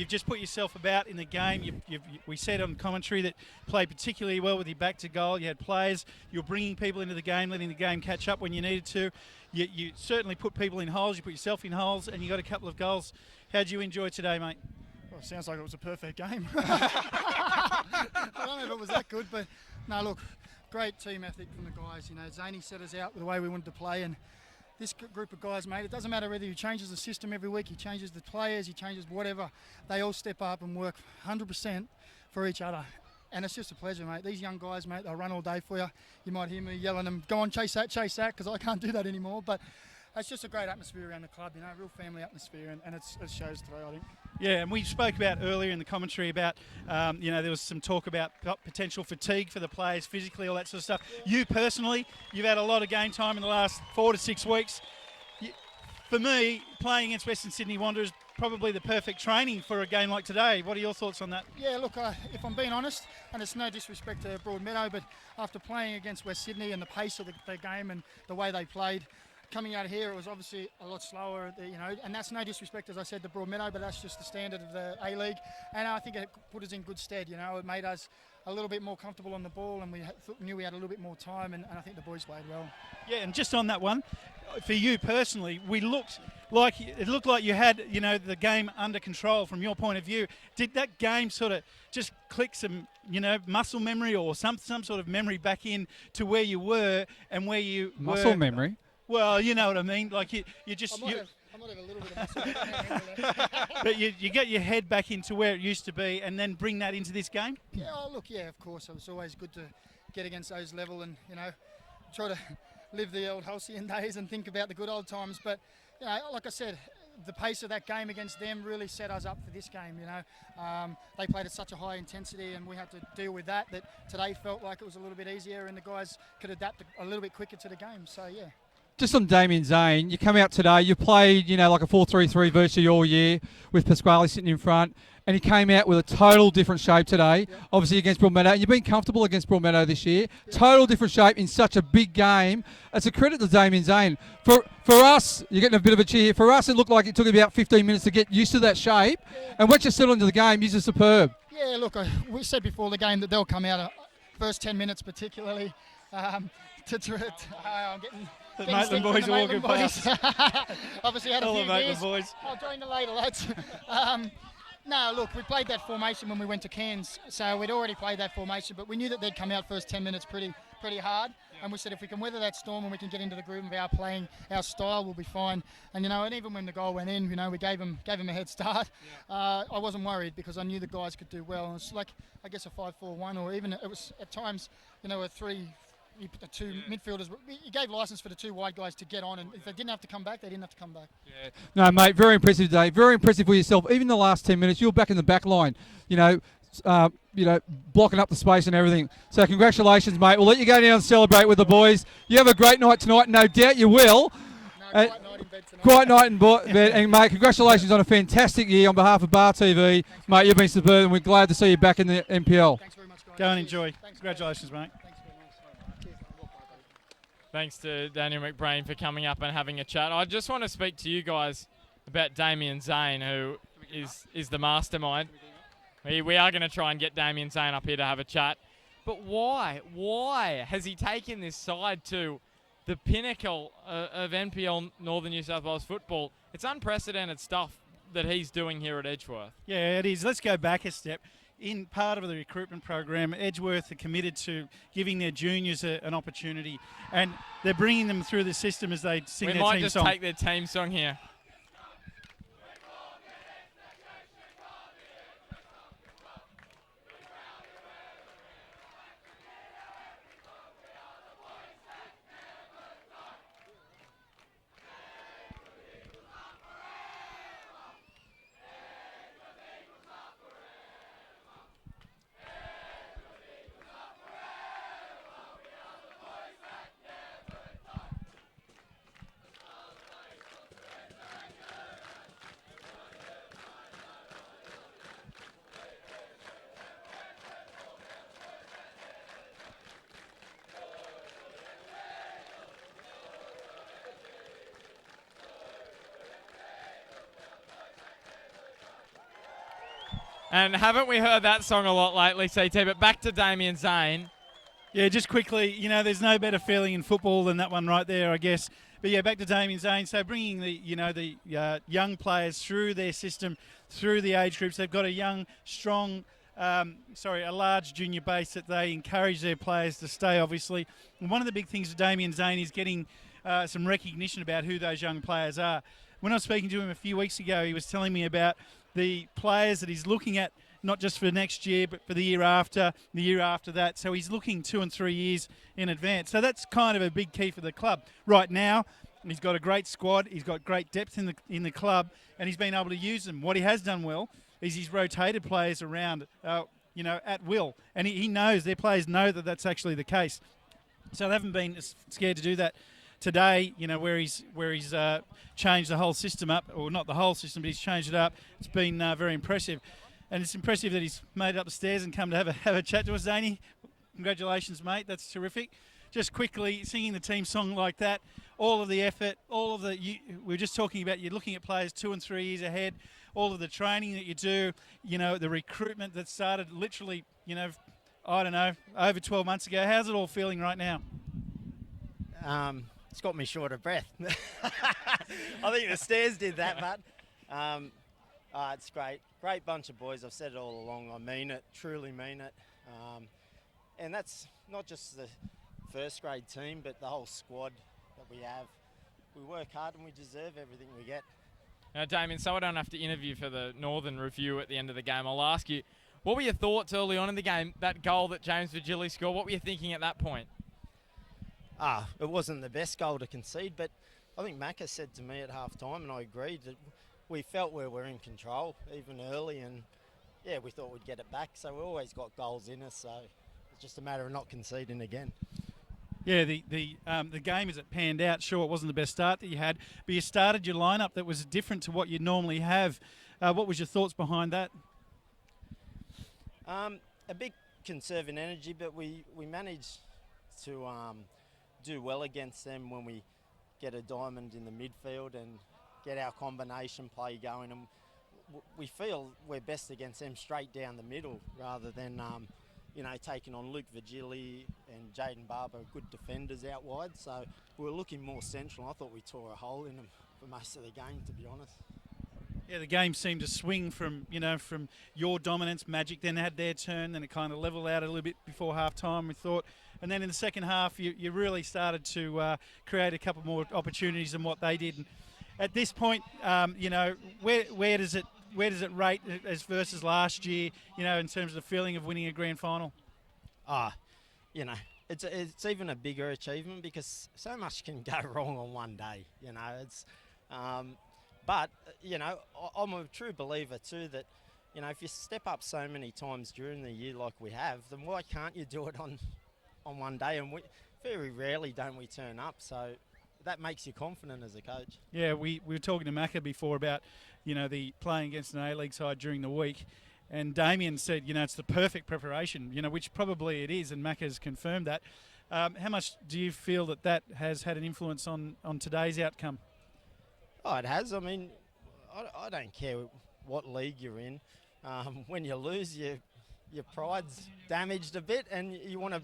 just put yourself about in the game. We said on commentary that you played particularly well with your back to goal. You had players. You were bringing people into the game, letting the game catch up when you needed to. You certainly put people in holes. You put yourself in holes, and you got a couple of goals. How'd you enjoy today, mate? Well, it sounds like it was a perfect game. I don't know if it was that good, but no, look, great team ethic from the guys. You know, Zany set us out with the way we wanted to play, and this group of guys, mate, it doesn't matter whether he changes the system every week, he changes the players, he changes whatever. They all step up and work 100% for each other. And it's just a pleasure, mate. These young guys, mate, they'll run all day for you. You might hear me yelling them, go on, chase that, because I can't do that anymore. But it's just a great atmosphere around the club, you know, real family atmosphere, and it shows today, I think. Yeah, and we spoke about earlier in the commentary about, there was some talk about potential fatigue for the players physically, all that sort of stuff. You personally, you've had a lot of game time in the last 4 to 6 weeks. For me, playing against Western Sydney Wanderers, probably the perfect training for a game like today. What are your thoughts on that? Yeah, look, if I'm being honest, and it's no disrespect to Broadmeadow, but after playing against West Sydney and the pace of the game and the way they played, coming out here, it was obviously a lot slower, you know, and that's no disrespect, as I said, to Broadmeadow, but that's just the standard of the A-League, and I think it put us in good stead, you know. It made us a little bit more comfortable on the ball, and we knew we had a little bit more time, and I think the boys played well. Yeah, and just on that one, for you personally, it looked like you had, you know, the game under control from your point of view. Did that game sort of just click some, you know, muscle memory or some sort of memory back in to where you were and where you Muscle memory? Well, you know what I mean. Like you just. I might have a little bit of muscle. But you get your head back into where it used to be and then bring that into this game? Yeah, look, of course. It's always good to get against those level and, you know, try to live the old halcyon days and think about the good old times. But, you know, like I said, the pace of that game against them really set us up for this game, you know. They played at such a high intensity and we had to deal with that today felt like it was a little bit easier and the guys could adapt a little bit quicker to the game. So, yeah. Just on Damien Zane, you come out today, you played, you know, like a 4-3-3 virtually all year with Pasquale sitting in front, and he came out with a total different shape today, obviously against Broadmeadow. And you've been comfortable against Broadmeadow this year. Total different shape in such a big game. It's a credit to Damien Zane. For us, you're getting a bit of a cheer here. For us, it looked like it took about 15 minutes to get used to that shape. And once you settle into the game, you're just superb. Yeah, look, we said before the game that they'll come out first 10 minutes particularly. I'm getting... The Maitland boys are walking past. Obviously had a few beers. Boys. I'll join you later, lads. No, look, we played that formation when we went to Cairns, so we'd already played that formation, but we knew that they'd come out first 10 minutes pretty hard, and we said if we can weather that storm and we can get into the groove of our playing, our style, we'll be fine. And, you know, and even when the goal went in, you know, we gave them a head start. I wasn't worried because I knew the guys could do well. And it's like, I guess, a 5-4-1, or even it was at times, you know, a 3. You put the two midfielders. You gave license for the two wide guys to get on, and if they didn't have to come back, they didn't have to come back. Yeah. No, mate, very impressive today. Very impressive for yourself. Even the last 10 minutes, you were back in the back line. You know, blocking up the space and everything. So congratulations, mate. We'll let you go down and celebrate with the boys. You have a great night tonight. No doubt you will. Quiet night in bed tonight. Quiet night in bed. And, mate, congratulations on a fantastic year on behalf of Bar TV. Thanks, mate, you've been superb, and we're glad to see you back in the NPL. Thanks very much, guys. Go and enjoy. Congratulations, mate. Thanks to Daniel McBrain for coming up and having a chat. I just want to speak to you guys about Damien Zane, who is the mastermind. We are going to try and get Damien Zane up here to have a chat. But why? Why has he taken this side to the pinnacle of NPL Northern New South Wales football? It's unprecedented stuff that he's doing here at Edgeworth. Yeah, it is. Let's go back a step. In part of the recruitment program, Edgeworth are committed to giving their juniors an opportunity, and they're bringing them through the system as they sing their team song. We might just take their team song here. And haven't we heard that song a lot lately, CT? But back to Damien Zane. Yeah, just quickly, you know, there's no better feeling in football than that one right there, I guess. But yeah, back to Damien Zane. So bringing the young players through their system, through the age groups. They've got a young, strong, a large junior base that they encourage their players to stay, obviously. And one of the big things for Damien Zane is getting some recognition about who those young players are. When I was speaking to him a few weeks ago, he was telling me about the players that he's looking at, not just for next year, but for the year after that. So he's looking 2 and 3 years in advance. So that's kind of a big key for the club. Right now, he's got a great squad. He's got great depth in the club, and he's been able to use them. What he has done well is he's rotated players around, at will. And he knows, their players know that that's actually the case. So they haven't been scared to do that today, where he's changed the whole system up, or not the whole system, but he's changed it up. It's been very impressive. And it's impressive that he's made it up the stairs and come to have a chat to us, Zaney. Congratulations, mate. That's terrific. Just quickly, singing the team song like that, all of the effort, we were just talking about, you're looking at players 2 and 3 years ahead, all of the training that you do, the recruitment that started literally, I don't know, over 12 months ago. How's it all feeling right now? It's got me short of breath. I think the stairs did that, but it's great. Great bunch of boys. I've said it all along. I mean it, truly mean it. And that's not just the first grade team, but the whole squad that we have. We work hard and we deserve everything we get. Now, Damien, so I don't have to interview for the Northern Review at the end of the game. I'll ask you, what were your thoughts early on in the game, that goal that James Virgili scored? What were you thinking at that point? It wasn't the best goal to concede, but I think Macca said to me at half time, and I agreed, that we felt we were in control even early, and yeah, we thought we'd get it back. So we always got goals in us, so it's just a matter of not conceding again. Yeah, the game as it panned out, sure, it wasn't the best start that you had, but you started your lineup that was different to what you normally have. What was your thoughts behind that? A big conserving energy, but we managed to do well against them when we get a diamond in the midfield and get our combination play going. And we feel we're best against them straight down the middle rather than taking on Luke Virgili and Jaden Barber, good defenders out wide. So we were looking more central. I thought we tore a hole in them for most of the game, to be honest. Yeah, the game seemed to swing from your dominance. Magic then had their turn, then it kind of leveled out a little bit before half time, we thought. And then in the second half, you really started to create a couple more opportunities than what they did. And at this point, where does it rate as versus last year, in terms of the feeling of winning a grand final? It's even a bigger achievement because so much can go wrong on one day. But I'm a true believer too that, if you step up so many times during the year like we have, then why can't you do it on one day? And we very rarely don't we turn up, so that makes you confident as a coach. Yeah, we were talking to Macca before about, the playing against an A-League side during the week, and Damien said, it's the perfect preparation, which probably it is, and Macca's confirmed that. How much do you feel that has had an influence on today's outcome? Oh, it has. I mean, I don't care what league you're in. When you lose, your pride's damaged a bit, and you want to,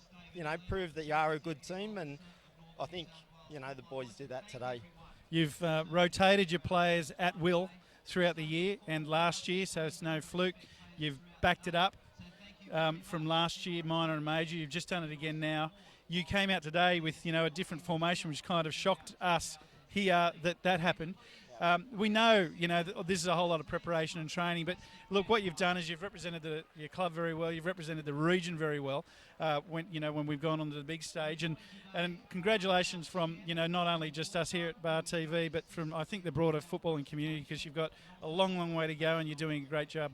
prove that you are a good team. And I think, the boys did that today. You've rotated your players at will throughout the year and last year, so it's no fluke. You've backed it up from last year, minor and major. You've just done it again now. You came out today with, a different formation, which kind of shocked us here that happened. We know, that this is a whole lot of preparation and training, but look, what you've done is you've represented your club very well. You've represented the region very well when we've gone on to the big stage. And congratulations from, not only just us here at Bar TV, but from, I think, the broader footballing community, because you've got a long, long way to go and you're doing a great job.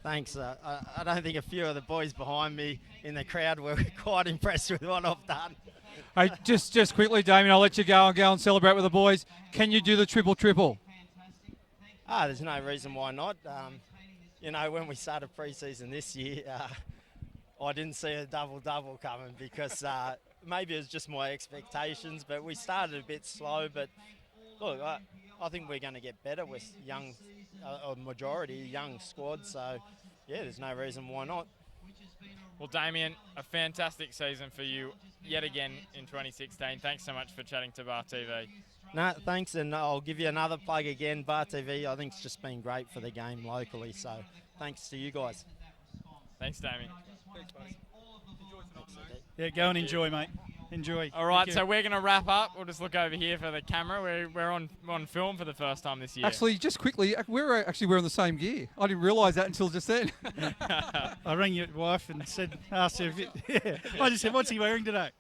Thanks. I don't think a few of the boys behind me in the crowd were quite impressed with what I've done. Hey, just quickly, Damien, I'll let you go and celebrate with the boys. Can you do the triple-triple? There's no reason why not. When we started pre-season this year, I didn't see a double-double coming because maybe it was just my expectations, but we started a bit slow. But look, I think we're going to get better with young, a majority young squad. So, yeah, there's no reason why not. Well, Damien, a fantastic season for you yet again in 2016. Thanks so much for chatting to Bar TV. No, thanks, and I'll give you another plug again. Bar TV, I think it's just been great for the game locally, so thanks to you guys. Thanks, Damien. Thanks, buddy. Yeah, go and enjoy, mate. Enjoy. All right, so we're going to wrap up. We'll just look over here for the camera. We're on film for the first time this year. Actually, just quickly, we're wearing the same gear. I didn't realise that until just then. I rang your wife and asked her I just said, what's he wearing today?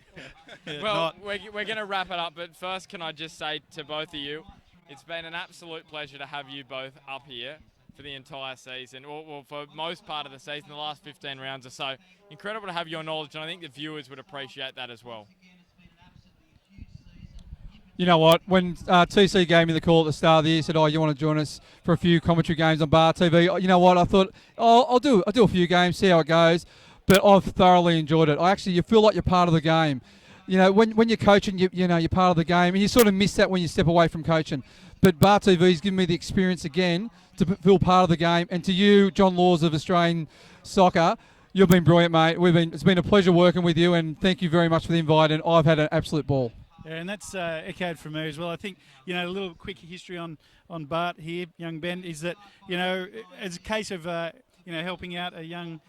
Well, we're going to wrap it up, but first can I just say to both of you, it's been an absolute pleasure to have you both up here for the entire season, or for most part of the season, the last 15 rounds or so. Incredible to have your knowledge, and I think the viewers would appreciate that as well. You know what? When TC gave me the call at the start of the year, said, you want to join us for a few commentary games on Bar TV? You know what? I thought, I'll do a few games, see how it goes. But I've thoroughly enjoyed it. You feel like you're part of the game. When you're coaching, you're part of the game, and you sort of miss that when you step away from coaching. But Bar TV's given me the experience again to feel part of the game. And to you, John Laws of Australian Soccer, You've been brilliant, mate. It's been a pleasure working with you, and thank you very much for the invite. And I've had an absolute ball. Yeah, and that's echoed from me as well. I think, a little quick history on Bart here, young Ben, is that, as a case of, helping out a young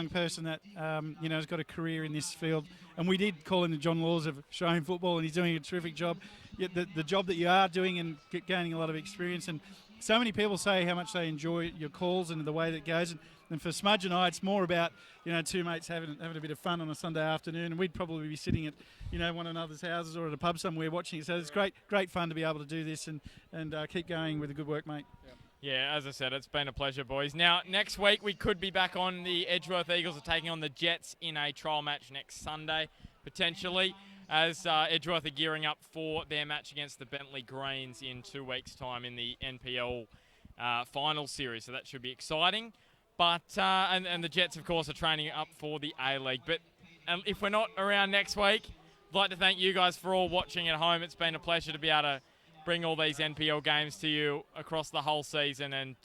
person that, has got a career in this field. And we did call in the John Laws of Australian football, and he's doing a terrific job. Yet the job that you are doing and gaining a lot of experience. And so many people say how much they enjoy your calls and the way that it goes. And for Smudge and I, it's more about, two mates having a bit of fun on a Sunday afternoon, and we'd probably be sitting at, one another's houses or at a pub somewhere watching it. So it's great fun to be able to do this and keep going with the good work, mate. Yeah, as I said, it's been a pleasure, boys. Now, next week we could be back on. The Edgeworth Eagles are taking on the Jets in a trial match next Sunday, potentially, as Edgeworth are gearing up for their match against the Bentley Greens in 2 weeks' time in the NPL final series. So that should be exciting. But and the Jets, of course, are training up for the A-League. But if we're not around next week, I'd like to thank you guys for all watching at home. It's been a pleasure to be able to bring all these NPL games to you across the whole season, and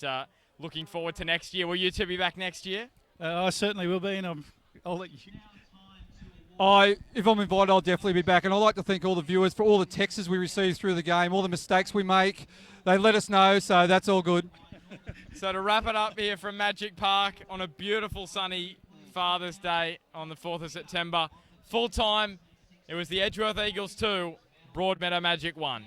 looking forward to next year. Will you two be back next year? I certainly will be, and I'll let you. If I'm invited, I'll definitely be back. And I'd like to thank all the viewers for all the texts we received through the game, all the mistakes we make. They let us know, so that's all good. So to wrap it up here from Magic Park on a beautiful sunny Father's Day on the 4th of September, full time, it was the Edgeworth Eagles 2, Broadmeadow Magic 1.